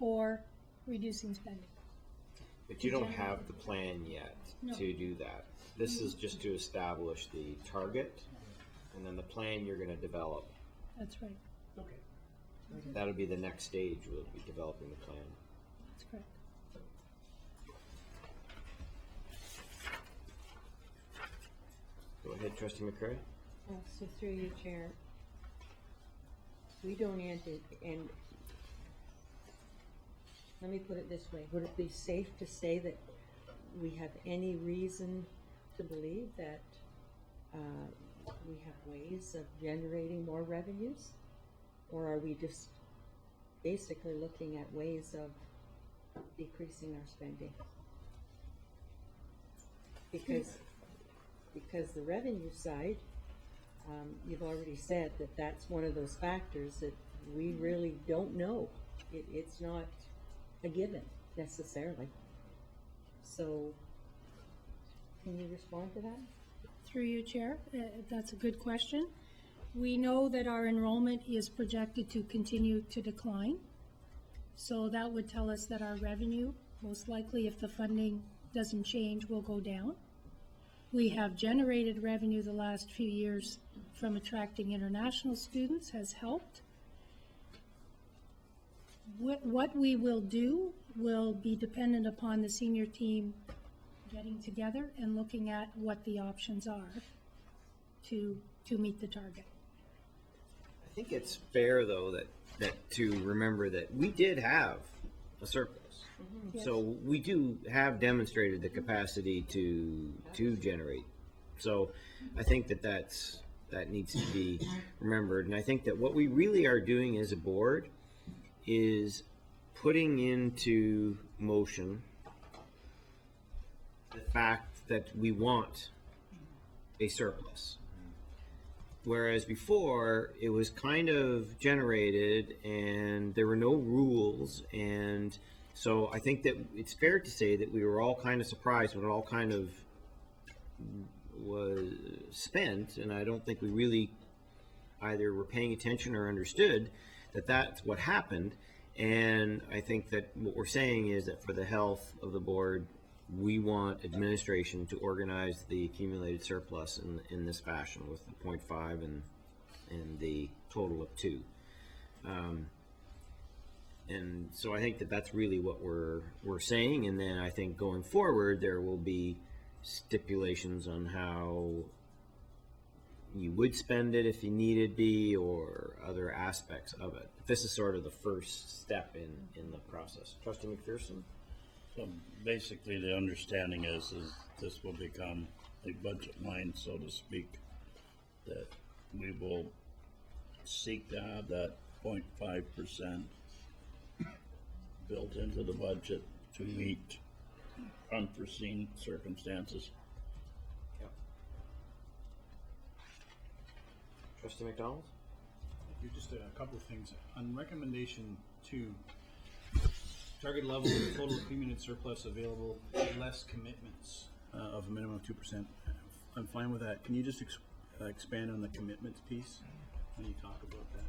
or reducing spending. But you don't have the plan yet No. to do that. This is just to establish the target, and then the plan you're gonna develop. That's right. Okay. That'll be the next stage, we'll be developing the plan. That's correct. Go ahead, Trustee McCray. So through you, Chair, we don't and let me put it this way, would it be safe to say that we have any reason to believe that we have ways of generating more revenues? Or are we just basically looking at ways of decreasing our spending? Because the revenue side, you've already said that that's one of those factors that we really don't know. It's not a given necessarily. So, can you respond to that? Through you, Chair, that's a good question. We know that our enrollment is projected to continue to decline. So that would tell us that our revenue, most likely if the funding doesn't change, will go down. We have generated revenue the last few years from attracting international students, has helped. What we will do will be dependent upon the senior team getting together and looking at what the options are to meet the target. I think it's fair, though, that to remember that we did have a surplus. Yes. So we do have demonstrated the capacity to generate. So I think that needs to be remembered. And I think that what we really are doing as a board is putting into motion the fact that we want a surplus. Whereas before, it was kind of generated and there were no rules. And so I think that it's fair to say that we were all kind of surprised when it all kind of was spent. And I don't think we really either were paying attention or understood that that's what happened. And I think that what we're saying is that for the health of the board, we want administration to organize the accumulated surplus in this fashion with the 0.5 and the total of 2. And so I think that that's really what we're saying, and then I think going forward, there will be stipulations on how you would spend it if you needed be, or other aspects of it. This is sort of the first step in the process. Trustee McPherson? So basically, the understanding is this will become a budget line, so to speak, that we will seek to have that 0.5% built into the budget to meet unforeseen circumstances. Trustee McDonald? Thank you. Just a couple of things. On recommendation 2, target level of total accumulated surplus available, less commitments of a minimum of 2%. I'm fine with that. Can you just expand on the commitments piece when you talk about that?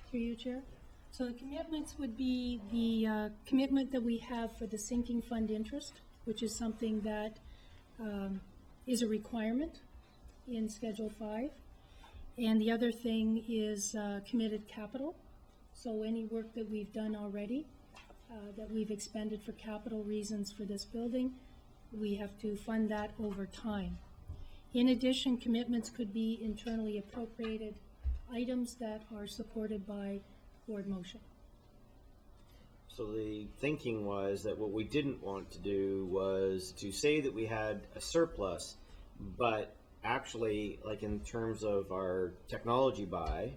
Through you, Chair. So the commitments would be the commitment that we have for the sinking fund interest, which is something that is a requirement in Schedule 5. And the other thing is committed capital. So any work that we've done already, that we've expended for capital reasons for this building, we have to fund that over time. In addition, commitments could be internally appropriated items that are supported by board motion. So the thinking was that what we didn't want to do was to say that we had a surplus, but actually, like in terms of our technology buy,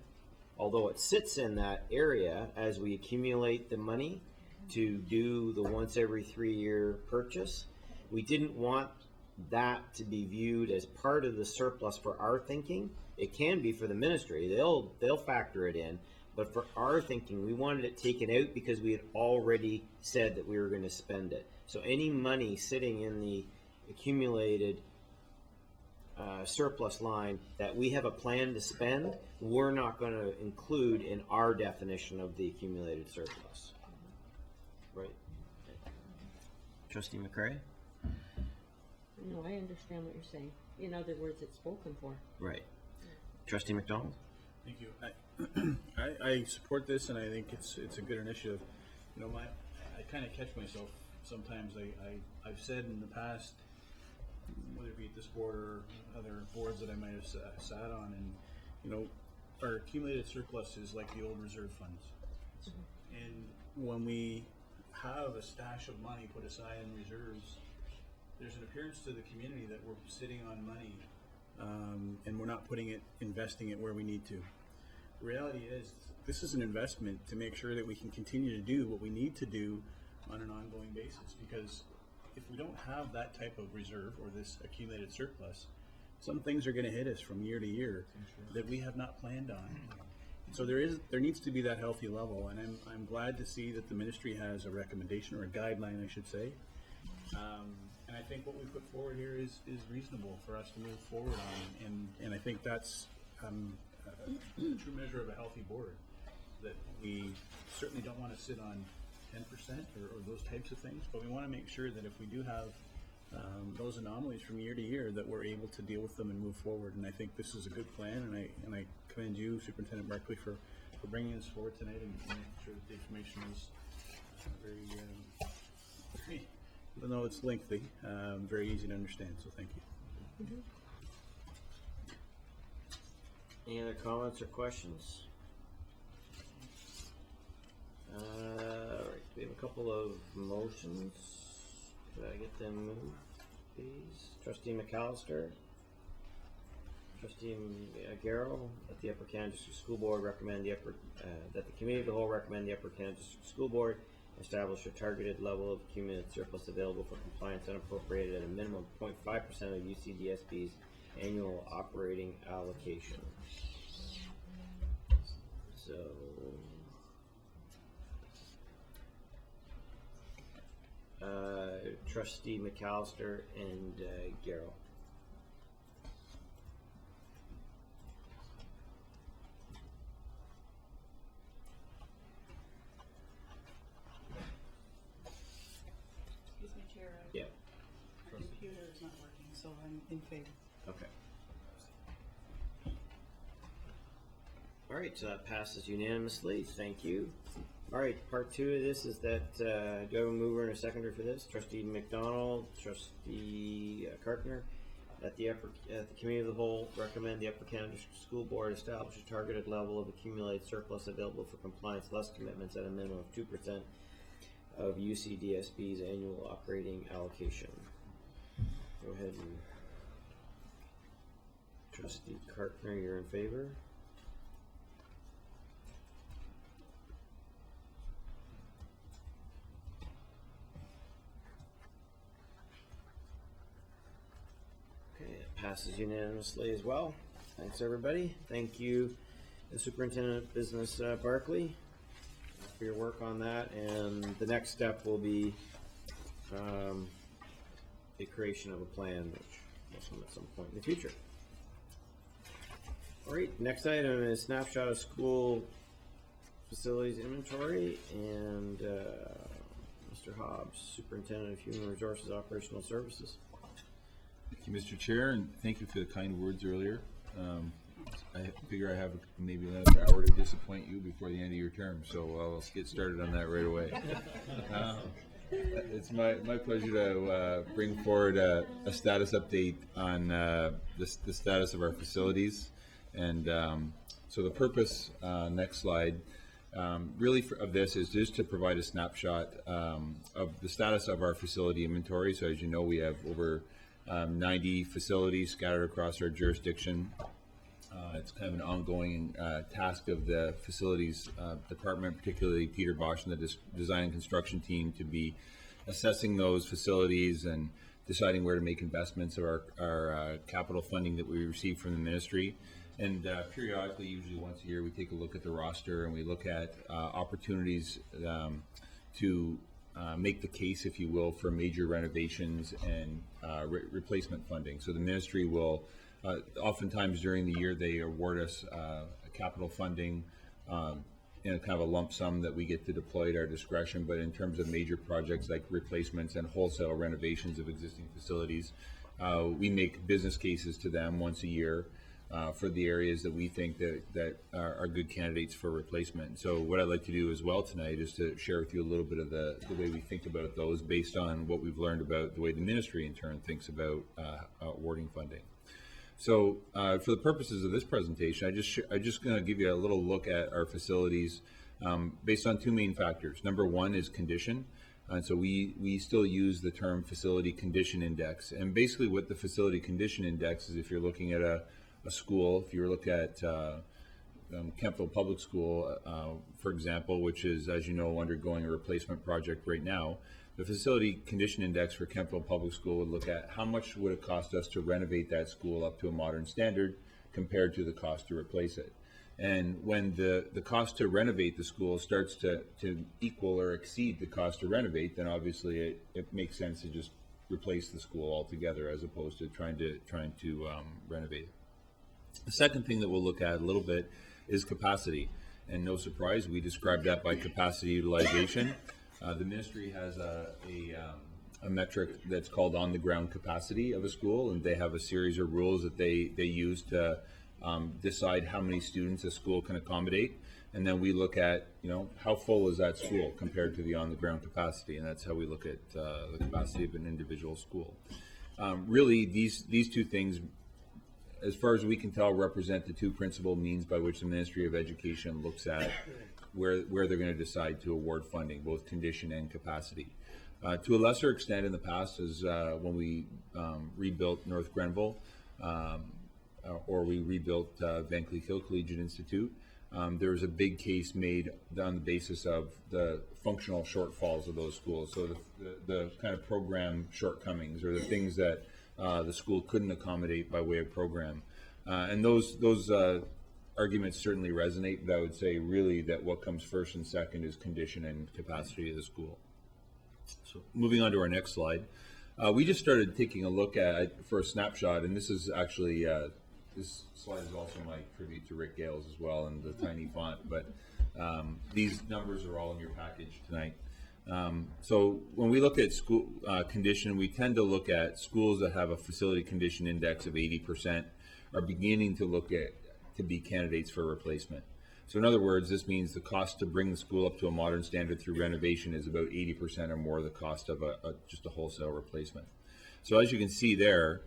although it sits in that area as we accumulate the money to do the once every 3-year purchase, we didn't want that to be viewed as part of the surplus for our thinking. It can be for the ministry, they'll factor it in, but for our thinking, we wanted it taken out because we had already said that we were going to spend it. So any money sitting in the accumulated surplus line that we have a plan to spend, we're not going to include in our definition of the accumulated surplus. Right? Trustee McCray? No, I understand what you're saying. In other words, it's spoken for. Right. Trustee McDonald? Thank you. I support this, and I think it's a good initiative. You know, I kind of catch myself sometimes. I've said in the past, whether it be at this board or other boards that I might have sat on, and you know, our accumulated surplus is like the old reserve funds. And when we have a stash of money put aside in reserves, there's an appearance to the community that we're sitting on money, and we're not investing it where we need to. The reality is, this is an investment to make sure that we can continue to do what we need to do on an ongoing basis, because if we don't have that type of reserve or this accumulated surplus, some things are going to hit us from year to year that we have not planned on. So there needs to be that healthy level, and I'm glad to see that the ministry has a recommendation, or a guideline, I should say. And I think what we put forward here is reasonable for us to move forward on, and I think that's a true measure of a healthy board, that we certainly don't want to sit on 10% or those types of things, but we want to make sure that if we do have those anomalies from year to year, that we're able to deal with them and move forward. And I think this is a good plan, and I commend you, Superintendent Barkley, for bringing this forward tonight and making sure that the information is very, even though it's lengthy, very easy to understand. So thank you. Any other comments or questions? All right, we have a couple of motions. Could I get them moved, please? Trustee McAllister. Trustee Garrow, that the Upper Canada District School Board recommend that the Committee of the Whole recommend the Upper Canada District School Board establish a targeted level of accumulated surplus available for compliance unappropriated at a minimum of 0.5% of UCDSB's annual operating allocation. So, Trustee McAllister and Garrow. Excuse me, Chair. Yeah. My computer is not working, so I'm in favor. Okay. All right, so that passes unanimously. Thank you. All right, part two of this is that, do I have a mover and a seconder for this? Trustee McDonald, Trustee Carpenter, at the Committee of the Whole, recommend the Upper Canada School Board establish a targeted level of accumulated surplus available for compliance, less commitments at a minimum of 2% of UCDSB's annual operating allocation. Go ahead and, Trustee Carpenter, you're in favor? Okay, it passes unanimously as well. Thanks, everybody. Thank you, the Superintendent of Business, Barkley, for your work on that. And the next step will be the creation of a plan, which will come at some point in the future. All right, next item is snapshot of school facilities inventory, and Mr. Hobbs, Superintendent of Human Resources Operational Services. Thank you, Mr. Chair, and thank you for the kind words earlier. I figure I have maybe another hour to disappoint you before the end of your term, so I'll get started on that right away. It's my pleasure to bring forward a status update on the status of our facilities. And so the purpose, next slide, really of this is just to provide a snapshot of the status of our facility inventory. So as you know, we have over 90 facilities scattered across our jurisdiction. It's kind of an ongoing task of the facilities department, particularly Peter Bosch and the design and construction team, to be assessing those facilities and deciding where to make investments of our capital funding that we receive from the ministry. And periodically, usually once a year, we take a look at the roster and we look at opportunities to make the case, if you will, for major renovations and replacement funding. So the ministry will, oftentimes during the year, they award us capital funding in a kind of a lump sum that we get to deploy at our discretion. But in terms of major projects like replacements and wholesale renovations of existing facilities, we make business cases to them once a year for the areas that we think that are good candidates for replacement. So what I'd like to do as well tonight is to share with you a little bit of the way we think about those based on what we've learned about the way the ministry in turn thinks about awarding funding. So for the purposes of this presentation, I'm just going to give you a little look at our facilities based on two main factors. Number one is condition. And so we still use the term facility condition index. And basically what the facility condition index is, if you're looking at a school, if you look at Kemptville Public School, for example, which is, as you know, undergoing a replacement project right now, the facility condition index for Kemptville Public School would look at how much would it cost us to renovate that school up to a modern standard compared to the cost to replace it. And when the cost to renovate the school starts to equal or exceed the cost to renovate, then obviously it makes sense to just replace the school altogether as opposed to trying to renovate it. The second thing that we'll look at a little bit is capacity. And no surprise, we describe that by capacity utilization. The ministry has a metric that's called on-the-ground capacity of a school, and they have a series of rules that they use to decide how many students a school can accommodate. And then we look at, how full is that school compared to the on-the-ground capacity, and that's how we look at the capacity of an individual school. Really, these two things, as far as we can tell, represent the two principal means by which the Ministry of Education looks at where they're going to decide to award funding, both condition and capacity. To a lesser extent in the past is when we rebuilt North Grenville or we rebuilt Van Cleef Hill Collegiate Institute. There was a big case made on the basis of the functional shortfalls of those schools. So the kind of program shortcomings or the things that the school couldn't accommodate by way of program. And those arguments certainly resonate, but I would say really that what comes first and second is condition and capacity of the school. So moving on to our next slide. We just started taking a look at, for a snapshot, and this is actually, this slide is also my tribute to Rick Gales as well in the tiny font, but these numbers are all in your package tonight. So when we look at school condition, we tend to look at schools that have a facility condition index of 80% are beginning to look at to be candidates for replacement. So in other words, this means the cost to bring the school up to a modern standard through renovation is about 80% or more the cost of just a wholesale replacement. So as you can see there,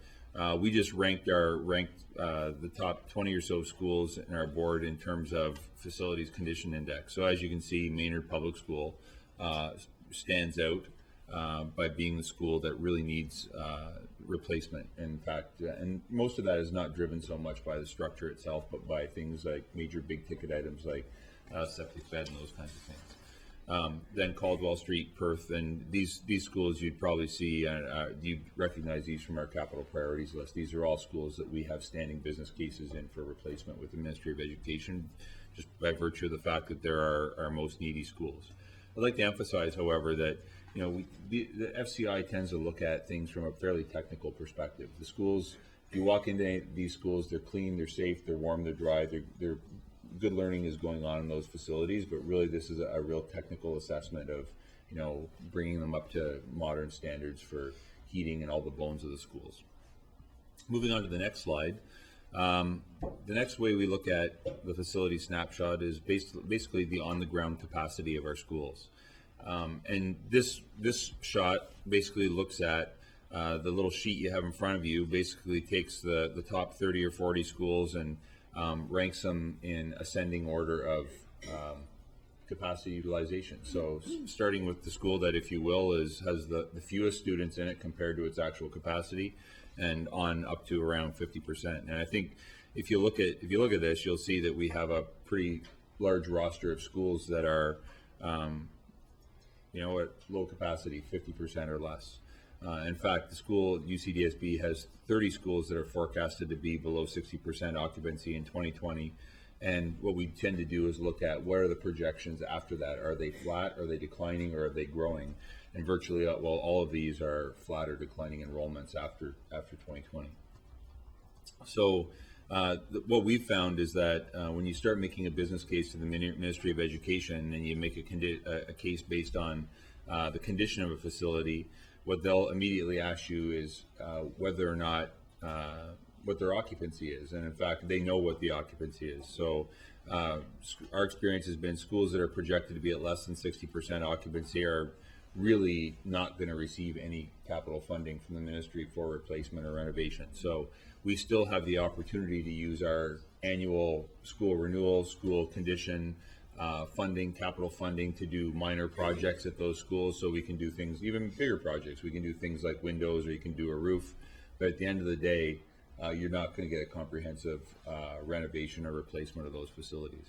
we just ranked the top 20 or so schools in our board in terms of facilities condition index. So as you can see, Maynard Public School stands out by being the school that really needs replacement. In fact, and most of that is not driven so much by the structure itself, but by things like major big ticket items like septic bed and those kinds of things. Then Caldwell Street, Perth, and these schools you'd probably see, you'd recognize these from our capital priorities list. These are all schools that we have standing business cases in for replacement with the Ministry of Education, just by virtue of the fact that they're our most needy schools. I'd like to emphasize, however, that the FCI tends to look at things from a fairly technical perspective. The schools, if you walk into these schools, they're clean, they're safe, they're warm, they're dry, they're good learning is going on in those facilities, but really this is a real technical assessment of, bringing them up to modern standards for heating and all the bones of the schools. Moving on to the next slide. The next way we look at the facility snapshot is basically the on-the-ground capacity of our schools. And this shot basically looks at the little sheet you have in front of you, basically takes the top 30 or 40 schools and ranks them in ascending order of capacity utilization. So starting with the school that, if you will, has the fewest students in it compared to its actual capacity, and on up to around 50%. And I think if you look at this, you'll see that we have a pretty large roster of schools that are at low capacity, 50% or less. In fact, the school, UCDSB, has 30 schools that are forecasted to be below 60% occupancy in 2020. And what we tend to do is look at what are the projections after that. Are they flat, are they declining, or are they growing? And virtually, all of these are flat or declining enrollments after 2020. So what we've found is that when you start making a business case to the Ministry of Education and you make a case based on the condition of a facility, what they'll immediately ask you is whether or not what their occupancy is. And in fact, they know what the occupancy is. So our experience has been schools that are projected to be at less than 60% occupancy are really not going to receive any capital funding from the ministry for replacement or renovation. So we still have the opportunity to use our annual school renewal, school condition funding, capital funding, to do minor projects at those schools. So we can do things, even bigger projects. We can do things like windows, or you can do a roof. But at the end of the day, you're not going to get a comprehensive renovation or replacement of those facilities.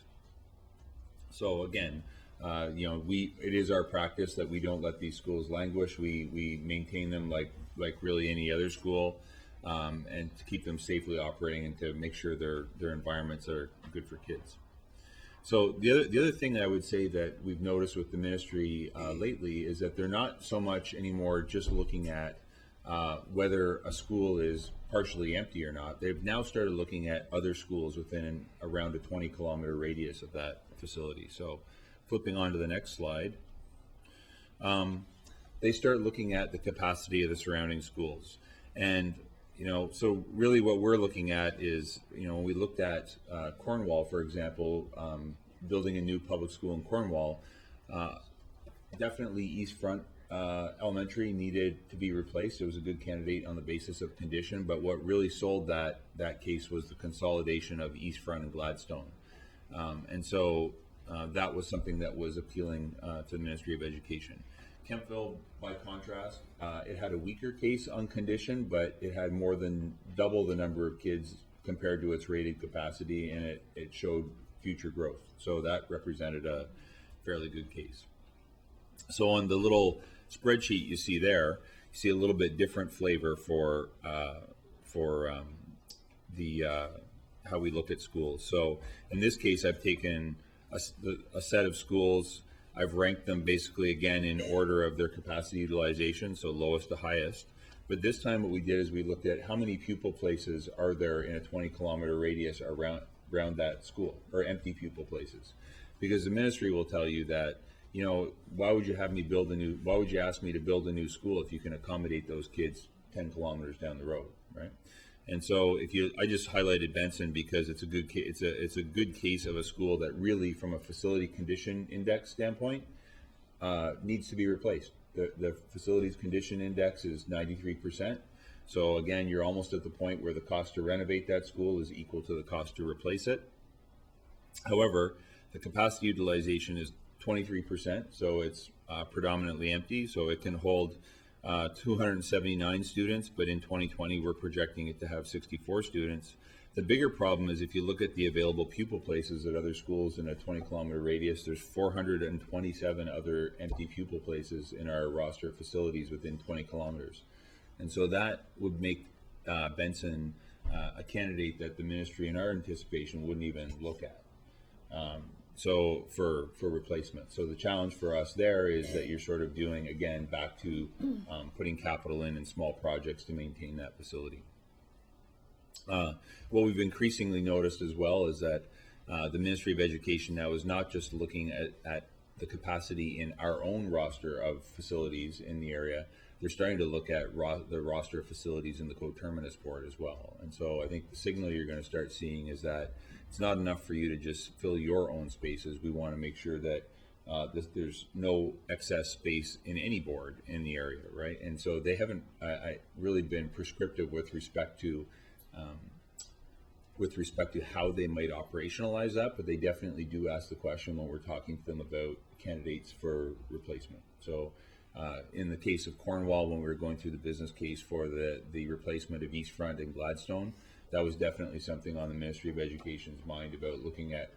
So again, it is our practice that we don't let these schools languish. We maintain them like really any other school, and to keep them safely operating and to make sure their environments are good for kids. So the other thing that I would say that we've noticed with the ministry lately is that they're not so much anymore just looking at whether a school is partially empty or not. They've now started looking at other schools within around a 20-kilometer radius of that facility. So flipping on to the next slide, they start looking at the capacity of the surrounding schools. And so really what we're looking at is, when we looked at Cornwall, for example, building a new public school in Cornwall, definitely East Front Elementary needed to be replaced. It was a good candidate on the basis of condition, but what really sold that case was the consolidation of East Front and Gladstone. And so that was something that was appealing to the Ministry of Education. Kempville, by contrast, it had a weaker case on condition, but it had more than double the number of kids compared to its rated capacity, and it showed future growth. So that represented a fairly good case. So on the little spreadsheet you see there, you see a little bit different flavor for how we look at schools. So in this case, I've taken a set of schools. I've ranked them basically again in order of their capacity utilization, so lowest to highest. But this time what we did is we looked at how many pupil places are there in a 20-kilometer radius around that school, or empty pupil places. Because the ministry will tell you that, why would you ask me to build a new school if you can accommodate those kids 10 kilometers down the road, right? And so I just highlighted Benson because it's a good it's a good case of a school that really, from a facility condition index standpoint, needs to be replaced. The facilities condition index is 93%. So again, you're almost at the point where the cost to renovate that school is equal to the cost to replace it. However, the capacity utilization is 23%, so it's predominantly empty, so it can hold 279 students, but in 2020 we're projecting it to have 64 students. The bigger problem is if you look at the available pupil places at other schools in a 20-kilometer radius, there's 427 other empty pupil places in our roster of facilities within 20 kilometers. And so that would make Benson a candidate that the ministry, in our anticipation, wouldn't even look at. So for replacement. So the challenge for us there is that you're sort of doing, again, back to putting capital in small projects to maintain that facility. What we've increasingly noticed as well is that the Ministry of Education now is not just looking at the capacity in our own roster of facilities in the area. They're starting to look at the roster of facilities in the coterminous board as well. And so I think the signal you're going to start seeing is that it's not enough for you to just fill your own spaces. We want to make sure that there's no excess space in any board in the area, right? And so they haven't really been prescriptive with respect to how they might operationalize that, but they definitely do ask the question when we're talking to them about candidates for replacement. So in the case of Cornwall, when we were going through the business case for the replacement of East Front and Gladstone, that was definitely something on the Ministry of Education's mind about looking at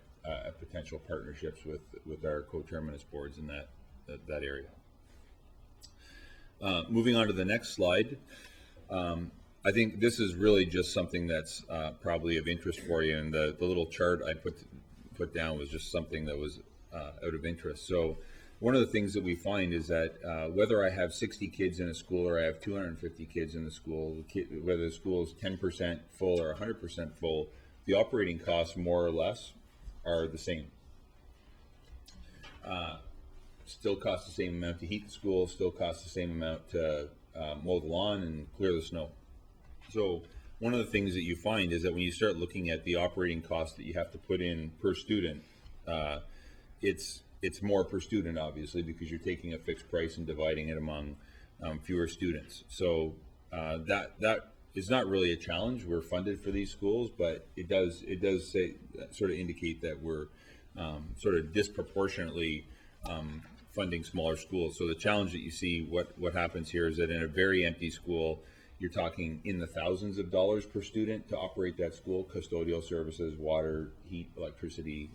potential partnerships with our coterminous boards in that area. Moving on to the next slide. I think this is really just something that's probably of interest for you, and the little chart I put down was just something that was out of interest. So one of the things that we find is that whether I have 60 kids in a school or I have 250 kids in the school, whether the school is 10% full or 100% full, the operating costs more or less are the same. Still costs the same amount to heat the school, still costs the same amount to mow the lawn and clear the snow. So one of the things that you find is that when you start looking at the operating costs that you have to put in per student, it's more per student, obviously, because you're taking a fixed price and dividing it among fewer students. So that is not really a challenge. We're funded for these schools, but it does sort of indicate that we're sort of disproportionately funding smaller schools. So the challenge that you see, what happens here is that in a very empty school, you're talking in the thousands of dollars per student to operate that school, custodial services, water, heat, electricity,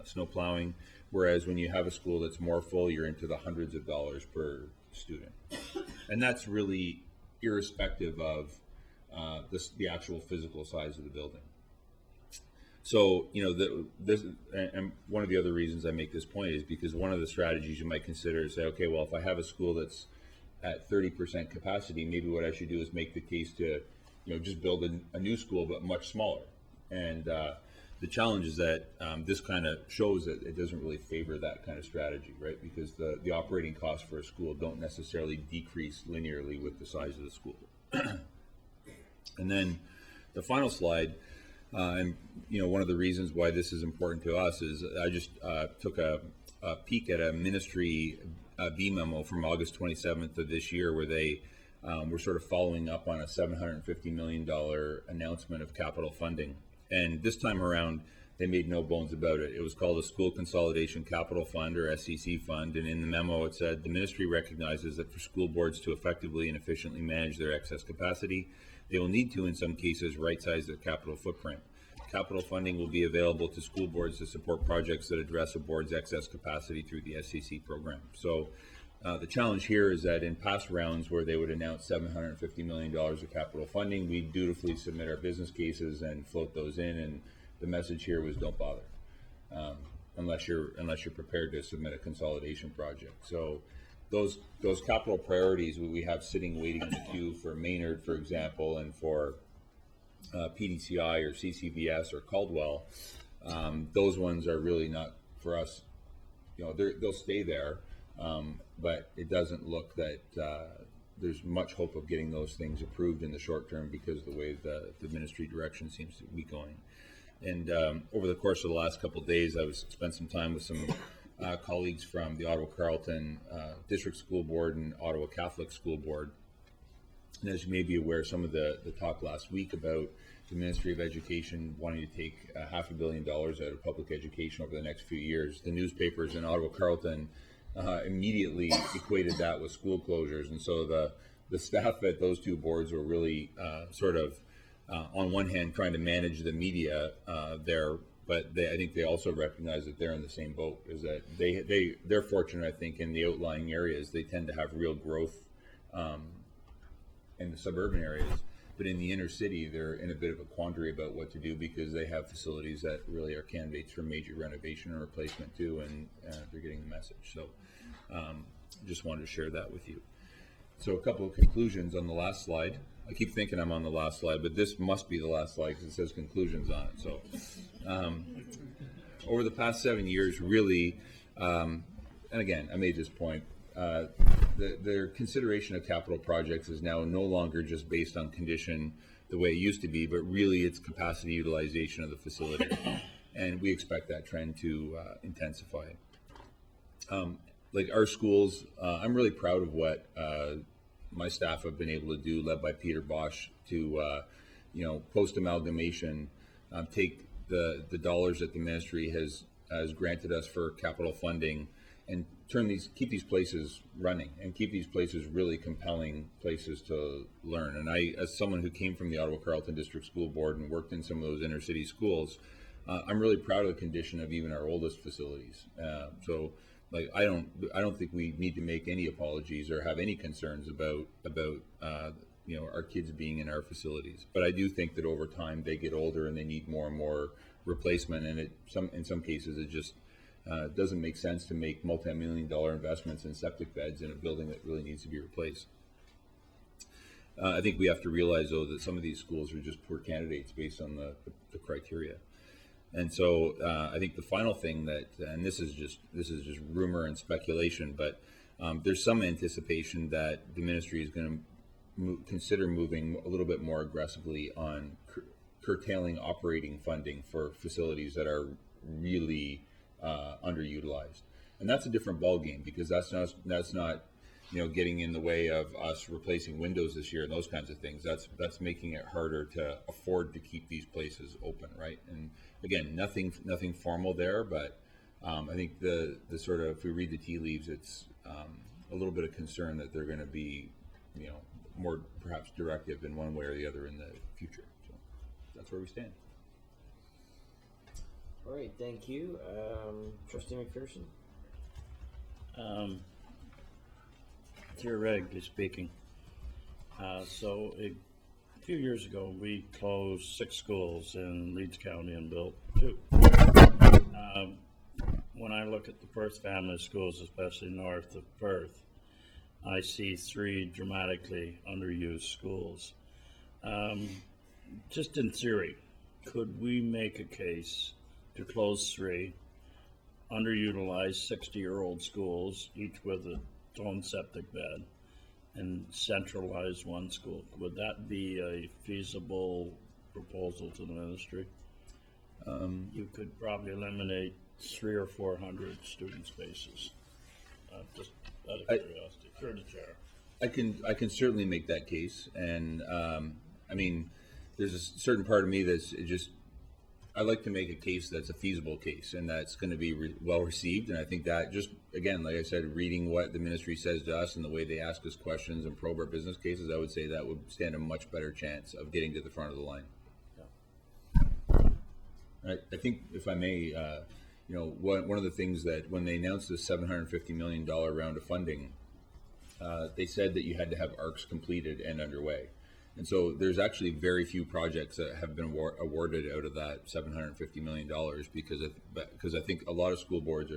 snow plowing. Whereas when you have a school that's more full, you're into the hundreds of dollars per student. And that's really irrespective of the actual physical size of the building. So, and one of the other reasons I make this point is because one of the strategies you might consider is say, okay, well, if I have a school that's at 30% capacity, maybe what I should do is make the case to, just build a new school, but much smaller. And the challenge is that this kind of shows that it doesn't really favor that kind of strategy, right? Because the operating costs for a school don't necessarily decrease linearly with the size of the school. And then the final slide, and one of the reasons why this is important to us is I just took a peek at a ministry B memo from August 27th of this year, where they were sort of following up on a $750 million announcement of capital funding. And this time around, they made no bones about it. It was called a School Consolidation Capital Fund, or SCC fund. And in the memo, it said, the ministry recognizes that for school boards to effectively and efficiently manage their excess capacity, they will need to, in some cases, right-size their capital footprint. Capital funding will be available to school boards to support projects that address a board's excess capacity through the SCC program. So the challenge here is that in past rounds where they would announce $750 million of capital funding, we dutifully submit our business cases and float those in, and the message here was don't bother unless you're prepared to submit a consolidation project. So those capital priorities we have sitting waiting in the queue for Maynard, for example, and for PDCI or CCVS or Caldwell, those ones are really not for us. They'll stay there, but it doesn't look that there's much hope of getting those things approved in the short term because of the way the ministry direction seems to be going. And over the course of the last couple of days, I spent some time with some colleagues from the Ottawa Carleton District School Board and Ottawa Catholic School Board. And as you may be aware, some of the talk last week about the Ministry of Education wanting to take $500 million out of public education over the next few years. The newspapers in Ottawa Carleton immediately equated that with school closures. And so the staff at those two boards were really sort of, on one hand, trying to manage the media there, but I think they also recognize that they're in the same boat, is that they're fortunate, I think, in the outlying areas. They tend to have real growth in the suburban areas, but in the inner city, they're in a bit of a quandary about what to do because they have facilities that really are candidates for major renovation or replacement too, and they're getting the message. So just wanted to share that with you. So a couple of conclusions on the last slide. I keep thinking I'm on the last slide, but this must be the last slide because it says conclusions on it. So over the past 7 years, really, and again, I made this point, their consideration of capital projects is now no longer just based on condition the way it used to be, but really it's capacity utilization of the facility. And we expect that trend to intensify. Like our schools, I'm really proud of what my staff have been able to do, led by Peter Bosch, to post amalgamation, take the dollars that the ministry has granted us for capital funding and keep these places running and keep these places really compelling places to learn. And I, as someone who came from the Ottawa Carleton District School Board and worked in some of those inner city schools, I'm really proud of the condition of even our oldest facilities. So like, I don't think we need to make any apologies or have any concerns about our kids being in our facilities. But I do think that over time they get older and they need more and more replacement, and in some cases it just doesn't make sense to make multi-million-dollar investments in septic beds in a building that really needs to be replaced. I think we have to realize, though, that some of these schools are just poor candidates based on the criteria. And so I think the final thing and this is just rumor and speculation, but there's some anticipation that the ministry is going to consider moving a little bit more aggressively on curtailing operating funding for facilities that are really underutilized. And that's a different ballgame because that's not getting in the way of us replacing windows this year and those kinds of things. That's making it harder to afford to keep these places open, right? And again, nothing formal there, but I think the sort of, if we read the tea leaves, it's a little bit of concern that they're going to be more perhaps directive in one way or the other in the future. So that's where we stand. All right, thank you. Trustee McPherson? Theoretically speaking, so a few years ago we closed 6 schools in Leeds County and built 2. When I look at the Perth family schools, especially north of Perth, I see 3 dramatically underused schools. Just in theory, could we make a case to close 3 underutilized 60-year-old schools, each with its own septic bed, and centralize 1 school? Would that be a feasible proposal to the ministry? You could probably eliminate 300 or 400 student spaces. Just out of curiosity, through the chair. I can certainly make that case, and I mean, there's a certain part of me that's I like to make a case that's a feasible case and that's going to be well received. And I think that just, again, like I said, reading what the ministry says to us and the way they ask us questions and probe our business cases, I would say that would stand a much better chance of getting to the front of the line. Yeah. I think, if I may, one of the things that when they announced this $750 million round of funding, they said that you had to have ARCs completed and underway. And so there's actually very few projects that have been awarded out of that $750 million because I think a lot of school boards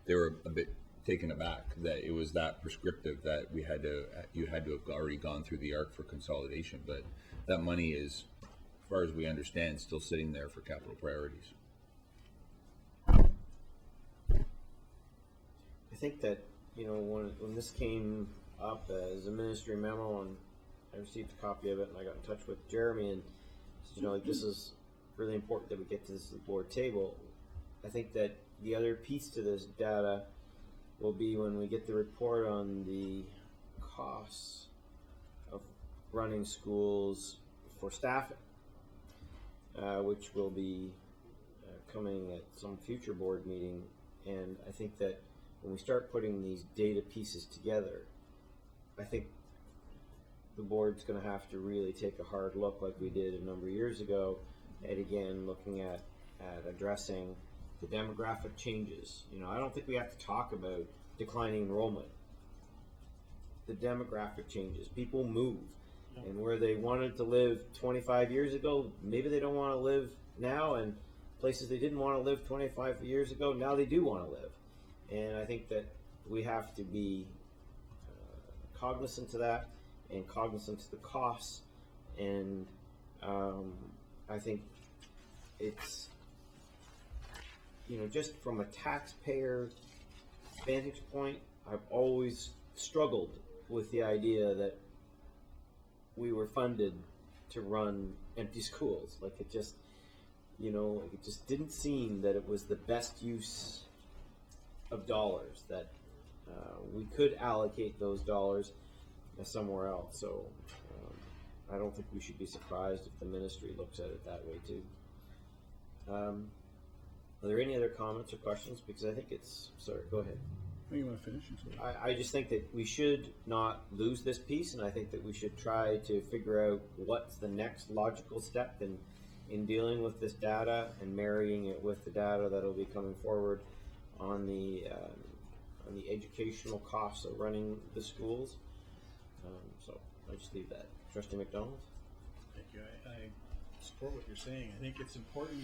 they were a bit taken aback that it was that prescriptive that you had to have already gone through the ARC for consolidation. But that money is, as far as we understand, still sitting there for capital priorities. I think that when this came up as a ministry memo, and I received a copy of it, and I got in touch with Jeremy and said, like, this is really important that we get to this board table. I think that the other piece to this data will be when we get the report on the costs of running schools for staffing, which will be coming at some future board meeting. And I think that when we start putting these data pieces together, I think the board's going to have to really take a hard look, like we did a number of years ago, at again looking at addressing the demographic changes. I don't think we have to talk about declining enrollment. The demographic changes. People move, and where they wanted to live 25 years ago, maybe they don't want to live now, and places they didn't want to live 25 years ago, now they do want to live. And I think that we have to be cognizant of that and cognizant of the costs. And I think it's, just from a taxpayer vantage point, I've always struggled with the idea that we were funded to run empty schools. Like, it just, it just didn't seem that it was the best use of dollars, that we could allocate those dollars somewhere else. So I don't think we should be surprised if the ministry looks at it that way too. Are there any other comments or questions? Because I think it's, sorry, go ahead. You want to finish? I just think that we should not lose this piece, and I think that we should try to figure out what's the next logical step in dealing with this data and marrying it with the data that will be coming forward on the educational costs of running the schools. So I just leave that. Trustee McDonald? Thank you. I support what you're saying. I think it's important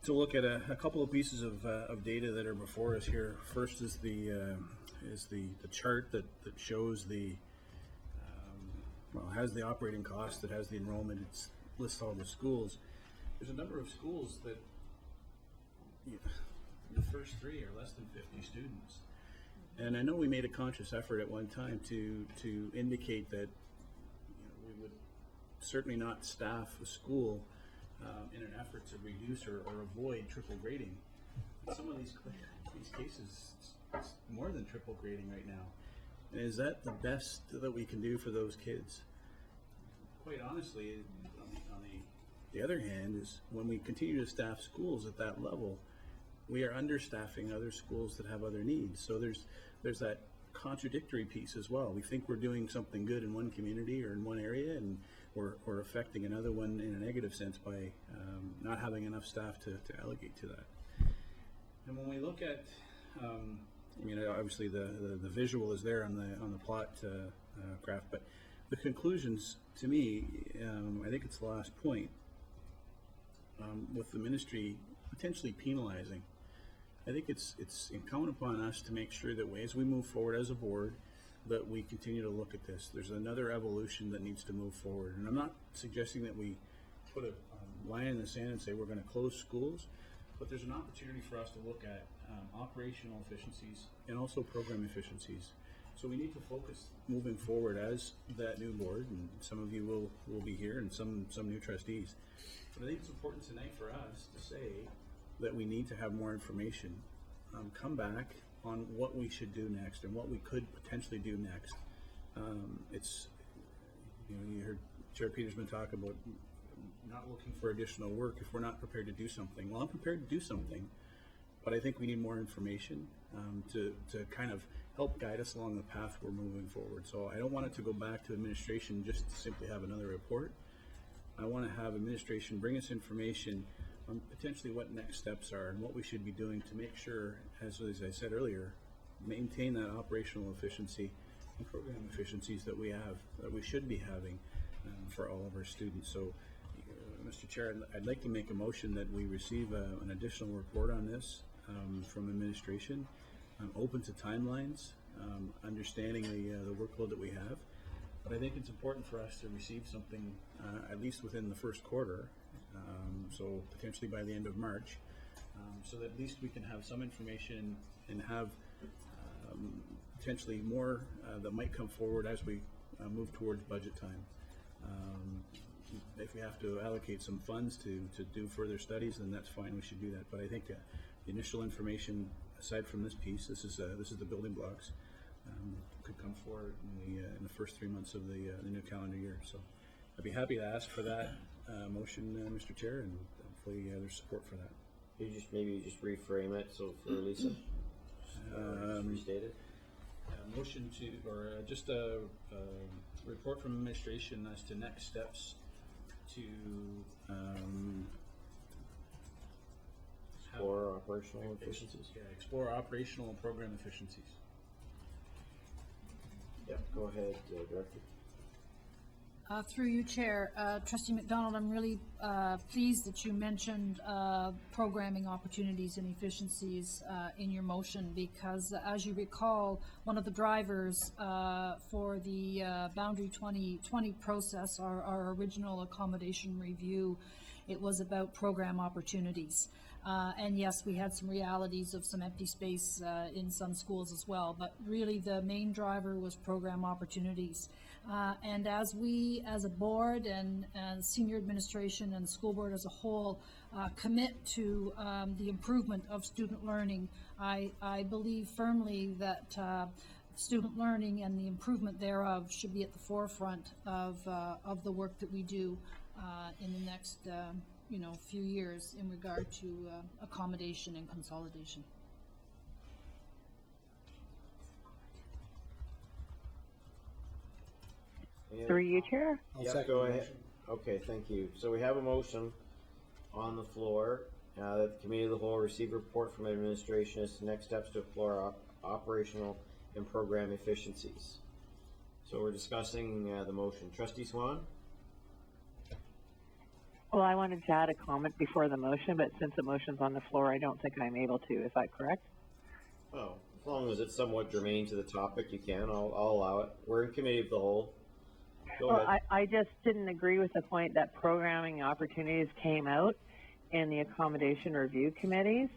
to look at a couple of pieces of data that are before us here. First is the chart that shows has the operating cost, that has the enrollment, it lists all the schools. There's a number of schools that the first three are less than 50 students. And I know we made a conscious effort at one time to indicate that we would certainly not staff a school in an effort to reduce or avoid triple grading. But some of these cases, it's more than triple grading right now. And is that the best that we can do for those kids? Quite honestly, on the other hand, is when we continue to staff schools at that level, we are understaffing other schools that have other needs. So there's that contradictory piece as well. We think we're doing something good in one community or in one area, and we're affecting another one in a negative sense by not having enough staff to allocate to that. And when we look at, obviously the visual is there on the plot graph, but the conclusions, to me, I think it's the last point, with the ministry potentially penalizing. I think it's incumbent upon us to make sure that as we move forward as a board, that we continue to look at this. There's another evolution that needs to move forward. And I'm not suggesting that we put a line in the sand and say we're going to close schools, but there's an opportunity for us to look at operational efficiencies and also program efficiencies. So we need to focus moving forward as that new board, and some of you will be here, and some new trustees. But I think it's important tonight for us to say that we need to have more information, come back on what we should do next and what we could potentially do next. It's, you heard Chair Petersman talk about not looking for additional work if we're not prepared to do something. Well, I'm prepared to do something, but I think we need more information to kind of help guide us along the path we're moving forward. So I don't want it to go back to administration just to simply have another report. I want to have administration bring us information on potentially what next steps are and what we should be doing to make sure, as I said earlier, maintain that operational efficiency and program efficiencies that we have, that we should be having for all of our students. So, Mr. Chair, I'd like to make a motion that we receive an additional report on this from administration. I'm open to timelines, understanding the workload that we have, but I think it's important for us to receive something at least within the first quarter, so potentially by the end of March, so that at least we can have some information and have potentially more that might come forward as we move towards budget time. If we have to allocate some funds to do further studies, then that's fine, we should do that. But I think the initial information, aside from this piece, this is the building blocks, could come forward in the first 3 months of the new calendar year. So I'd be happy to ask for that motion, Mr. Chair, and hopefully there's support for that. You maybe just reframe it, so for Lisa, just restate it. Motion to, or just a report from administration as to next steps to Explore operational efficiencies. Yeah, explore operational and program efficiencies. Yep, go ahead, Director. Through you, Chair. Trustee McDonald, I'm really pleased that you mentioned programming opportunities and efficiencies in your motion, because as you recall, one of the drivers for the Boundary 2020 process, our original accommodation review, it was about program opportunities. And yes, we had some realities of some empty space in some schools as well, but really the main driver was program opportunities. And as we, as a board and senior administration and school board as a whole, commit to the improvement of student learning, I believe firmly that student learning and the improvement thereof should be at the forefront of the work that we do in the next few years in regard to accommodation and consolidation. Through you, Chair. Yeah, go ahead. Okay, thank you. So we have a motion on the floor that the Committee of the Whole receive a report from administration as to next steps to explore operational and program efficiencies. So we're discussing the motion. Trustee Swan? Well, I wanted to add a comment before the motion, but since the motion's on the floor, I don't think I'm able to. Is that correct? Oh, as long as it's somewhat germane to the topic, you can. I'll allow it. We're in Committee of the Whole. Go ahead. I just didn't agree with the point that programming opportunities came out in the accommodation review committees.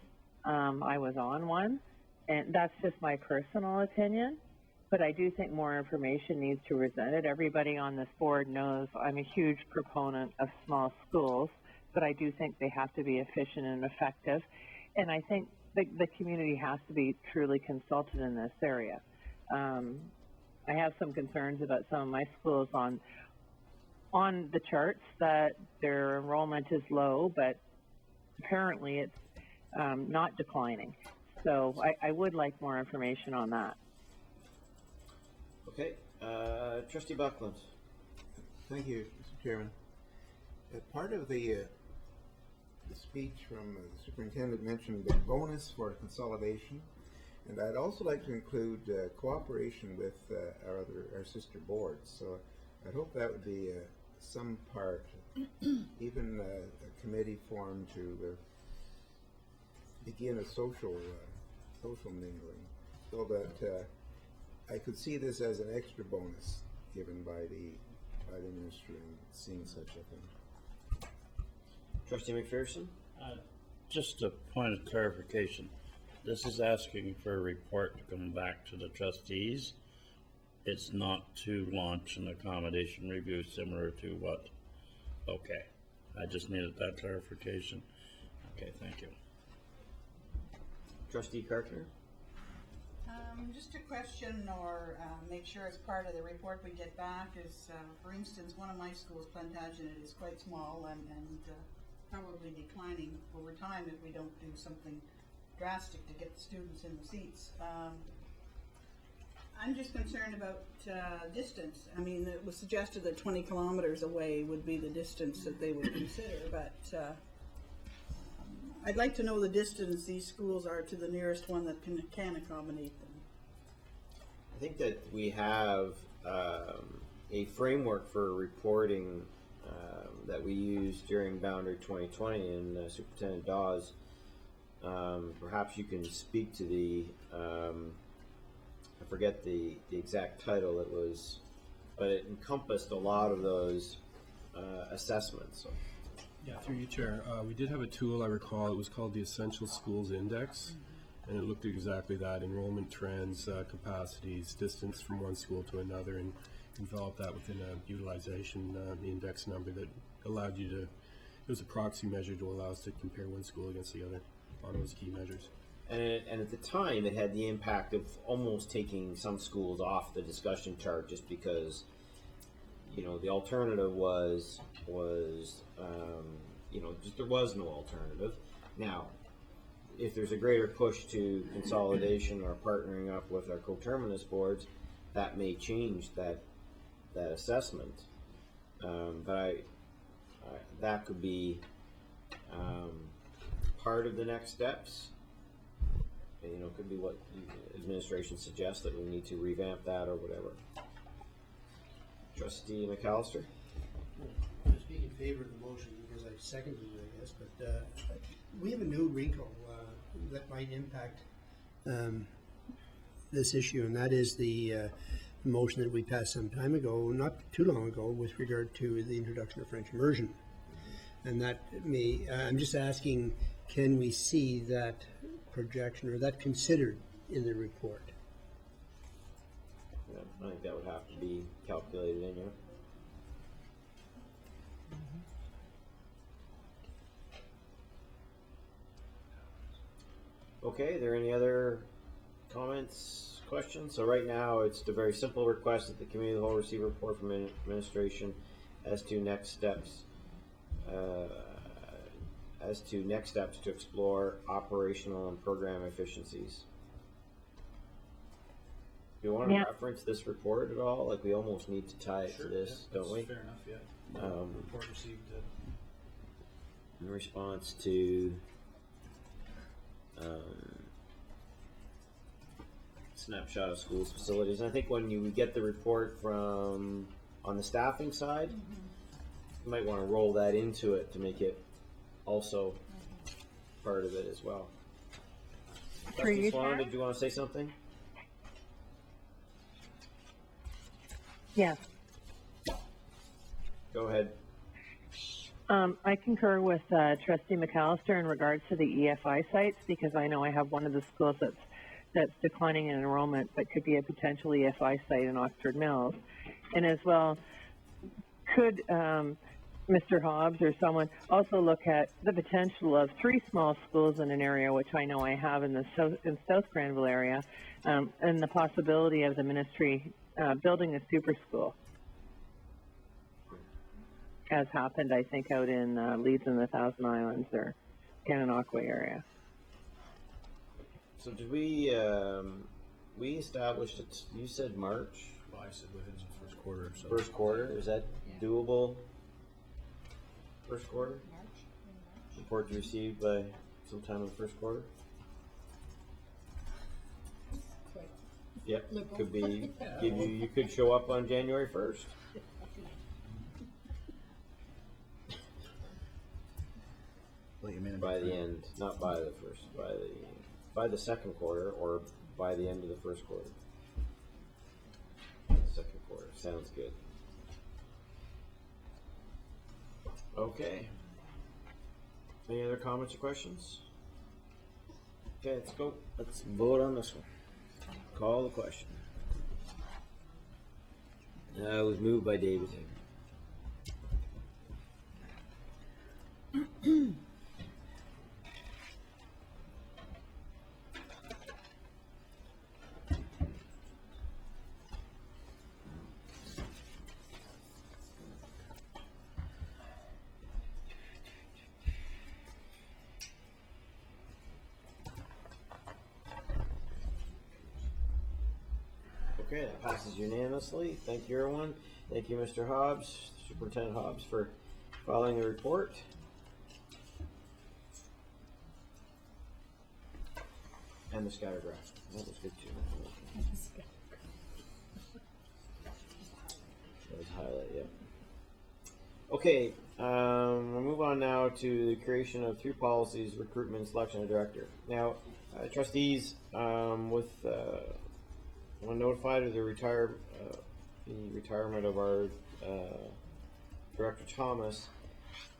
I was on one, and that's just my personal opinion. But I do think more information needs to be presented. Everybody on this board knows I'm a huge proponent of small schools, but I do think they have to be efficient and effective. And I think the community has to be truly consulted in this area. I have some concerns about some of my schools on the charts that their enrollment is low, but apparently it's not declining. So I would like more information on that. Okay, Trustee Buckland. Thank you, Mr. Chairman. Part of the speech from the superintendent mentioned the bonus for consolidation, and I'd also like to include cooperation with our sister boards. So I'd hope that would be some part, even a committee formed to begin a social mingling, so that I could see this as an extra bonus given by the ministry in seeing such a thing. Trustee McPherson? Just a point of clarification. This is asking for a report to come back to the trustees. It's not to launch an accommodation review similar to what? Okay. I just needed that clarification. Okay, thank you. Trustee Carter? Just a question, or make sure as part of the report we get back is, for instance, one of my schools, Plantagenet, is quite small and probably declining over time if we don't do something drastic to get the students in the seats. I'm just concerned about distance. I mean, it was suggested that 20 kilometers away would be the distance that they would consider, but I'd like to know the distance these schools are to the nearest one that can accommodate them. I think that we have a framework for reporting that we used during Boundary 2020, and Superintendent Dawes, perhaps you can speak to the, I forget the exact title it was, but it encompassed a lot of those assessments. So. Yeah, through you, Chair. We did have a tool, I recall, it was called the Essential Schools Index. And it looked at exactly that, enrollment trends, capacities, distance from one school to another, and developed that within a utilization index number that allowed you to, it was a proxy measure to allow us to compare one school against the other on those key measures. And at the time, it had the impact of almost taking some schools off the discussion chart just because, you know, the alternative was you know, just there was no alternative. Now, if there's a greater push to consolidation or partnering up with our coterminous boards, that may change that assessment. But that could be part of the next steps. And, you know, could be what the administration suggests, that we need to revamp that or whatever. Trustee McAllister? I speak in favor of the motion because I seconded it, I guess, but we have a new wrinkle that might impact this issue, and that is the motion that we passed some time ago, not too long ago, with regard to the introduction of French immersion. And that may, I'm just asking, can we see that projection or that considered in the report? Yeah, I think that would have to be calculated in here. Okay, are there any other comments, questions? So right now, it's the very simple request that the committee of the whole receive a report from administration as to next steps. To explore operational and program efficiencies. Do you want to reference this report at all? Like, we almost need to tie it to this, don't we? Fair enough, yeah. Report received. In response to snapshot of schools facilities. And I think when you get the report from on the staffing side, you might want to roll that into it to make it also part of it as well. Trustee Swan, did you want to say something? Yes. Go ahead. I concur with Trustee McAllister in regards to the EFI sites, because I know I have one of the schools that's declining in enrollment, but could be a potential EFI site in Oxford Mills. And as well, could Mr. Hobbs or someone also look at the potential of 3 small schools in an area, which I know I have in the South Granville area, and the possibility of the ministry building a super school, as happened, I think, out in Leeds and the Thousand Islands or Gananoque area. So did we established it, you said March? Well, I said within the first quarter. So. First quarter, is that doable? First quarter? Report received by sometime in the first quarter? Yep, could be, you could show up on January 1st. By the end, not by the first, by the second quarter, or by the end of the first quarter. Second quarter, sounds good. Okay. Any other comments or questions? Okay, let's go. Let's vote on this one. Call the question. It was moved by David. Okay, that passes unanimously. Thank you, everyone. Thank you, Mr. Hobbs, Superintendent Hobbs, for following the report. And the scatter graph. That was good too. That was a highlight, yeah. Okay, we'll move on now to the creation of 3 policies, recruitment and selection of director. Now, trustees, when notified of the retirement of our Director Thomas,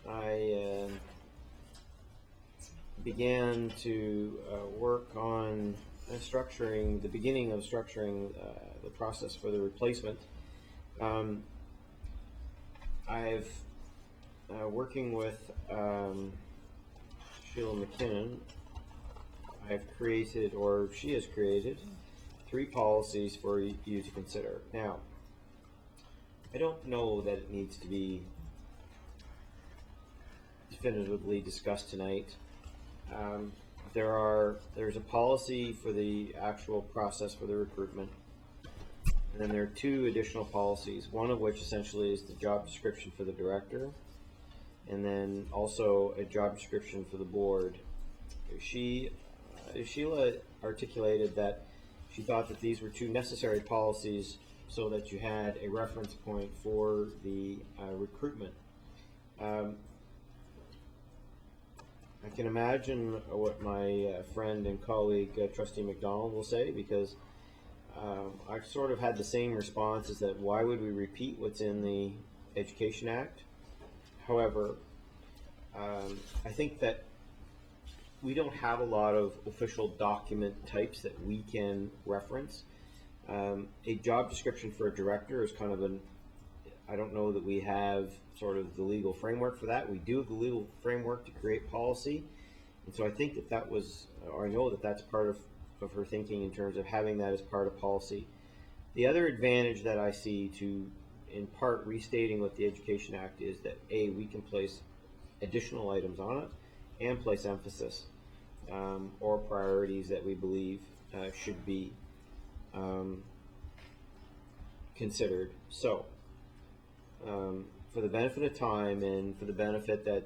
I began to work on the beginning of structuring the process for the replacement. I've working with Sheila McKinnon, I've created, or she has created, 3 policies for you to consider. Now, I don't know that it needs to be definitively discussed tonight. There's a policy for the actual process for the recruitment, and then there are 2 additional policies, one of which essentially is the job description for the director, and then also a job description for the board. Sheila articulated that she thought that these were 2 necessary policies so that you had a reference point for the recruitment. I can imagine what my friend and colleague Trustee McDonald will say, because I've sort of had the same response, is that why would we repeat what's in the Education Act? However, I think that we don't have a lot of official document types that we can reference. A job description for a director is kind of I don't know that we have sort of the legal framework for that. We do have the legal framework to create policy. And so I think that was, or I know that that's part of her thinking in terms of having that as part of policy. The other advantage that I see to, in part, restating what the Education Act is that, A, we can place additional items on it and place emphasis or priorities that we believe should be considered. So, for the benefit of time and for the benefit that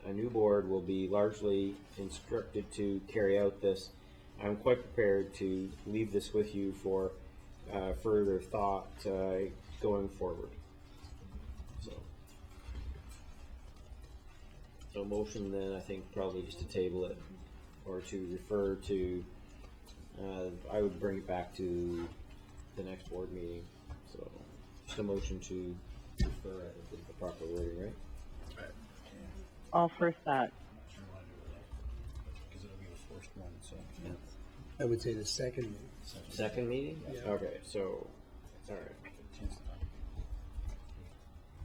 a new board will be largely instructed to carry out this, I'm quite prepared to leave this with you for further thought going forward. So motion then, I think probably just to table it or to refer to, I would bring it back to the next board meeting. So just a motion to refer, I think is the proper wording, right? I'll first that. Because it'll be the first one, so. I would say the second meeting. Second meeting? Yeah. Okay, so, all right.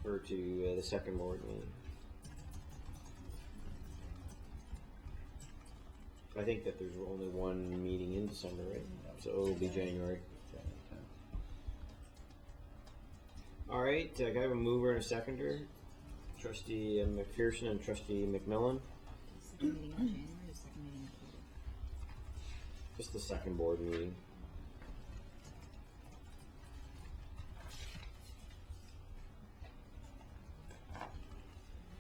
Refer to the second board meeting. I think that there's only one meeting in December, right? So it'll be January. All right, I have a mover and a seconder. Trustee McPherson and Trustee McMillan. Second meeting in January, or second meeting in October? Just the second board meeting.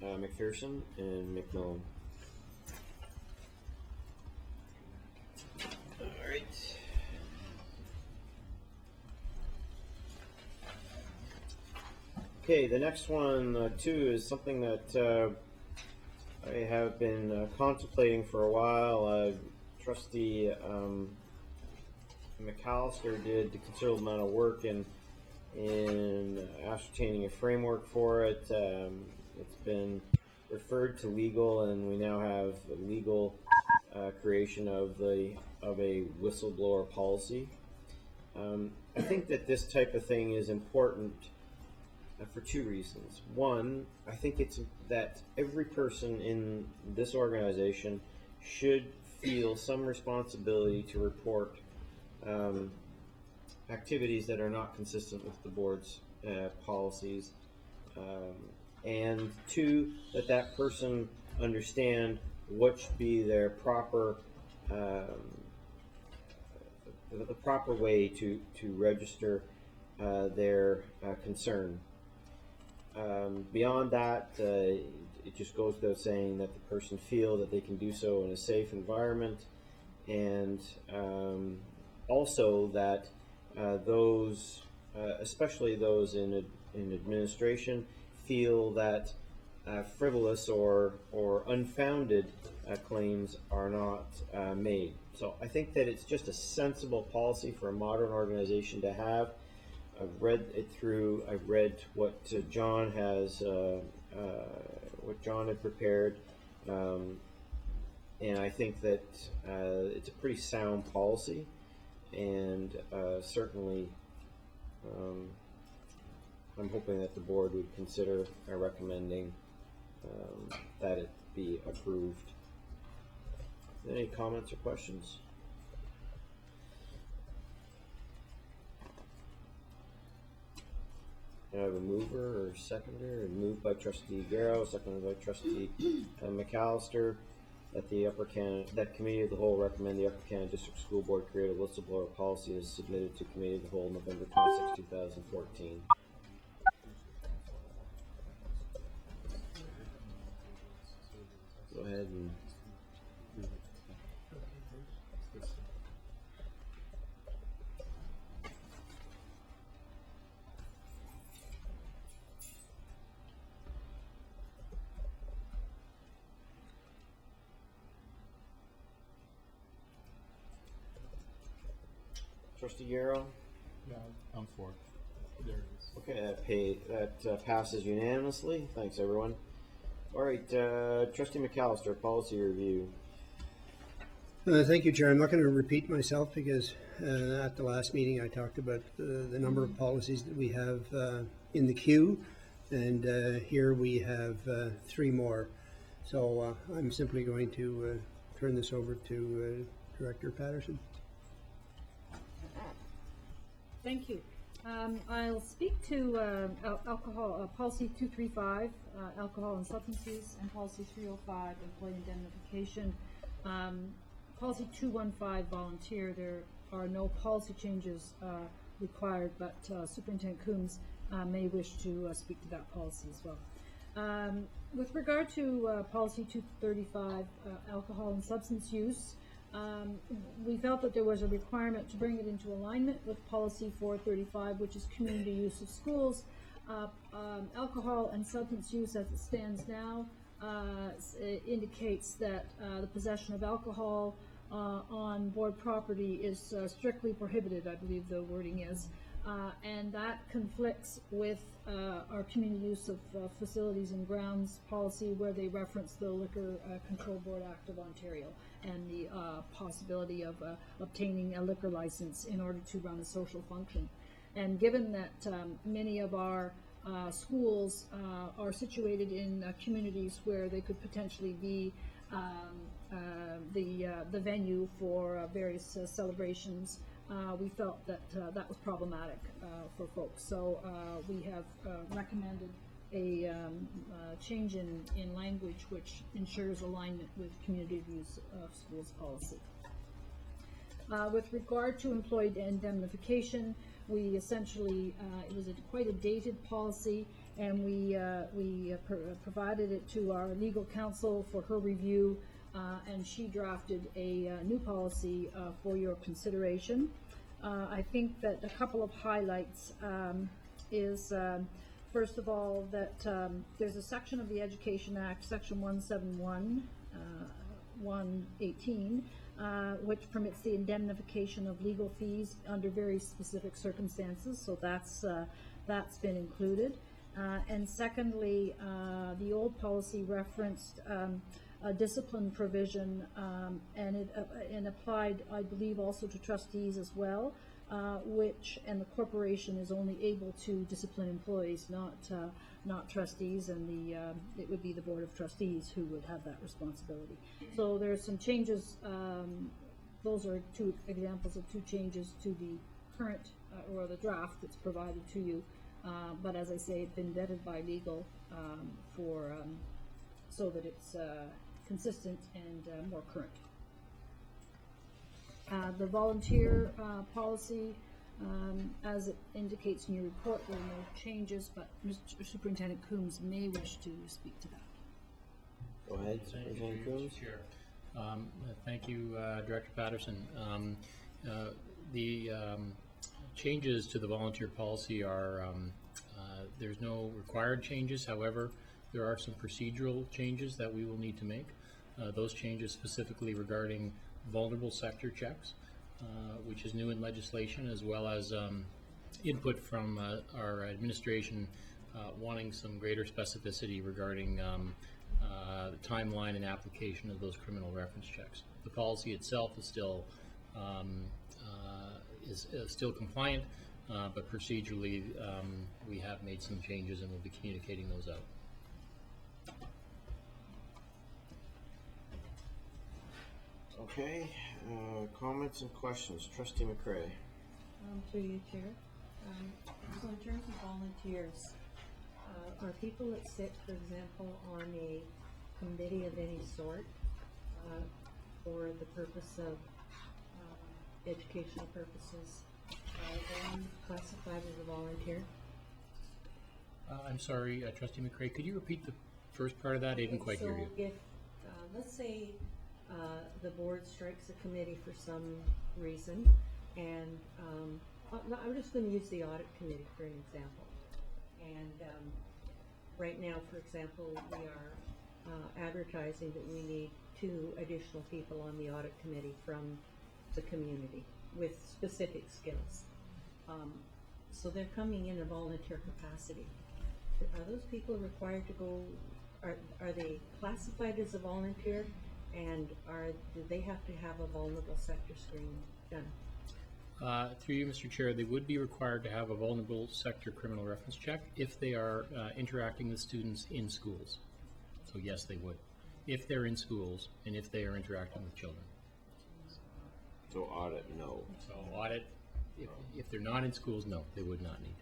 McPherson and McMillan. All right. Okay, the next one too is something that I have been contemplating for a while. Trustee McAllister did a considerable amount of work in ascertaining a framework for it. It's been referred to legal, and we now have a legal creation of a whistleblower policy. I think that this type of thing is important for 2 reasons. One, I think it's that every person in this organization should feel some responsibility to report activities that are not consistent with the board's policies. And 2, that person understand what should be their proper the proper way to register their concern. Beyond that, it just goes without saying that the person feel that they can do so in a safe environment, and also that those, especially those in administration, feel that frivolous or unfounded claims are not made. So I think that it's just a sensible policy for a modern organization to have. I've read it through. I've read what John has, what John had prepared. and I think that it's a pretty sound policy, and certainly I'm hoping that the board would consider recommending that it be approved. Any comments or questions? I have a mover or seconder, moved by trustee Garrow, seconded by trustee McAllister, that the that committee of the whole recommend the Upper Canada District School Board create a whistleblower policy as submitted to committee of the whole November 26, 2014. Go ahead and Trustee Yarrow? Yeah, I'm for it. There it is. Okay, that passes unanimously. Thanks, everyone. All right, Trustee McAllister, policy review. Thank you, Chair. I'm not going to repeat myself because at the last meeting I talked about the number of policies that we have in the queue, and here we have 3 more. So I'm simply going to turn this over to Director Patterson. Thank you. I'll speak to alcohol, policy 235, alcohol and substance use, and policy 305, employee indemnification. Policy 215, volunteer, there are no policy changes required, but Superintendent Coombs may wish to speak to that policy as well. With regard to policy 235, alcohol and substance use, we felt that there was a requirement to bring it into alignment with policy 435, which is community use of schools. Alcohol and substance use as it stands now indicates that the possession of alcohol on board property is strictly prohibited, I believe the wording is, and that conflicts with our community use of facilities and grounds policy, where they reference the Liquor Control Board Act of Ontario and the possibility of obtaining a liquor license in order to run a social function. And given that many of our schools are situated in communities where they could potentially be the venue for various celebrations, we felt that that was problematic for folks. So we have recommended a change in language which ensures alignment with community use of schools policy. With regard to employee indemnification, we essentially, it was quite a dated policy, and we provided it to our legal counsel for her review, and she drafted a new policy for your consideration. I think that a couple of highlights is, first of all, that there's a section of the Education Act, Section 171, 118, which permits the indemnification of legal fees under very specific circumstances, so that's been included. And secondly, the old policy referenced a discipline provision, and it applied, I believe, also to trustees as well, and the corporation is only able to discipline employees, not trustees, and it would be the Board of Trustees who would have that responsibility. So there are some changes. Those are 2 examples of 2 changes to the current or the draft that's provided to you. But as I say, it's been vetted by legal so that it's consistent and more current. The volunteer policy, as it indicates in your report, there are no changes, but Mr. Superintendent Coombs may wish to speak to that. Go ahead, Superintendent Coombs. Chair. Thank you, Director Patterson. The changes to the volunteer policy are, there's no required changes. However, there are some procedural changes that we will need to make. Those changes specifically regarding vulnerable sector checks, which is new in legislation, as well as input from our administration wanting some greater specificity regarding the timeline and application of those criminal reference checks. The policy itself is still still compliant, but procedurally we have made some changes and we'll be communicating those out. Okay, comments and questions. Trustee McCray. Through you, Chair. So in terms of volunteers, are people that sit, for example, on a committee of any sort for the purpose of educational purposes, are they classified as a volunteer? I'm sorry, Trustee McCray, could you repeat the first part of that? I didn't quite hear you. So if, let's say, the board strikes a committee for some reason, and I'm just going to use the audit committee for an example. And right now, for example, we are advertising that we need 2 additional people on the audit committee from the community with specific skills. So they're coming in a volunteer capacity. Are those people required to go, are they classified as a volunteer? And do they have to have a vulnerable sector screen done? Through you, Mr. Chair, they would be required to have a vulnerable sector criminal reference check if they are interacting with students in schools. So yes, they would, if they're in schools and if they are interacting with children. So audit, no. So audit, if they're not in schools, no, they would not need.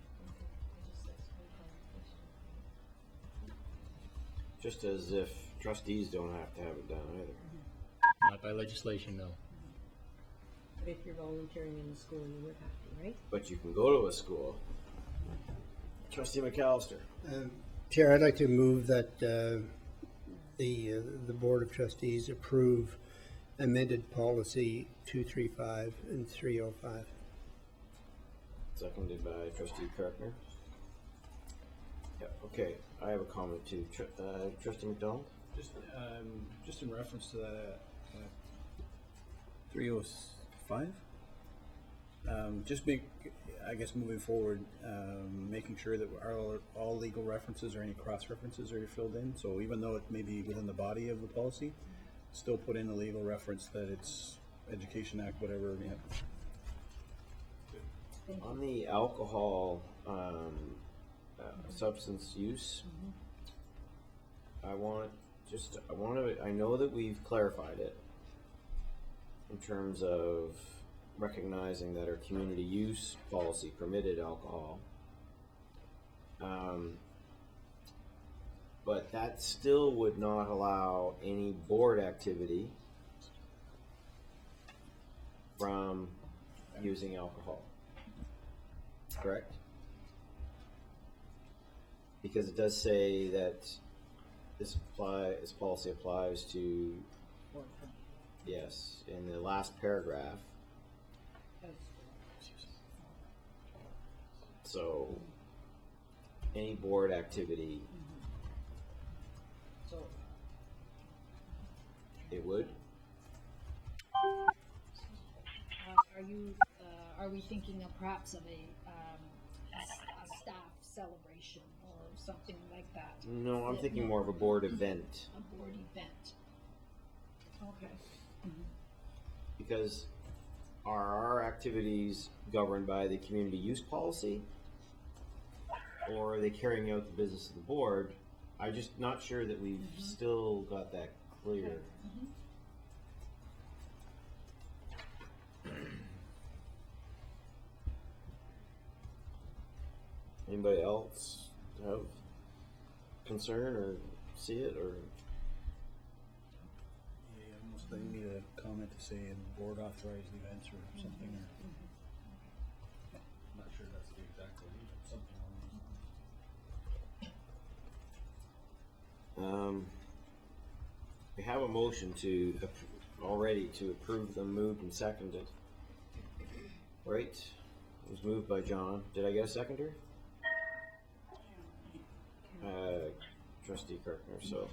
Just as if trustees don't have to have it done either. Not by legislation, no. But if you're volunteering in the school, you would have to, right? But you can go to a school. Trustee McAllister. Chair, I'd like to move that the Board of Trustees approve amended policy 235 and 305. Seconded by Trustee Kirkner. Yeah, okay, I have a comment too. Trustee McDonald? Just in reference to that 305, I guess moving forward, making sure that all legal references or any cross references are filled in. So even though it may be within the body of the policy, still put in a legal reference that it's Education Act, whatever. Yeah. On the alcohol substance use, I know that we've clarified it in terms of recognizing that our community use policy permitted alcohol. But that still would not allow any board activity from using alcohol. Correct? Because it does say that this policy applies to, yes, in the last paragraph. So, any board activity, it would? Are we thinking of perhaps of a staff celebration or something like that? No, I'm thinking more of a board event. A board event. Okay. Because are our activities governed by the community use policy? Or are they carrying out the business of the board? I'm just not sure that we've still got that clear. Anybody else have concern or see it, or? Yeah, almost they need a comment to say board authorized events or something. Or Not sure that's the exact wording, but something along those lines. We have a motion to already to approve them, moved and seconded. Right? It was moved by John. Did I get a seconder? Trustee Kirkner. So,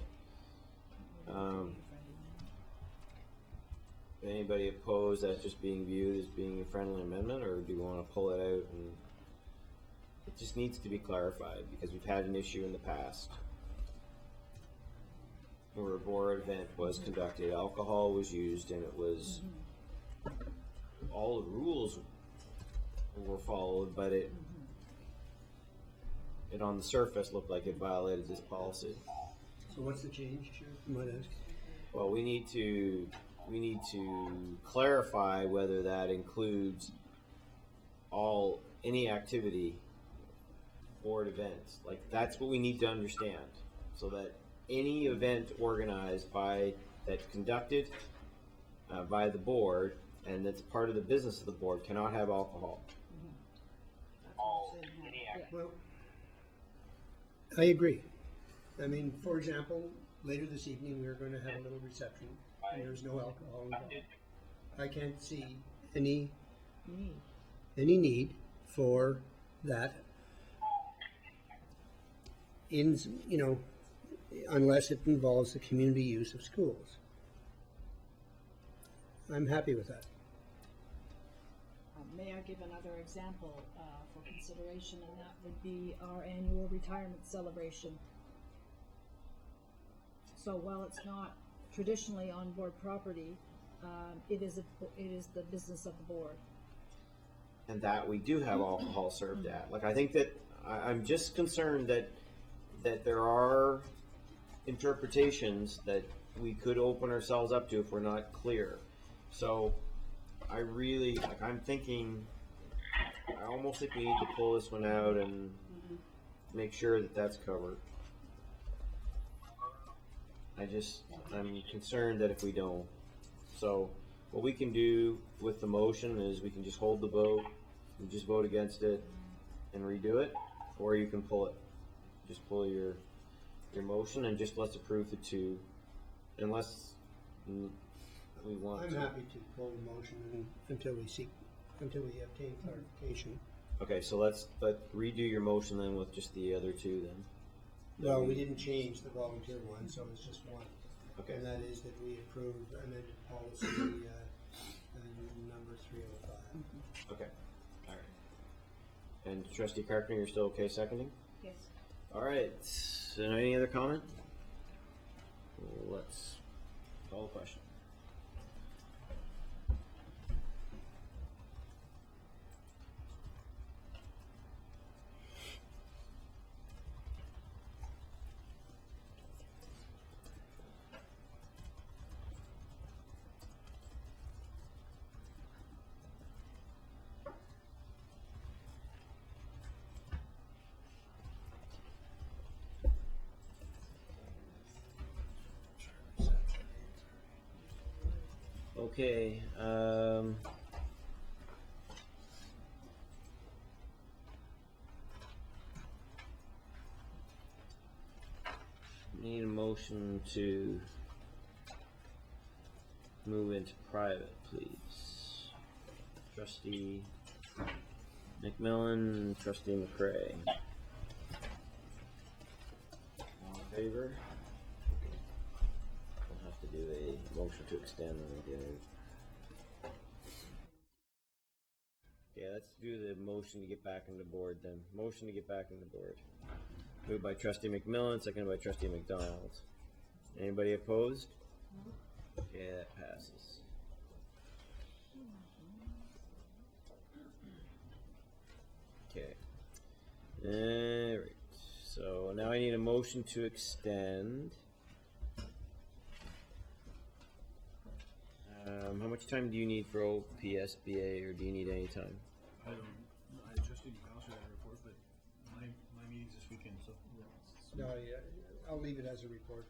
anybody opposed that just being viewed as being a friendly amendment, or do you want to pull it out? And it just needs to be clarified because we've had an issue in the past. or a board event was conducted, alcohol was used, and it was, all the rules were followed, but it on the surface looked like it violated this policy. So what's the change, Chair? You might ask. Well, we need to clarify whether that includes any activity, board events. Like, that's what we need to understand, so that any event organized that's conducted by the board and that's part of the business of the board cannot have alcohol. Well, I agree. I mean, for example, later this evening, we're going to have a little reception, and there's no alcohol involved. I can't see any need for that unless it involves the community use of schools. I'm happy with that. May I give another example for consideration, and that would be our annual retirement celebration. So while it's not traditionally on board property, it is the business of the board. And that we do have alcohol served at. Like, I think that I'm just concerned that there are interpretations that we could open ourselves up to if we're not clear. So I'm thinking, I almost think we need to pull this one out and make sure that that's covered. I'm concerned that if we don't. So what we can do with the motion is we can just hold the vote, and just vote against it and redo it, or you can pull it. Just pull your motion and just let's approve the two, unless we want I'm to. happy to pull the motion until we obtain clarification. Okay, so let's redo your motion then with just the other two then. Well, we didn't change the volunteer one, so it's just one. Okay. And that is that we approve amended policy number 305. Okay, all right. And Trustee Carpenter, you're still okay seconding? Yes. All right, so any other comment? Let's call the question. Okay, need a motion to move into private, please. Trustee McMillan, Trustee McCray. All in favor? We'll have to do a motion to extend again. Yeah, let's do the motion to get back into board then. Motion to get back into board. Moved by Trustee McMillan, seconded by Trustee McDonald. Anybody opposed? Okay, that passes. Okay. Alright, so now I need a motion to extend. How much time do you need for OPSBA, or do you need any time? I just need to pass that report, but my meeting's this weekend, so. No, yeah, I'll leave it as a report.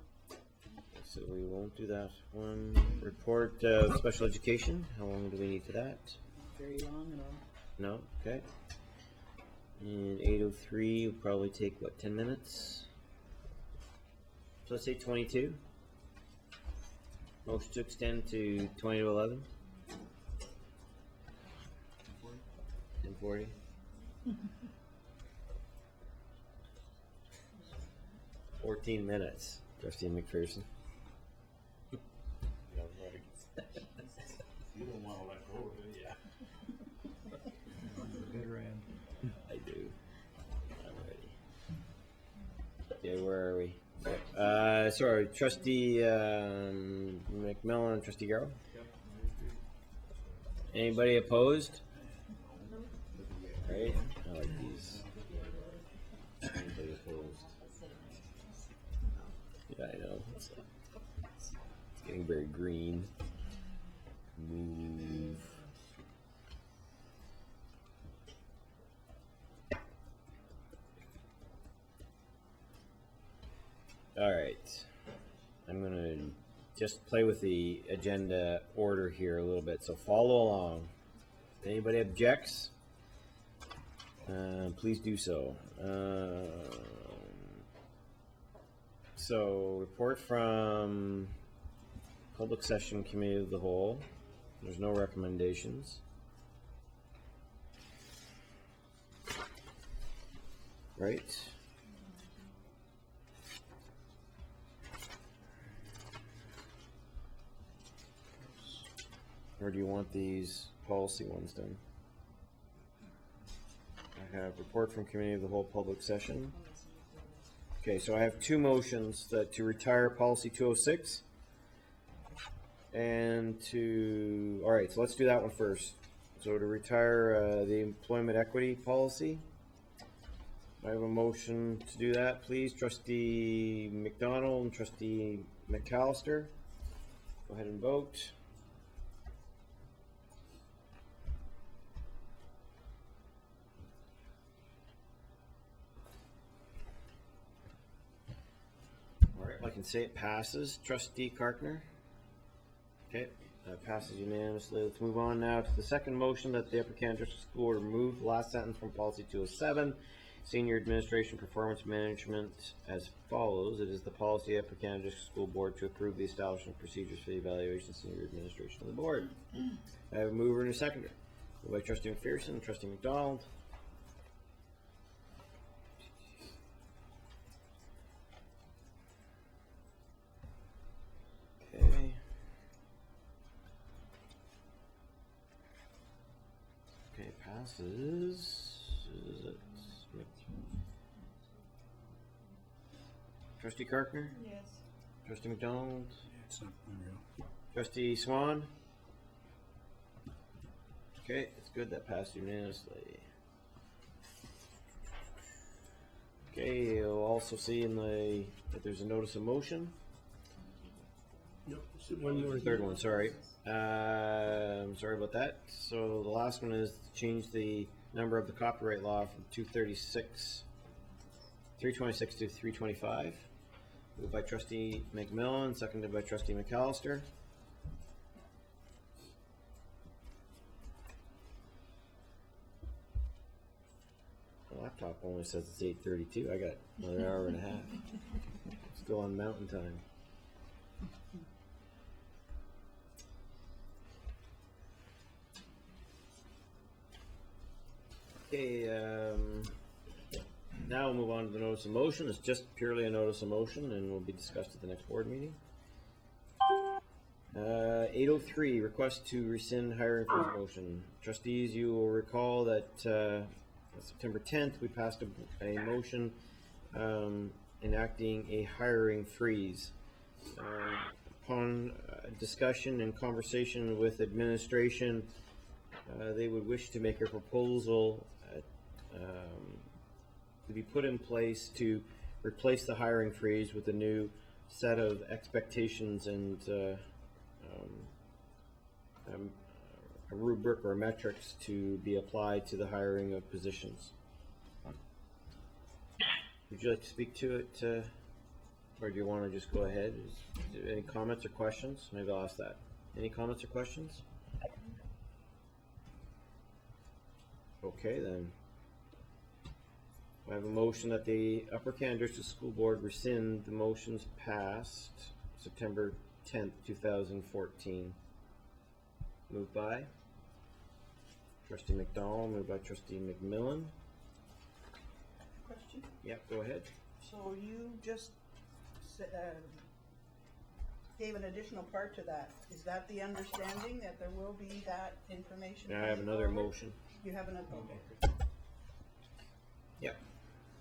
So we won't do that one. Report of special education, how long do we need for that? Very long at all. No? Okay. And 8:03 will probably take, what, 10 minutes? So let's say 22. Motion to extend to 20 to 11. 10:40. $14 minutes, Trustee McPherson. You don't want to let go of it, yeah. Bitter end. I do. I'm ready. Okay, where are we? Sorry, trustee McMillan and trustee Garrow? Anybody opposed? Right, I like these. Anybody opposed? Yeah, I know. It's getting very green. Move. All right. I'm gonna just play with the agenda order here a little bit, so follow along. If anybody objects, please do so. So, report from Public Session Committee of the Whole. There's no recommendations. Right? Or do you want these policy ones done? I have report from Committee of the Whole Public Session. Okay, so I have two motions that to retire policy 206 and to, all right, so let's do that one first. So to retire the employment equity policy. I have a motion to do that, please. Trustee McDonald and Trustee McAllister. Go ahead and vote. All right, I can say it passes. Trustee Karkner? Okay, that passes unanimously. Let's move on now to the second motion that the Upper Canada District School Board remove the last sentence from policy 207, senior administration performance management, as follows. It is the policy of Upper Canada District School Board to approve the establishment procedures for the evaluation of senior administration of the board. I have a mover and a seconder. Moved by Trustee McPherson, Trustee McDonald. Okay. Okay, passes. Is it Trustee Karkner? Yes. Trustee McDonald? It's not unreal. Trustee Swan? Okay, it's good, that passed unanimously. Okay, you'll also see in the, that there's a notice of motion. Nope, one more. Third one, sorry. I'm sorry about that. So the last one is to change the number of the copyright law from 326 to 325. Moved by Trustee McMillan, seconded by Trustee McAllister. The laptop only says it's 8:32. I got another hour and a half. Still on mountain time. Okay, now we'll move on to the notice of motion. It's just purely a notice of motion and will be discussed at the next board meeting. 803, request to rescind hiring freeze motion. Trustees, you will recall that September 10th, we passed a motion enacting a hiring freeze. Upon discussion and conversation with administration, they would wish to make a proposal to be put in place to replace the hiring freeze with a new set of expectations and a rubric or metrics to be applied to the hiring of positions. Would you like to speak to it, or do you want to just go ahead? Is there any comments or questions? Maybe I'll ask that. Any comments or questions? Okay, then. I have a motion that the Upper Canada District School Board rescind the motions passed September 10th, 2014. Moved by Trustee McDonald, moved by Trustee McMillan. Question? Yep, go ahead. So you just gave an additional part to that. Is that the understanding that there will be that information? Now I have another forward? motion. You have another, okay. Yep.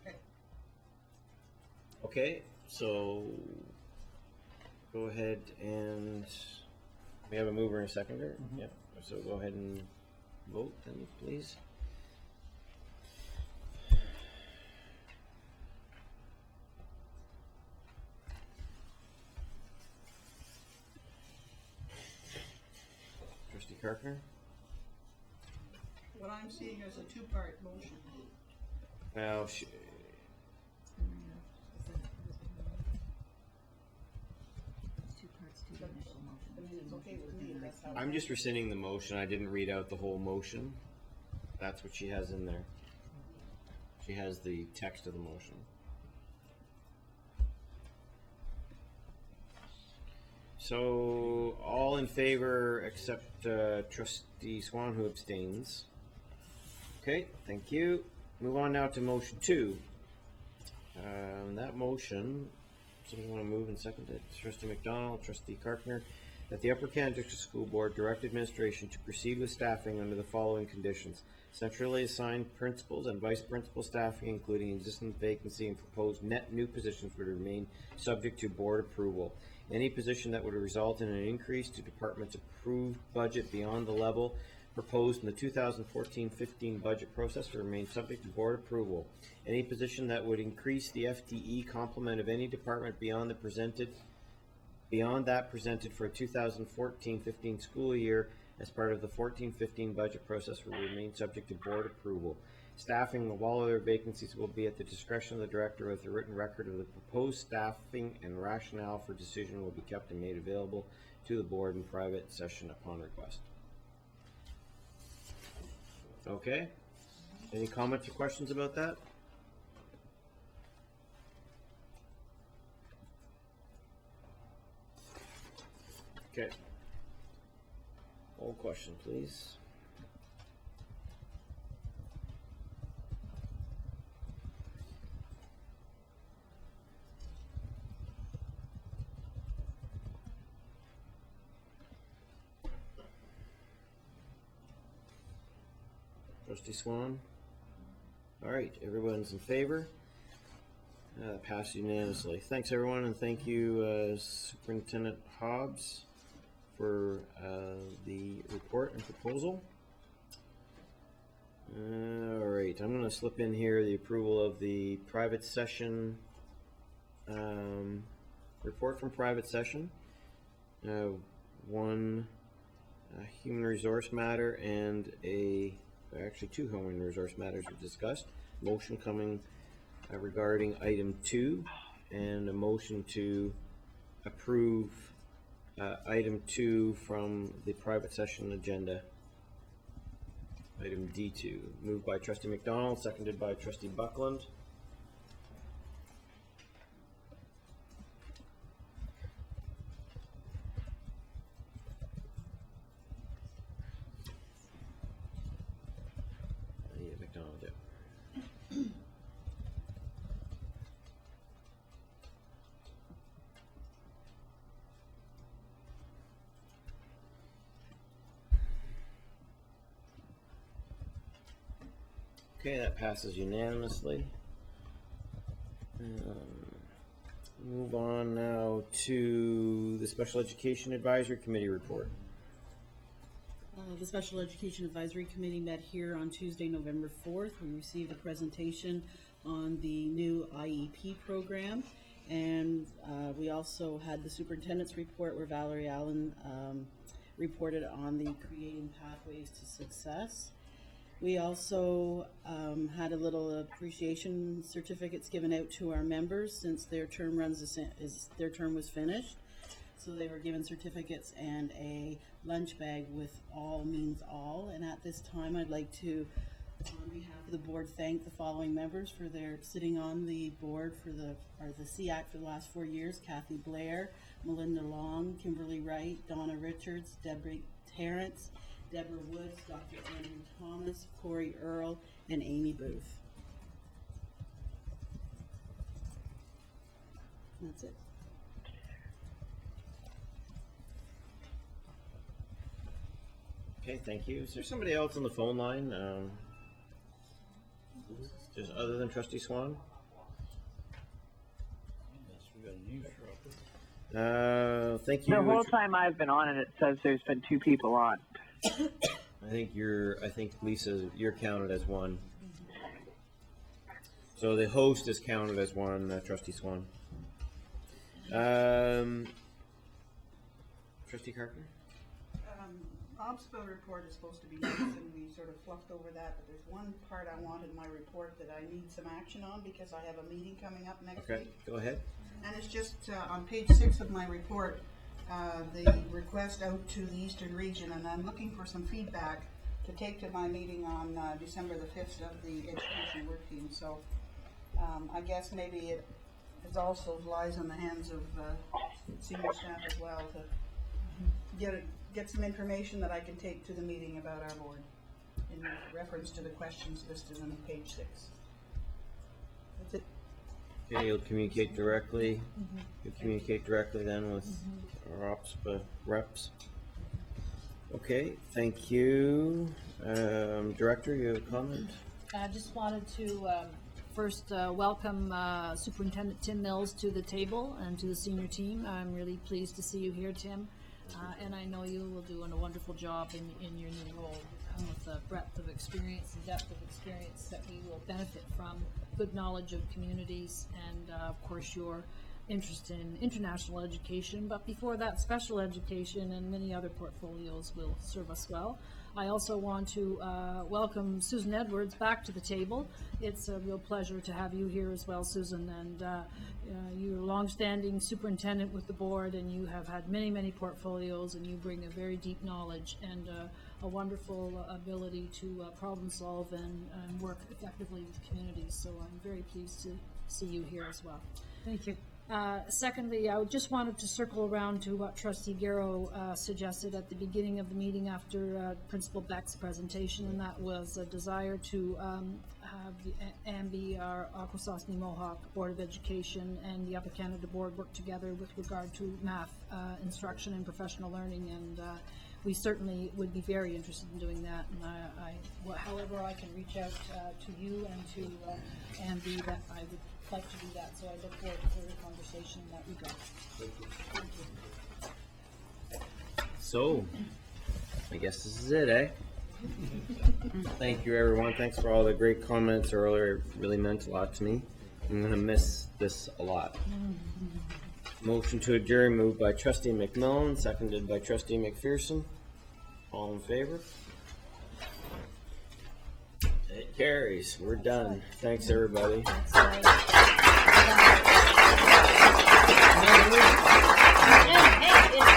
Okay. Okay, So go ahead and we have a mover and a seconder. Yep. So go ahead and vote then, please. Trustee Carpenter? What I'm seeing is a two-part motion. Well, I mean, it's okay with me, that's how. I'm just rescinding the motion. I didn't read out the whole motion. That's what she has in there. She has the text of the motion. So, all in favor except Trustee Swan, who abstains. Okay, thank you. Move on now to motion 2. That motion, somebody want to move and second it? Trustee McDonald, Trustee Carpenter, that the Upper Canada District School Board direct administration to proceed with staffing under the following conditions. Centrally assigned principals and vice principal staffing, including existing vacancy and proposed net new positions, would remain subject to board approval. Any position that would result in an increase to department's approved budget beyond the level proposed in the 2014-15 budget process will remain subject to board approval. Any position that would increase the FTE complement of any department beyond that presented for a 2014-15 school year as part of the 14-15 budget process will remain subject to board approval. Staffing of all other vacancies will be at the discretion of the director, with a written record of the proposed staffing and rationale for decision will be kept and made available to the board in private session upon request. Okay. Any comments or questions about that? Okay. All question, please. Trustee Swan? All right, everyone's in favor? Passed unanimously. Thanks, everyone, and thank you, Superintendent Hobbs, for the report and proposal. All right, I'm going to slip in here the approval of the private session report from private session. One human resource matter and actually 2 human resource matters were discussed. Motion coming regarding item 2 and a motion to approve item 2 from the private session agenda. Item D2, moved by Trustee McDonald, seconded by Trustee Buckland. McDonald, yeah. Okay, that passes unanimously. Move on now to the Special Education Advisory Committee report. The Special Education Advisory Committee met here on Tuesday, November 4th. We received a presentation on the new IEP program, and we also had the superintendent's report where Valerie Allen reported on the Creating Pathways to Success. We also had a little appreciation certificates given out to our members since their term their term was finished. So they were given certificates and a lunch bag with all means all. And at this time, I'd like to, on behalf of the board, thank the following members for their sitting on the board for the SEAC for the last 4 years: Kathy Blair, Melinda Long, Kimberly Wright, Donna Richards, Deborah Terrence, Deborah Woods, Dr. Andrew Thomas, Corey Earl, and Amy Booth. And that's it. Okay, thank you. Is there somebody else on the phone line? Just other than Trustee Swan? Yes, we Thank you. The whole time I've been on it, it says there's been 2 people on. I think Lisa, you're counted as one. So the host is counted as one, Trustee Swan. Trustee Carpenter? OBSPA report is supposed to be nice, and we sort of fluffed over that, but there's one part I want in my report that I need some action on because I have a meeting coming up next Okay, week. go ahead. And it's just on page 6 of my report, the request out to the Eastern Region, and I'm looking for some feedback to take to my meeting on December the 5th of the Education Work Team. So I guess maybe it also lies in the hands of senior staff as well to get some information that I can take to the meeting about our board in reference to the questions listed on page 6. That's it. Okay, you'll communicate directly. You'll communicate directly then with our OPSPA reps. Okay, thank you. Director, you have a comment? I just wanted to first welcome Superintendent Tim Mills to the table and to the senior team. I'm really pleased to see you here, Tim. And I know you will do a wonderful job in your new role. Come with a breadth of experience and depth of experience that we will benefit from, good knowledge of communities, and of course your interest in international education, but before that, special education and many other portfolios will serve us well. I also want to welcome Susan Edwards back to the table. It's a real pleasure to have you here as well, Susan, and you're a longstanding superintendent with the board, and you have had many, many portfolios, and you bring a very deep knowledge and a wonderful ability to problem solve and work effectively with communities. So I'm very pleased to see you here as well. Thank you. Secondly, I just wanted to circle around to what Trustee Garrow suggested at the beginning of the meeting after Principal Beck's presentation, and that was a desire to have the AMBI, our Akwesasne Mohawk Board of Education, and the Upper Canada Board work together with regard to math instruction and professional learning, and we certainly would be very interested in doing that. And however I can reach out to you and to AMBI, that I would like to do that, so I look forward to further conversation in that regard. Thank you. So, I guess this is it, eh? Thank you, everyone. Thanks for all the great comments earlier. It really meant a lot to me. I'm going to miss this a lot. Motion to adjourn moved by Trustee McMillan, seconded by Trustee McPherson. All in favor? It carries. We're done. Thanks, everybody. It's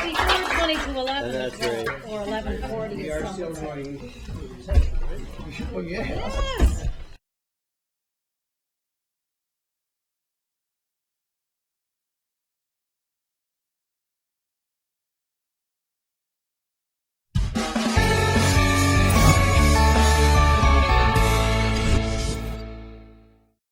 before 20 to 11. That's right. Or 11:40. We are still running. Oh, yeah. Yes.